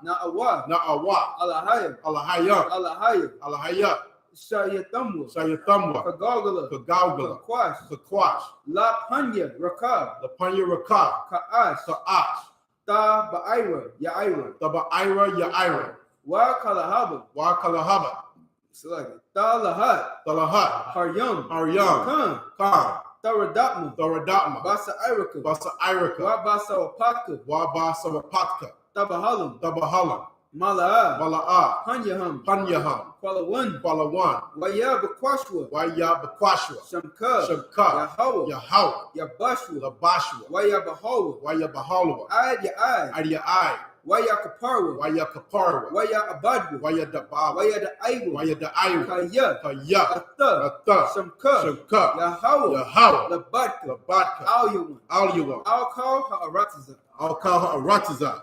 Na'awa. Na'awa. Alahayam. Alahayam. Alahayam. Alahayam. Shayathamwa. Shayathamwa. Kagagala. Kagawgala. Kakwash. Kakwash. La Panya. Rakab. Lapanya Rakah. Ka'ash. Ka'ash. Ta Ba'ira. Ya'ira. Taba'ira Ya'ira. Wa Kalahaba. Wakalahaba. Select it. Ta Lahat. Talahat. Haryam. Haryam. Khan. Khan. Taradatma. Thoradatma. Basa Irika. Basa Irika. Wa Basa Wapatka. Wabasa Wapatka. Tabahalam. Tabahalam. Mala'a. Mala'ah. Hanyaham. Panyaham. Kwalawan. Kwalawan. Waya Bakwashwa. Wayabakwashwa. Shamka. Shamka. Yahawa. Yahawa. Yabashwa. Labashwa. Waya Bahawa. Wayabahalwa. Aya Ai. Adiyai. Waya Kaparwa. Wayakaparwa. Waya Abadwa. Wayadabawa. Waya the Aiwa. Wayadaiwa. Kaya. Kaya. Atha. Atha. Shamka. Shamka. Yahawa. Yahawa. Labatka. Labatka. Alyawan. Alyuwan. Alkal Ha'aratiza. Al-Kal Ha'aratazah.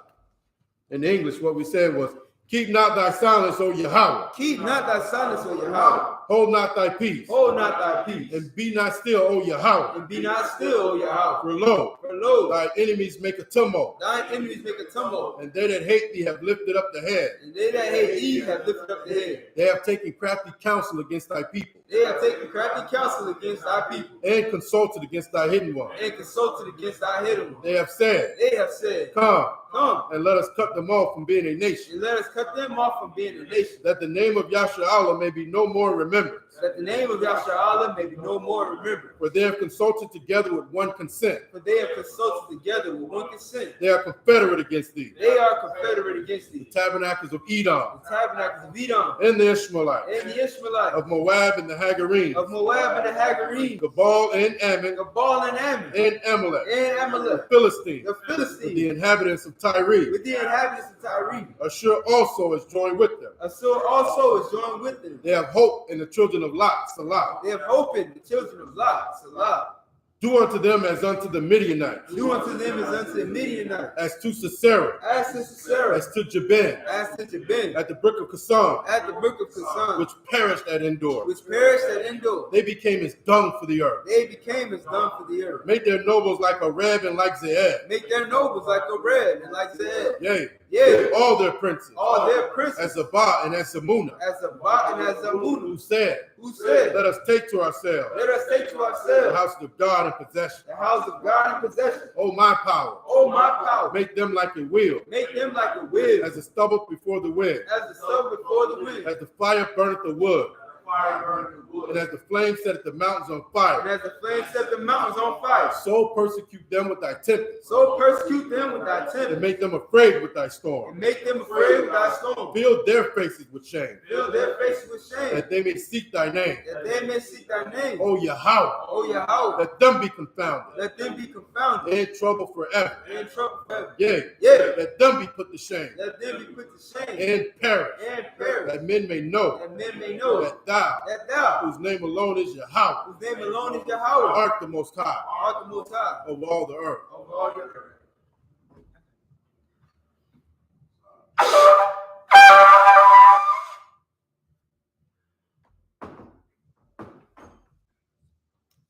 In English, what we said was, keep not thy silence, O Yahweh. Keep not thy silence, O Yahweh. Hold not thy peace. Hold not thy peace. And be not still, O Yahweh. And be not still, O Yahweh. For lo, For lo, thy enemies make a tumult, thine enemies make a tumult, and they that hate thee have lifted up the head. and they that hate thee have lifted up the head. They have taken crafty counsel against thy people, They have taken crafty counsel against thy people, and consulted against thy hidden one. and consulted against thy hidden one. They have said, They have said, come, come, and let us cut them off from being a nation, and let us cut them off from being a nation, that the name of Yahshua may be no more remembered. that the name of Yahshua may be no more remembered. For they have consulted together with one consent. For they have consulted together with one consent. They are confederate against thee. They are confederate against thee. The tabernacles of Edom, The tabernacles of Edom, and the Ishmaelites, and the Ishmaelites, of Moab and the Hagarines, of Moab and the Hagarines, Gabal and Ammon, Gabal and Ammon, and Amalek, and the Amalek, Philistines, the with the Philistines, inhabitants of Tyre. with the inhabitants of Tyre. Ashur also is joined with them. Assur also is joined with them. They have hope in the children of Lot, Salah. They have hope in the children of Lot, Salah. Do unto them as unto the Midianites, Do unto them as unto the Midianites, as to Sisera, as to Sisera, as to Jabin, as to Jabin, at the brook of Kasam, at the brook of Kasan, which perished at Endor. which perished at Endor. They became as dung for the earth. They became as dung for the earth. Make their nobles like a Reb and like Zeed. Make their nobles like a red and like Zed. Yea, Yea, all their princes, all their princes, as Zabah and as Zamuna, as Sabbath and as Zamunah, who said, who said, let us take to ourselves let us take to the ourselves house of God in possession. the house of God in possession. Oh, my power, Oh, my power, make them like a wheel, make them like a wheel, as the stubble before the wind, as the sun before the wind, as the fire burneth the wood. fire burning And as the flame set the mountains on fire. And as the flame set the mountains on fire. So persecute them with thy tempest. So persecute them with thy And tempest. make them afraid with thy storm. And make them afraid with thy storm. Fill their faces with shame. Fill their faces with shame. That they may seek thy name. That they may seek thy name. O Yahweh. O Yahweh. Let them be confounded. Let them be confounded. In trouble forever. In trouble forever. Yea. Yea. Let them be put to shame. Let them be put to shame. And perish. And perish. That men may know. That men may know. That thou, whose name alone is Yahweh, whose name alone is Yahweh, art the most high. Art the most high. Of all the earth. Of all the earth.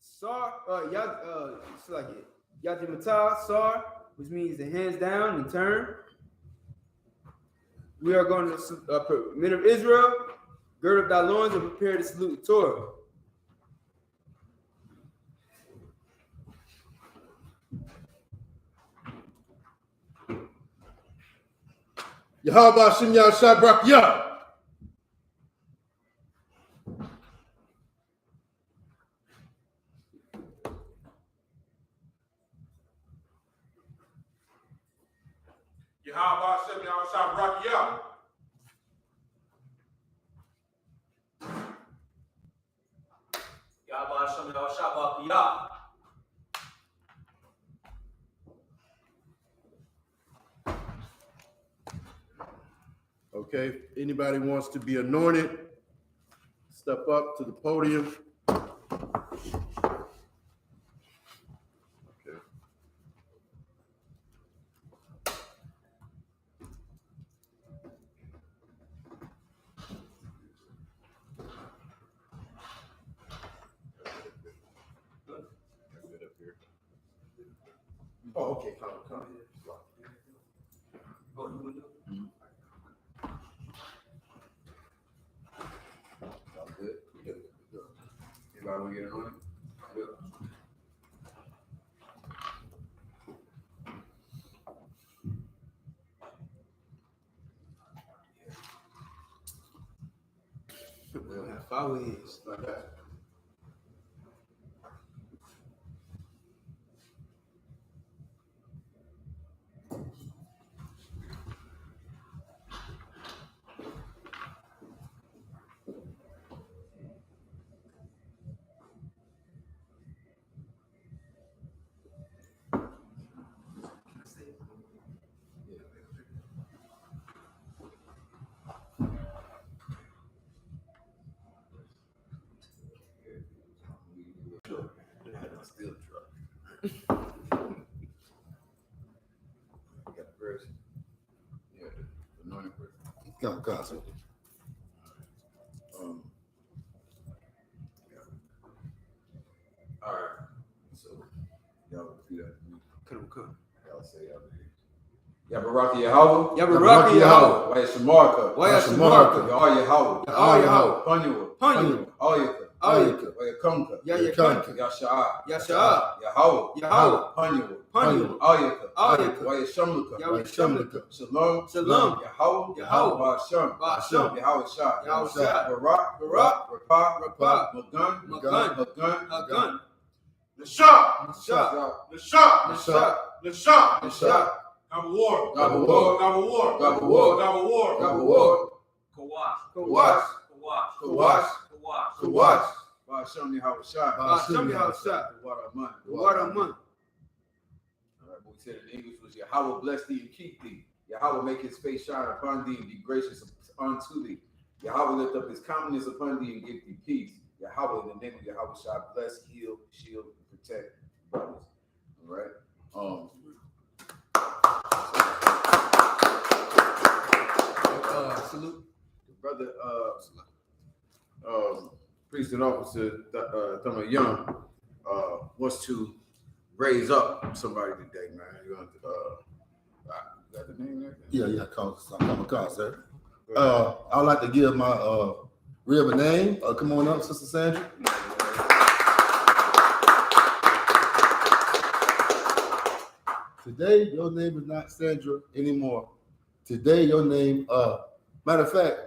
Sar, it's like it. Yajimata, Sar, which means the hands down and turn. We are going to, men of Israel, gird up thy loins and prepare to salute the Torah. Yahweh Hashem Yahshua Brakiyah. Yahweh Hashem Yahshua Brakiyah. Yahweh Hashem Yahshua Brakiyah. Okay, if anybody wants to be anointed, step up to the podium. Okay. Oh, okay, come. Anybody want to get on it? We'll have 5 ways. Like that. Still truck. You got the verse? Yeah, the anointing verse. Come, sir. Yeah. All right. So y'all repeat after me. Come. Y'all say y'all believe. Yabaraki Yahweh. Yabaraki Yahweh. Wayashamarka. Wayashamarka. Yahweh Yahweh. Yahweh. Panua. Panua. Ayaka. Ayaka. Wayakunka. Yayakunka. Yasha'a. Yasha'a. Yahweh. Yahweh. Panua. Panua. Ayaka. Ayaka. Wayashamluka. Yahweh. Shalom. Shalom. Yahweh. Yahweh. Ba'asham. Ba'asham. Yahweh Shah. Yahweh Shah. Barak. Barak. Rapah. Rapah. Magun. Magun. Hagun. Hagun. Nashah. Nashah. Nashah. Nashah. Nashah. Nashah. Gobble war. Gobble war. Gobble war. Gobble war. Gobble war. Gobble war. Kawash. Kawash. Kawash. Kawash. Kawash. Kawash. Ba'asham Yahweh Shah. Ba'asham Yahweh Shah. Waraman. Waraman. All right, what we said in English was Yahweh bless thee and keep thee. Yahweh make his face shine upon thee and be gracious unto thee. Yahweh lift up his countenance upon thee and give thee peace. Yahweh, in the name of Yahweh shall bless, heal, shield, and protect brothers. All right. Salute. Brother, priest and officer Thumma Young wants to raise up somebody today, man. You want to, got the name there? Yeah, call, sir. I'd like to give my real name. Come on up, Sister Sandra. Today, your name is not Sandra anymore. Today, your name, matter of fact,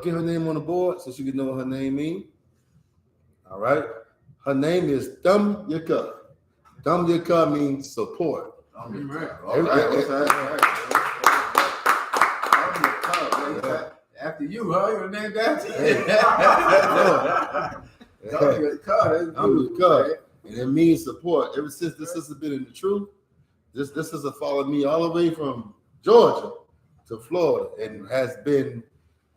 get her name on the board so she can know what her name means. All right. Her name is GEN.YAHANNA. GEN.YAHANNA means support. After you, huh? Your name after GEN.YAHANNA. And it means support. Ever since this sister been in the truth, this sister followed me all the way from Georgia to Florida and has been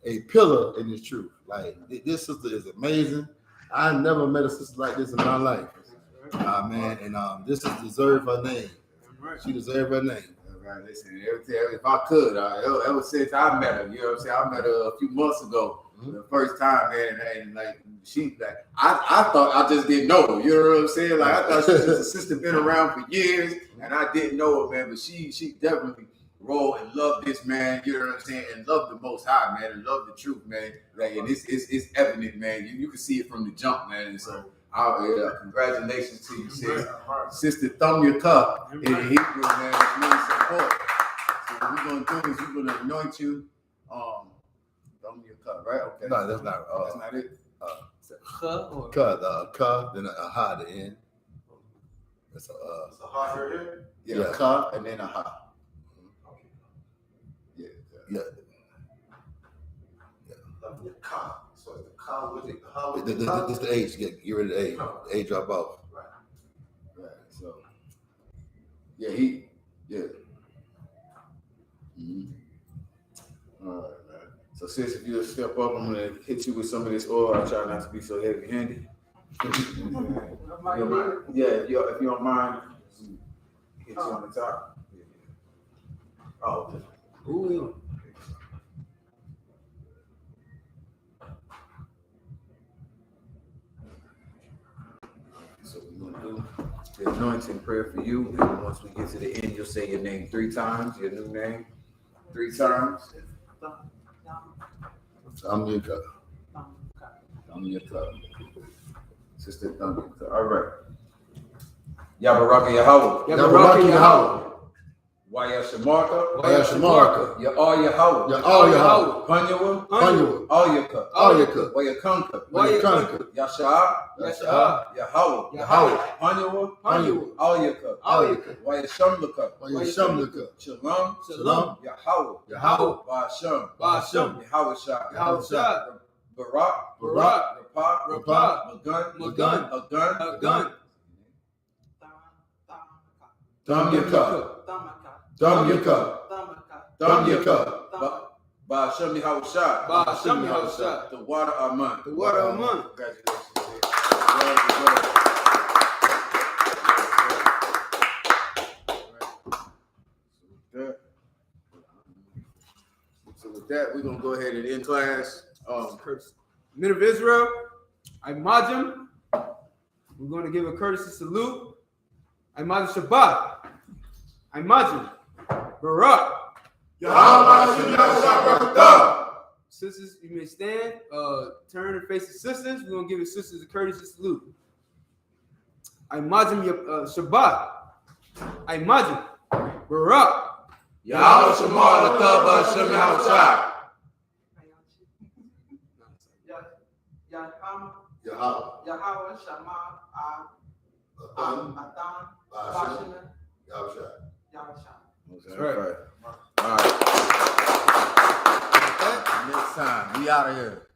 a pillar in this truth. Like, this sister is amazing. I never met a sister like this in my life. Man, and this is deserve her name. She deserves her name. Right, listen, if I could, ever since I met her, you know what I'm saying? I met her a few months ago, the first time, man, and like I thought I just didn't know her, you know what I'm saying? Like, I thought she was just a sister, been around for years, and I didn't know her, man, but she definitely rolled and loved this, man, you know what I'm saying, and loved the Most High, man, and loved the truth, man, like, and it's evident, man, you can see it from the jump, man, and so congratulations to you, sis. Sister GEN.YAHANNA in the Hebrew, man, which means support. So what we're gonna do is we're gonna anoint you. GEN.YAHANNA, right? Okay. No, that's not. That's not it. Ka, then a ha at the end. That's a ha here. Yeah, ka and then a ha. Yeah. Ka. So the ka with the ha. This the age. Get rid of the age. The age drop off. Right. So yeah, All right, man. So sis, if you'll step up, I'm gonna hit you with some of this oil. I try not to be so heavy-handed. Yeah, if you don't mind, hit you on the top. Oh, okay. Ooh. So we're gonna do the anointing prayer for you, and once we get to the end, you'll say your name 3 times, your new name 3 times. GEN.YAHANNA. Sister GEN.YAHANNA. All right. Yabaraka Yahweh. Yabaraka Yahweh. Y.S.H.M.A.K. Y.S.H.M.A.K. Yahweh. Yahweh. Panyawa. Panyawa. I.S.U.P.K. Wayakanka. Yashab. Yahweh. Panyawa. I.S.U.P.K. Y.S.H.M.A.K. Shalom. Yahweh. Ba'Hashem. Yahweh. Barak. Rapah. Magun. GEN.YAHANNA. Ba'Hashem Yahushua. The water Aman. Congratulations. So with that, we're gonna go ahead and end class. Men of Israel, I.M.A.J.M. We're going to give a courtesy salute. I.M.A.J.M. Shabbat. I.M.A.J.M. Barak. Sisters, you may stand. Turn and face the sisters. We're going to give the sisters a courtesy salute. I.M.A.J.M. Shabbat. I.M.A.J.M. Barak. Yahweh Shemar Lataba Hashem Yahushua. Yahweh Shama Adam Bashina Yahusha. That's right. All right. Next time, we out of here.